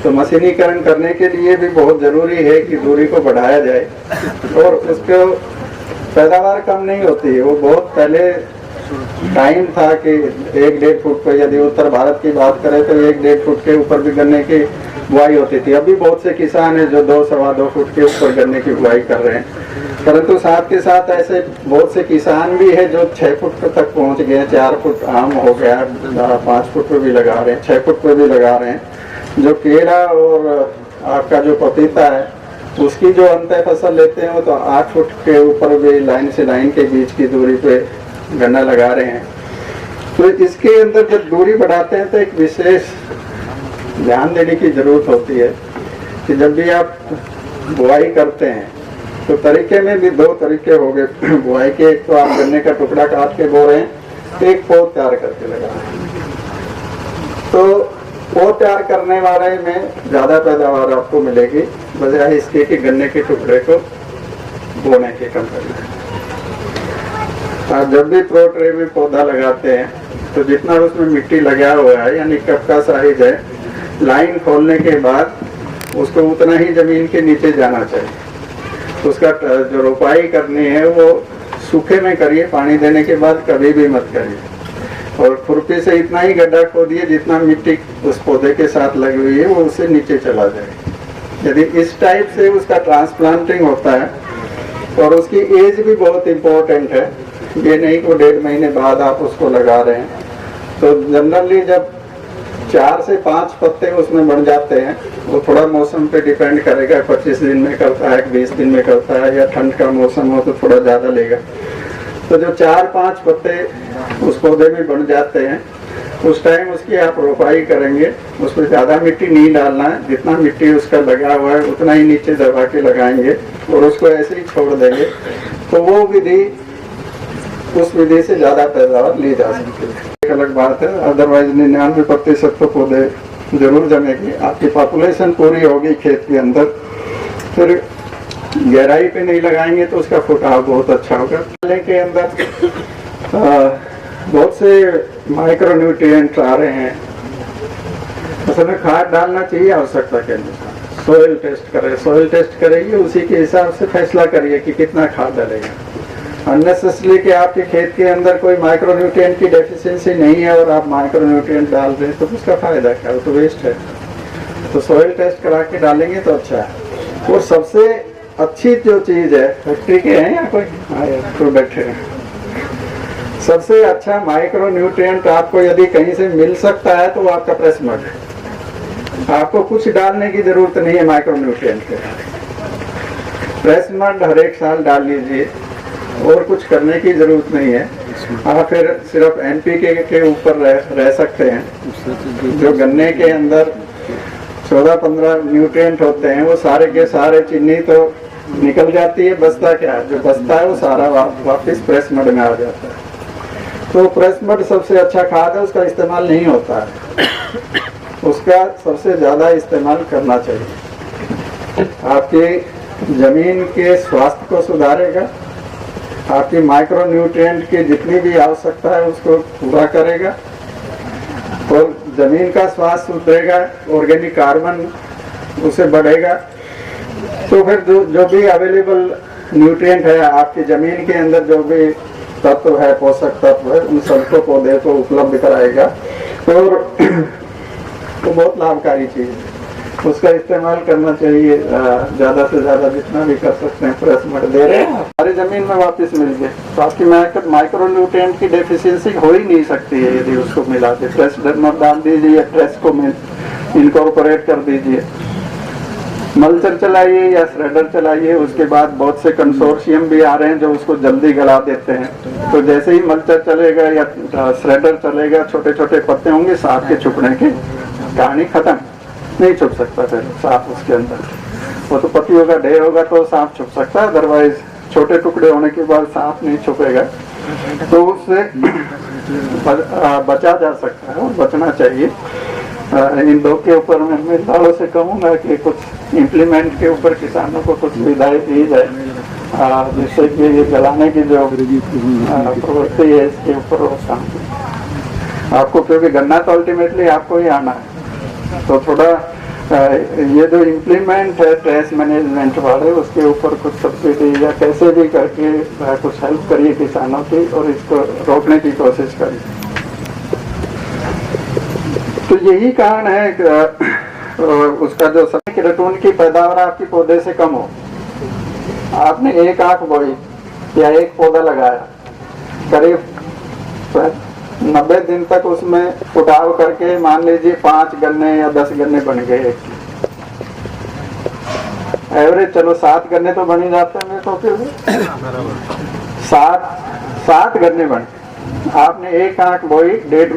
तो मशीनीकरण करने के लिए भी बहुत जरूरी है कि दूरी को बढ़ाया जाए, और उसको पैदावार कम नहीं होती है। वो बहुत पहले टाइम था कि 1-1.5 फुट पे, यदि उत्तर भारत की बात करें तो 1-1.5 फुट के ऊपर भी गन्ने की बुआई होती थी। अभी बहुत से किसान हैं जो 2-2.25 फुट के ऊपर गन्ने की बुआई कर रहे हैं, परंतु साथ के साथ ऐसे बहुत से किसान भी है जो 6 फुट तक पहुंच गए। 4 फुट आम हो गया, 5 फुट पे भी लगा रहे हैं, 6 फुट पे भी लगा रहे हैं। जो केला और आपका जो पपीता है उसकी जो अंतर फसल लेते हैं वो तो 8 फुट के ऊपर भी लाइन से लाइन के बीच की दूरी पे गन्ना लगा रहे हैं। तो इसके अंदर जब दूरी बढ़ाते हैं तो एक विशेष ध्यान देने की जरूरत होती है कि जब भी आप बुआई करते हैं तो तरीके में भी 2 तरीके हो गए बुआई के। एक तो आप गन्ने का टुकड़ा काट के बो रहे हैं, तो एक पौध तैयार करके लगा रहे हैं। तो पौध तैयार करने वाले में ज्यादा पैदावार आपको मिलेगी बजाय इसके कि गन्ने के टुकड़े को बोने के कंपैरिजन। आप जब भी प्रो ट्रे में पौधा लगाते हैं तो जितना उसमें मिट्टी लगा हुआ है, यानी कप का साइज है, लाइन खोलने के बाद उसको उतना ही जमीन के नीचे जाना चाहिए। उसका जो रोपाई करनी है वो सूखे में करिए, पानी देने के बाद कभी भी मत करिए। और खुरपी से इतना ही गड्ढा खोदिए जितना मिट्टी उस पौधे के साथ लगी हुई है वो उससे नीचे चला जाए। यदि इस टाइप से उसका ट्रांसप्लांटिंग होता है, और उसकी एज भी बहुत इम्पोर्टेंट है, ये नहीं कि 1.5 महीने बाद आप उसको लगा रहे हैं। तो जनरली जब 4 से 5 पत्ते उसमें बन जाते हैं, वो थोड़ा मौसम पे डिपेंड करेगा, 25 दिन में करता है, 20 दिन में करता है, या ठंड का मौसम हो तो थोड़ा ज्यादा लेगा। तो जो 4-5 पत्ते उस पौधे में बन जाते हैं, उस टाइम उसकी आप रोपाई करेंगे। उसमें ज्यादा मिट्टी नहीं डालना है, जितना मिट्टी उसका लगा हुआ है उतना ही नीचे दबा के लगाएंगे और उसको ऐसे ही छोड़ देंगे। तो वो विधि, उस विधि से ज्यादा पैदावार ली जा सकती है। एक अलग बात है, अदरवाइज 99% तो पौधे जरूर जमेगी। आपकी पॉपुलेशन पूरी होगी खेत के अंदर, फिर गहराई पे नहीं लगाएंगे तो उसका फुटाव बहुत अच्छा होगा। के अंदर बहुत से माइक्रो न्यूट्रिएंट आ रहे हैं, असल में खाद डालना चाहिए आवश्यकता के अनुसार। सोइल टेस्ट करें, सोइल टेस्ट करेंगे, उसी के हिसाब से फैसला करिए कि कितना खाद डालेगा। अननेसेसरी कि आपके खेत के अंदर कोई माइक्रो न्यूट्रिएंट की डेफिशिएंसी नहीं है और आप माइक्रो न्यूट्रिएंट डाल रहे हैं तो उसका फायदा क्या, वो तो वेस्ट है। तो सोइल टेस्ट करा के डालेंगे तो अच्छा है। और सबसे अच्छी जो चीज है, फैक्ट्री के हैं या कोई तो बैठे हैं, सबसे अच्छा माइक्रो न्यूट्रिएंट आपको यदि कहीं से मिल सकता है तो वो आपका प्रेस मड है। आपको कुछ डालने की जरूरत नहीं है माइक्रो न्यूट्रिएंट के। प्रेस मड हर एक साल डाल लीजिए और कुछ करने की जरूरत नहीं है। आप फिर सिर्फ NPK के ऊपर रह सकते हैं। जो गन्ने के अंदर 14-15 न्यूट्रिएंट होते हैं, वो सारे के सारे चीनी तो निकल जाती है, बचता क्या है? जो बचता है वो सारा वापस प्रेस मड में आ जाता है। तो प्रेस मड सबसे अच्छा खाद है, उसका इस्तेमाल नहीं होता है, उसका सबसे ज़्यादा इस्तेमाल करना चाहिए। आपकी जमीन के स्वास्थ्य को सुधारेगा, आपकी माइक्रो न्यूट्रिएंट की जितनी भी आवश्यकता है उसको पूरा करेगा, और जमीन का स्वास्थ्य सुधरेगा, ऑर्गेनिक कार्बन उसे बढ़ेगा। तो फिर जो भी अवेलेबल न्यूट्रिएंट है आपकी जमीन के अंदर, जो भी तत्व है, पोषक तत्व है, उन सबको पौधे को उपलब्ध कराएगा, और तो बहुत लाभकारी चीज है, उसका इस्तेमाल करना चाहिए ज्यादा से ज्यादा, जितना भी कर सकते हैं। प्रेस मड दे रहे हैं हमारी जमीन में वापस मिल गए, तो आपकी माइक्रो न्यूट्रिएंट की डेफिशिएंसी हो ही नहीं सकती है यदि उसको मिला दे। फ्रेश मड डाल दीजिए, ट्रेस को इनकॉर्पोरेट कर दीजिए, मल्चर चलाइए या श्रेडर चलाइए। उसके बाद बहुत से कंसोर्शियम भी आ रहे हैं जो उसको जल्दी गला देते हैं। तो जैसे ही मल्चर चलेगा या श्रेडर चलेगा, छोटे छोटे पत्ते होंगे, सांप के छुपने की कहानी खत्म, नहीं छुप सकता फिर सांप उसके अंदर। वो तो पत्तियों का ढेर होगा तो सांप छुप सकता है, अदरवाइज छोटे टुकड़े होने के बाद सांप नहीं छुपेगा। तो उससे बचा जा सकता है और बचना चाहिए। इन दो के ऊपर मैं दालों से कहूँगा कि कुछ इम्प्लीमेंट के ऊपर किसानों को कुछ सुविधाएं दी जाए, जिससे कि ये जलाने की जो प्रवृत्ति है इसके ऊपर वो काम। आपको क्योंकि गन्ना तो अल्टीमेटली आपको ही आना है, तो थोड़ा ये जो इम्प्लीमेंट है ट्रेस मैनेजमेंट वाले, उसके ऊपर कुछ सब्सिडी या कैसे भी करके कुछ हेल्प करिए किसानों की, और इसको रोकने की कोशिश करिए। तो यही कारण है कि उसका जो समय कीटोन की पैदावार आपकी पौधे से कम हो। आपने एक आंख बोई या एक पौधा लगाया, करीब 90 दिन तक उसमें फुटाव करके मान लीजिए 5 गन्ने या 10 गन्ने बन गए। एवरेज चलो 7 गन्ने तो बन ही जाते हैं, तो फिर 7 गन्ने बन। आपने एक आंख बोई, 2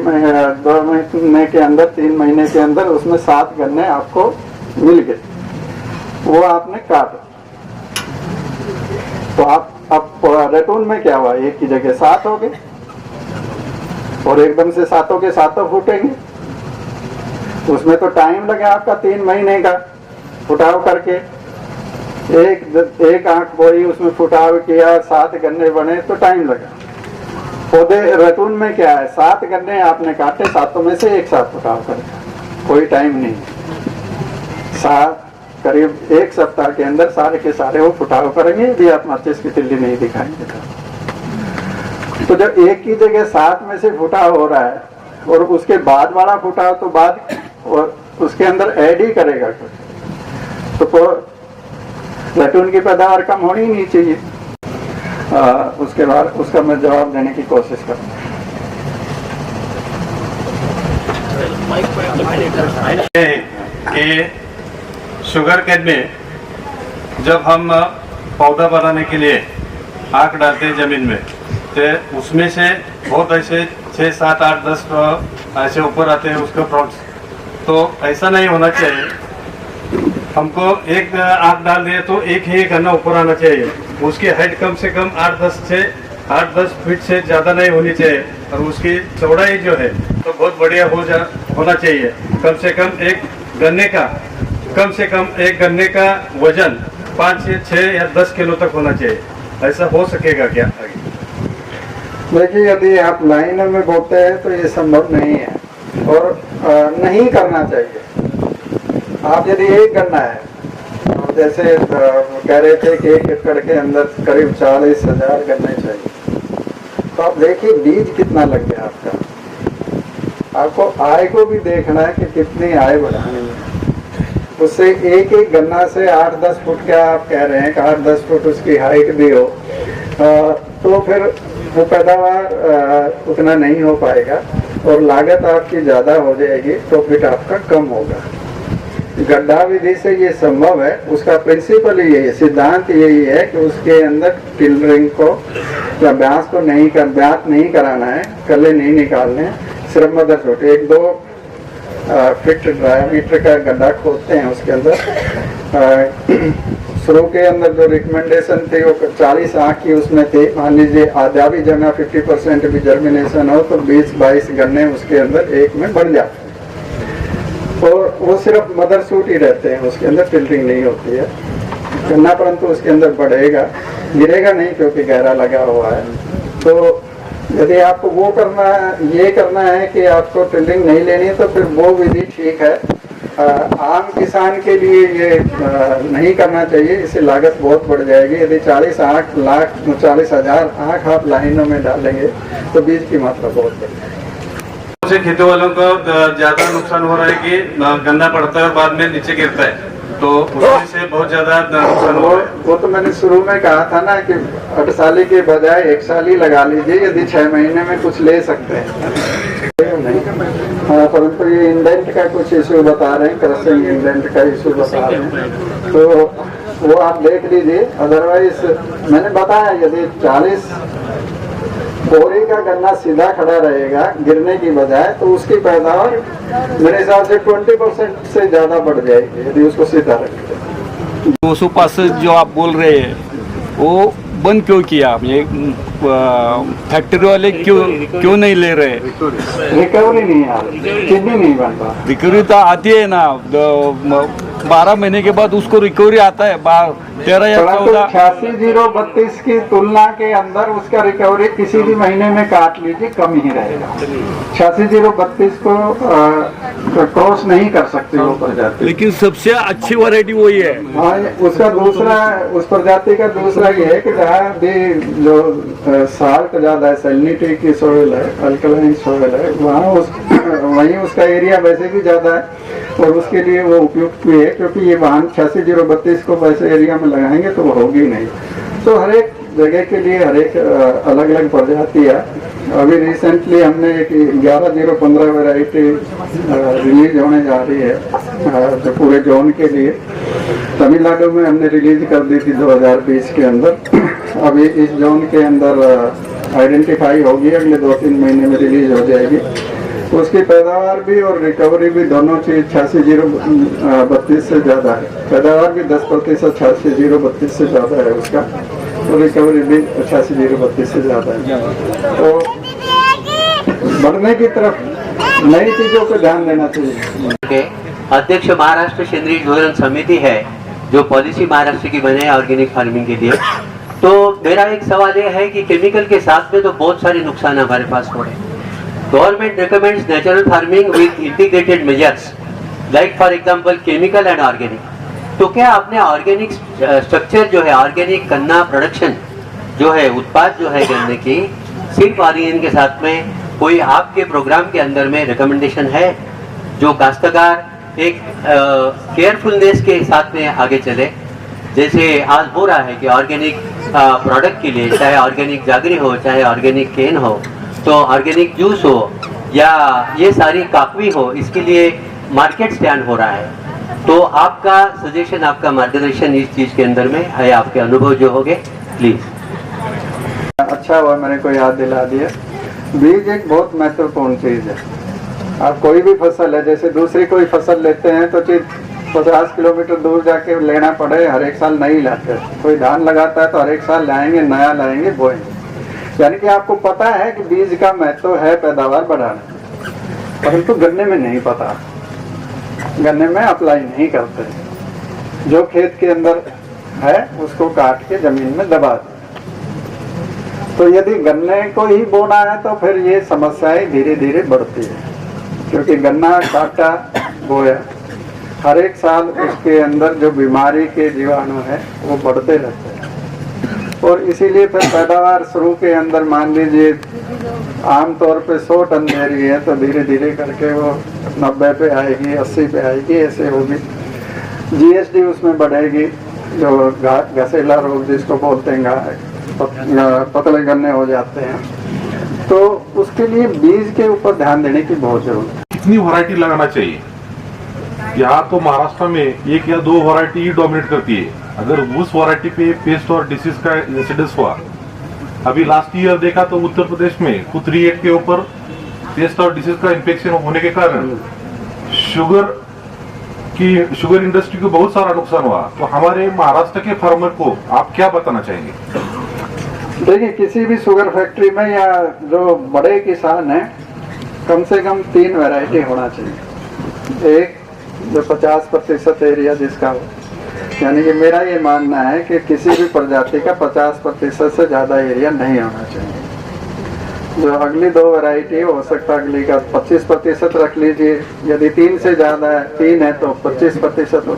महीने के अंदर, 3 महीने के अंदर उसमें 7 गन्ने आपको मिल गए, वो आपने काटे। तो आप अब रेटून में क्या हुआ, एक की जगह 7 हो गए, और एकदम से 7 के 7 फूटेंगे। उसमें तो टाइम लगा आपका 3 महीने का फुटाव करके। एक आंख बोई, उसमें फुटाव किया, 7 गन्ने बने, तो टाइम लगा। पौधे रेटून में क्या है, 7 गन्ने आपने काटे, 7 में से एक साथ फुटाव करेगा, कोई टाइम नहीं। 7 करीब 1 सप्ताह के अंदर सारे के सारे वो फुटाव करेंगे, यदि आप माचिस की तिल्ली नहीं दिखाएंगे तो जब एक की जगह 7 में से फुटाव हो रहा है, और उसके बाद वाला फुटाव तो बाद, और उसके अंदर ऐड ही करेगा कुछ, तो रेटून की पैदावार कम होनी ही नहीं चाहिए। उसके बाद उसका मैं जवाब देने की कोशिश करूँगा। कि शुगर केन में जब हम पौधा बनाने के लिए आँख डालते हैं जमीन में, तो उसमें से बहुत ऐसे 6, 7, 8, 10 ऐसे ऊपर आते हैं उसके फ्रॉड्स। तो ऐसा नहीं होना चाहिए। हमको एक आँख डाल दिए तो एक ही गन्ना ऊपर आना चाहिए। उसकी हाइट कम से कम 8-10 फीट से ज़्यादा नहीं होनी चाहिए, और उसकी चौड़ाई जो है तो बहुत बढ़िया होना चाहिए। कम से कम एक गन्ने का वजन 5 से 6 या 10 किलो तक होना चाहिए। ऐसा हो सकेगा क्या आगे? देखिए, यदि आप लाइन में बोते हैं तो ये संभव नहीं है, और नहीं करना चाहिए। आप यदि एक गन्ना है, जैसे कह रहे थे कि 1 एकड़ के अंदर करीब 40,000 गन्ने चाहिए, तो आप देखिए बीज कितना लग गया आपका। आपको आय को भी देखना है कि कितनी आय बढ़ानी है। उससे एक गन्ना से 8-10 फुट का आप कह रहे हैं कि 8-10 फुट उसकी हाइट भी हो, तो फिर वो पैदावार उतना नहीं हो पाएगा, और लागत आपकी ज़्यादा हो जाएगी, प्रॉफिट आपका कम होगा। गड्ढा विधि से ये संभव है। उसका प्रिंसिपल यही है, सिद्धांत यही है कि उसके अंदर टिलरिंग को या ब्यास को ब्यात नहीं कराना है, कले नहीं निकालने, सिर्फ मदर छोटे 1-2 फिट डायमीटर का गड्ढा खोदते हैं उसके अंदर। शुरू के अंदर जो रिकमेंडेशन थी वो 40 आँख की उसमें थी। मान लीजिए आधा भी जगह 50% भी जर्मिनेशन हो तो 20-22 गन्ने उसके अंदर एक में बढ़ जाते हैं। और वो सिर्फ मदर सूट ही रहते हैं, उसके अंदर फिल्टरिंग नहीं होती है गन्ना, परंतु उसके अंदर बढ़ेगा, गिरेगा नहीं क्योंकि गहरा लगा हुआ है। तो यदि आपको वो करना है, ये करना है कि आपको टिल्डिंग नहीं लेनी, तो फिर वो विधि ठीक है। आम किसान के लिए ये नहीं करना चाहिए, इससे लागत बहुत बढ़ जाएगी। यदि 40,00,000 आँख आप लाइनों में डालेंगे तो बीज की मात्रा बहुत बढ़ जाएगी। से खेती वालों को ज्यादा नुकसान हो रहा है कि गन्ना पड़ता है और बाद में नीचे गिरता है, तो उसमें से बहुत ज्यादा नुकसान हो रहा है। वो तो मैंने शुरू में कहा था ना कि 8 साली के बजाय 1 साल ही लगा लीजिए, यदि 6 महीने में कुछ ले सकते हैं। हाँ, परंतु ये इंडेंट का कुछ इशू बता रहे हैं, क्रसिंग इंडेंट का इशू बता रहे हैं, तो वो आप देख लीजिए। अदरवाइज मैंने बताया यदि 40 बोरी का गन्ना सीधा खड़ा रहेगा गिरने की बजाय, तो उसकी पैदावार मेरे हिसाब से 20% से ज्यादा बढ़ जाएगी यदि उसको सीधा रखें। 265 जो आप बोल रहे हैं वो बंद क्यों किया आप? ये फैक्ट्री वाले क्यों नहीं ले रहे? रिकवरी नहीं आ रही, किडनी नहीं बन रहा। रिकवरी तो आती है ना, 12 महीने के बाद उसको रिकवरी आता है, 13 या 14। 86,032 की तुलना के अंदर उसका रिकवरी किसी भी महीने में काट लीजिए कम ही रहेगा। 86,032 को क्रॉस नहीं कर सकते वो प्रजाति, लेकिन सबसे अच्छी वैरायटी वही है। हाँ, उसका दूसरा, उस प्रजाति का दूसरा ये है कि जहाँ भी जो साल्ट ज्यादा है, सैलिनिटी की सोइल है, अल्कलाइन सोइल है, वहीं उसका एरिया वैसे भी ज्यादा है और उसके लिए वो उपयुक्त भी है, क्योंकि ये वाहन 86,032 को वैसे एरिया में लगाएंगे तो वो होगी नहीं। तो हर एक जगह के लिए हर एक अलग अलग प्रजाति है। अभी रिसेंटली हमने एक 11,015 वैरायटी रिलीज होने जा रही है जो पूरे जोन के लिए। तमिलनाडु में हमने रिलीज कर दी थी 2020 के अंदर। अभी इस जोन के अंदर आइडेंटिफाई होगी, अगले 2-3 महीने में रिलीज हो जाएगी। उसकी पैदावार भी और रिकवरी भी दोनों चीज 86,032 से ज्यादा है। पैदावार भी 10% 86,032 से ज्यादा है उसका, और रिकवरी भी 86,032 से ज्यादा है। तो बढ़ने की तरफ नई चीजों पर ध्यान देना चाहिए। अध्यक्ष महाराष्ट्र केंद्रीय धोरण समिति है जो पॉलिसी महाराष्ट्र की बने ऑर्गेनिक फार्मिंग के लिए। तो मेरा एक सवाल यह है कि केमिकल के साथ में तो बहुत सारे नुकसान हमारे पास हो रहे हैं। गवर्नमेंट रिकमेंड्स नेचुरल फार्मिंग विद integrated measures like for example chemical end organic. तो क्या आपने ऑर्गेनिक स्ट्रक्चर जो है, ऑर्गेनिक गन्ना प्रोडक्शन जो है, उत्पाद जो है गन्ने की, सिर्फ ऑर्गेनिक के साथ में कोई आपके प्रोग्राम के अंदर में रिकमेंडेशन है जो काश्तकार एक केयरफुलनेस के साथ में आगे चले? जैसे आज हो रहा है कि ऑर्गेनिक प्रोडक्ट के लिए, चाहे ऑर्गेनिक जागरी हो, चाहे ऑर्गेनिक केन हो, तो ऑर्गेनिक जूस हो या ये सारी काकवी हो, इसके लिए मार्केट स्टैंड हो रहा है। तो आपका सजेशन, आपका मार्गदर्शन इस चीज के अंदर में है, आपके अनुभव जो होंगे प्लीज। अच्छा हुआ मैंने को याद दिला दिया। बीज एक बहुत महत्वपूर्ण चीज है। आप कोई भी फसल है, जैसे दूसरी कोई फसल लेते हैं तो चीज 50 किलोमीटर दूर जाके लेना पड़े, हर एक साल नहीं लाते। कोई धान लगाता है तो हर एक साल लाएंगे, नया लाएंगे, बोएंगे। यानी कि आपको पता है कि बीज का महत्व है पैदावार बढ़ाने, परंतु गन्ने में नहीं पता, गन्ने में अप्लाई नहीं करते। जो खेत के अंदर है उसको काट के जमीन में दबा दे। तो यदि गन्ने को ही बोना है तो फिर ये समस्याएं धीरे धीरे बढ़ती है, क्योंकि गन्ना काटा बोया, हर एक साल उसके अंदर जो बीमारी के जीवाणु है वो बढ़ते रहते हैं। और इसीलिए फिर पैदावार शुरू के अंदर मान लीजिए आमतौर पे 100 टन दे रही है तो धीरे धीरे करके वो 90 पे आएगी, 80 पे आएगी, ऐसे होगी। जीएसडी उसमें बढ़ेगी, जो घसेला रोग जिसको बोलते हैं, पतले गन्ने हो जाते हैं। तो उसके लिए बीज के ऊपर ध्यान देने की बहुत जरूरत है। कितनी वैरायटी लगाना चाहिए? यहाँ तो महाराष्ट्र में 1 या 2 वैरायटी ही डोमिनेट करती है। अगर उस वैरायटी पे पेस्ट और डिसीज का इंसिडेंस हुआ, अभी लास्ट ईयर देखा तो उत्तर प्रदेश में कुछ 3 के ऊपर पेस्ट और डिसीज का इन्फेक्शन होने के कारण शुगर इंडस्ट्री को बहुत सारा नुकसान हुआ, तो हमारे महाराष्ट्र के फार्मर को आप क्या बताना चाहेंगे? देखिए, किसी भी शुगर फैक्ट्री में या जो बड़े किसान हैं, कम से कम 3 वैरायटी होना चाहिए। एक जो 50% एरिया जिसका हो, यानी कि मेरा ये मानना है कि किसी भी प्रजाति का 50% से ज़्यादा एरिया नहीं होना चाहिए। जो अगली 2 वैरायटी हो सकता है अगली का 25% रख लीजिए, यदि 3 से ज़्यादा है, 3 है तो 25%, और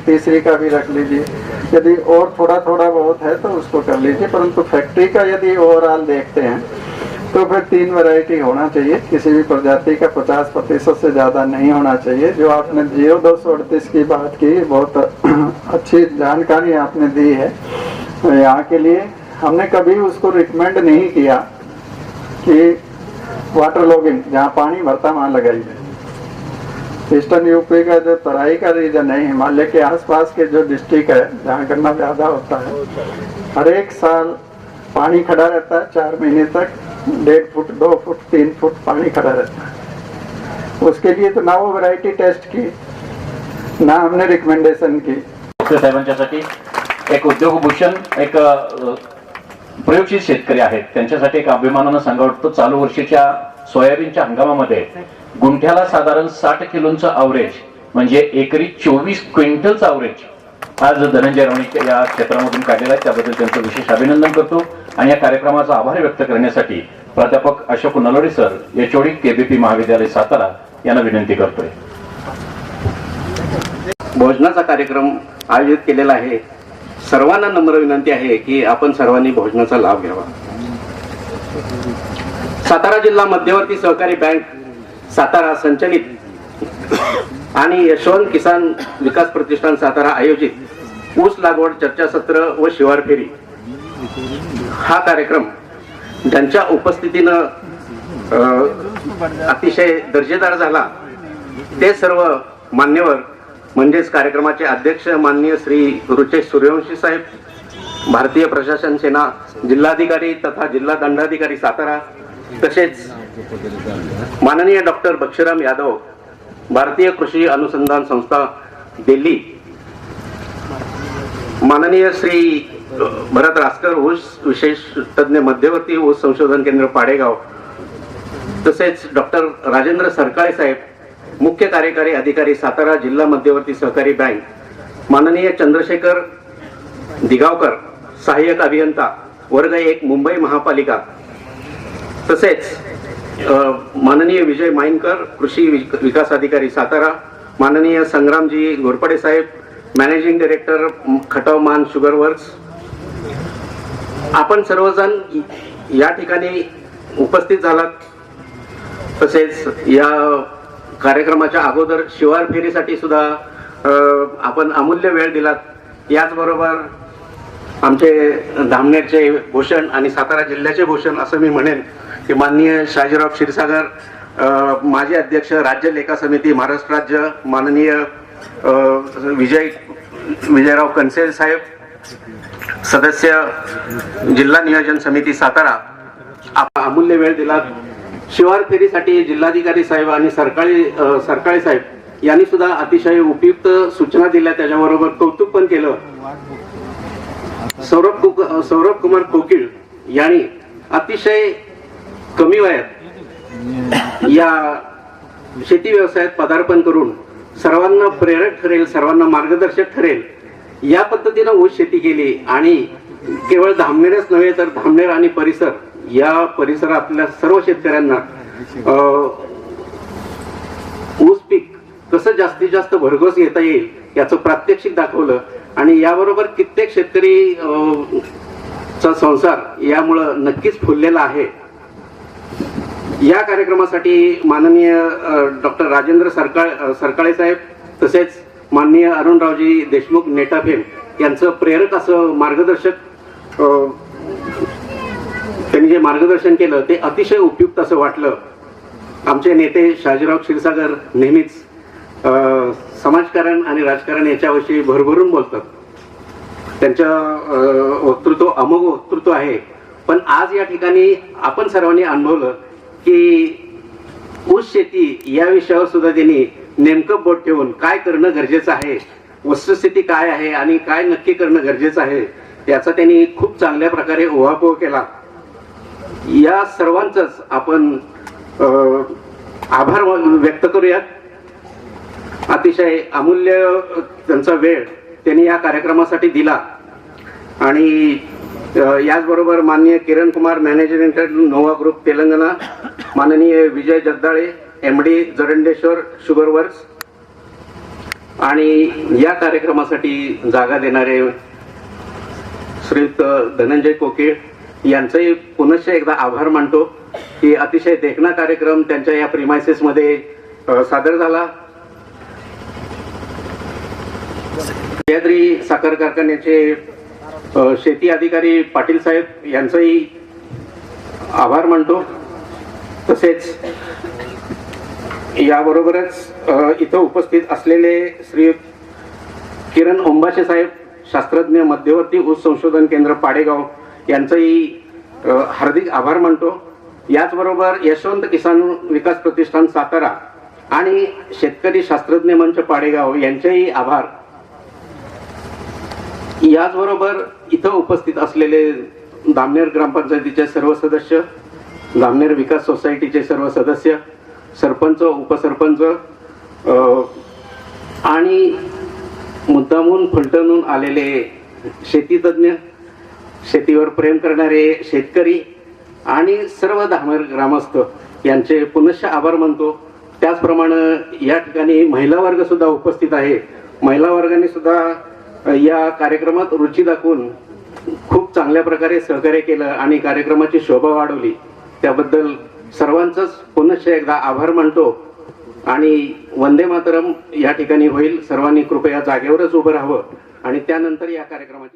तीसरी का भी रख लीजिए। यदि और थोड़ा बहुत है तो उसको कर लीजिए, परंतु फैक्ट्री का यदि ओवरऑल देखते हैं तो फिर 3 वैरायटी होना चाहिए। किसी भी प्रजाति का 50% से ज़्यादा नहीं होना चाहिए। जो आपने 0238 की बात की, बहुत अच्छी जानकारी आपने दी है यहाँ के लिए। हमने कभी उसको रिकमेंड नहीं किया कि वाटर लॉगिंग जहाँ पानी भरता वहाँ लगाई जाए। ईस्टर्न यूपी का जो तराई का रीजन है, हिमालय के आसपास के जो डिस्ट्रिक्ट है जहाँ गन्ना ज़्यादा होता है, हर एक साल पानी खड़ा रहता है 4 महीने तक, 1.5 फुट 2 फुट 3 फुट पानी खड़ा रहता है। उसके लिए तो ना वो वैरायटी टेस्ट की, ना हमने रिकमेंडेशन की। साहेबांच्यासाठी एक उद्योगभूषण, एक प्रयोगशील शेतकरी आहेत, त्यांच्यासाठी एक अभिमानानं सांगावं वाटतं, चालू वर्षीच्या सोयाबीनच्या हंगामामध्ये गुंठ्याला साधारण 60 किलोचं अवरेज, म्हणजे एकरी 24 क्विंटलचं अवरेज आज धनंजय रावणे या क्षेत्रामधून काढलेला आहे. त्याबद्दल त्यांचं विशेष अभिनंदन करतो आणि या कार्यक्रमाचा आभार व्यक्त करण्यासाठी प्राध्यापक अशोक नलोडे सर, एचओडी केबीपी महाविद्यालय सातारा यांना विनंती करतोय. भोजनाचा कार्यक्रम आयोजित केलेला आहे. सर्वांना नम्र विनंती आहे की आपण सर्वांनी भोजनाचा लाभ घ्यावा. सातारा जिल्हा मध्यवर्ती सहकारी बँक सातारा संचलित आणि यशवंत किसान विकास प्रतिष्ठान सातारा आयोजित ऊस लागवड चर्चासत्र व शिवार फेरी हा कार्यक्रम ज्यांच्या उपस्थितीनं अतिशय दर्जेदार झाला ते सर्व मान्यवर, म्हणजेच कार्यक्रमाचे अध्यक्ष माननीय श्री रुचेश सूर्यवंशी साहेब, भारतीय प्रशासन सेना जिल्हाधिकारी तथा जिल्हा दंडाधिकारी सातारा, तसेच माननीय डॉक्टर बक्षीराम यादव, भारतीय कृषी अनुसंधान संस्था दिल्ली, माननीय श्री भरत रासकर, ऊस विशेष तज्ञ मध्यवर्ती ऊस संशोधन केंद्र पाडेगाव, तसेच डॉक्टर राजेंद्र सरकाळे साहेब, मुख्य कार्यकारी अधिकारी सातारा जिल्हा मध्यवर्ती सहकारी बँक, माननीय चंद्रशेखर दिगावकर, सहाय्यक अभियंता वर्ग 1 मुंबई महापालिका, तसेच माननीय विजय माइनकर, कृषी विकास अधिकारी सातारा, माननीय संग्रामजी घोरपडे साहेब, मॅनेजिंग डायरेक्टर खटाव मान शुगर वर्क्स. आपण सर्वजण या ठिकाणी उपस्थित झालात. तसेच या कार्यक्रमाच्या अगोदर शिवार फेरीसाठी सुद्धा आपण अमूल्य वेळ दिलात. याचबरोबर आमचे धामनेरचे भूषण आणि सातारा जिल्ह्याचे भूषण असं मी म्हणेन की माननीय शाजीराव क्षीरसागर, माजी अध्यक्ष राज्य लेखा समिती महाराष्ट्र राज्य, माननीय विजयराव कनसेल साहेब, सदस्य जिल्हा नियोजन समिती सातारा, आपण अमूल्य वेळ दिलात. शिवार फेरीसाठी जिल्हाधिकारी साहेब आणि सरकाळे साहेब यांनी सुद्धा अतिशय उपयुक्त सूचना दिल्या, त्याच्याबरोबर कौतुक पण केलं. सौरभ कुमार कोकिळ यांनी अतिशय कमी वयात या शेती व्यवसायात पदार्पण करून सर्वांना प्रेरक ठरेल, सर्वांना मार्गदर्शक ठरेल या पद्धतीनं ऊस शेती केली. आणि केवळ धामनेरच नव्हे तर धामनेर आणि परिसर या परिसरातल्या सर्व शेतकऱ्यांना ऊस पीक कसं जास्तीत जास्त भरघोस घेता येईल याचं प्रात्यक्षिक दाखवलं. आणि याबरोबर कित्येक शेतकरी चा संसार यामुळं नक्कीच फुललेला आहे. या कार्यक्रमासाठी माननीय डॉक्टर राजेंद्र सरकाळे साहेब, तसेच माननीय अरुणरावजी देशमुख नेटाफेम यांचं प्रेरक असं मार्गदर्शक त्यांनी जे मार्गदर्शन केलं ते अतिशय उपयुक्त असं वाटलं. आमचे नेते शाजीराव क्षीरसागर नेहमीच समाजकारण आणि राजकारण याच्याविषयी भरभरून बोलतात. त्यांचं वक्तृत्व अमोघ वक्तृत्व आहे. पण आज या ठिकाणी आपण सर्वांनी अनुभवलं की ऊस शेती या विषयावर सुद्धा त्यांनी नेमकं बोट ठेवून काय करणं गरजेचं आहे, वस्तुस्थिती काय आहे आणि काय नक्की करणं गरजेचं आहे याचा त्यांनी खूप चांगल्या प्रकारे उहापोह केला. या सर्वांचंच आपण आभार व्यक्त करूयात. अतिशय अमूल्य त्यांचा वेळ त्यांनी या कार्यक्रमासाठी दिला. आणि याचबरोबर माननीय Kiran Kumar, manager Inter Nova group Telangana, माननीय Vijay Jagdale, MD Jarandeshwar sugar works, आणि या कार्यक्रमासाठी जागा देणारे श्रीयुत धनंजय कोके यांचंही पुनश्च एकदा आभार मानतो की अतिशय देखणा कार्यक्रम त्यांच्या या प्रिमायसेस मध्ये सादर झाला. सह्याद्री साखर कारखान्याचे शेती अधिकारी पाटील साहेब यांचंही आभार मानतो. तसेच याबरोबरच इथं उपस्थित असलेले श्री किरण ओंबाशे साहेब, शास्त्रज्ञ, मध्यवर्ती ऊस संशोधन केंद्र पाडेगाव यांचंही हार्दिक आभार मानतो. याचबरोबर यशवंत किसान विकास प्रतिष्ठान सातारा आणि शेतकरी शास्त्रज्ञ मंच पाडेगाव यांचेही आभार. याचबरोबर इथं उपस्थित असलेले दामनेर ग्रामपंचायतीचे सर्व सदस्य, दामनेर विकास सोसायटीचे सर्व सदस्य, सरपंच, उपसरपंच आणि मुद्दामून फलटणून आलेले शेतीतज्ञ, शेतीवर प्रेम करणारे शेतकरी आणि सर्व दामनेर ग्रामस्थ यांचे पुनश्च आभार मानतो. त्याचप्रमाणे या ठिकाणी महिला वर्ग सुद्धा उपस्थित आहे. महिला वर्गाने सुद्धा या कार्यक्रमात रुची दाखवून खूप चांगल्या प्रकारे सहकार्य केलं आणि कार्यक्रमाची शोभा वाढवली. त्याबद्दल सर्वांचंच पुनश्च एकदा आभार मानतो. आणि वंदे मातरम या ठिकाणी होईल. सर्वांनी कृपया जागेवरच उभं राहावं आणि त्यानंतर या कार्यक्रमाची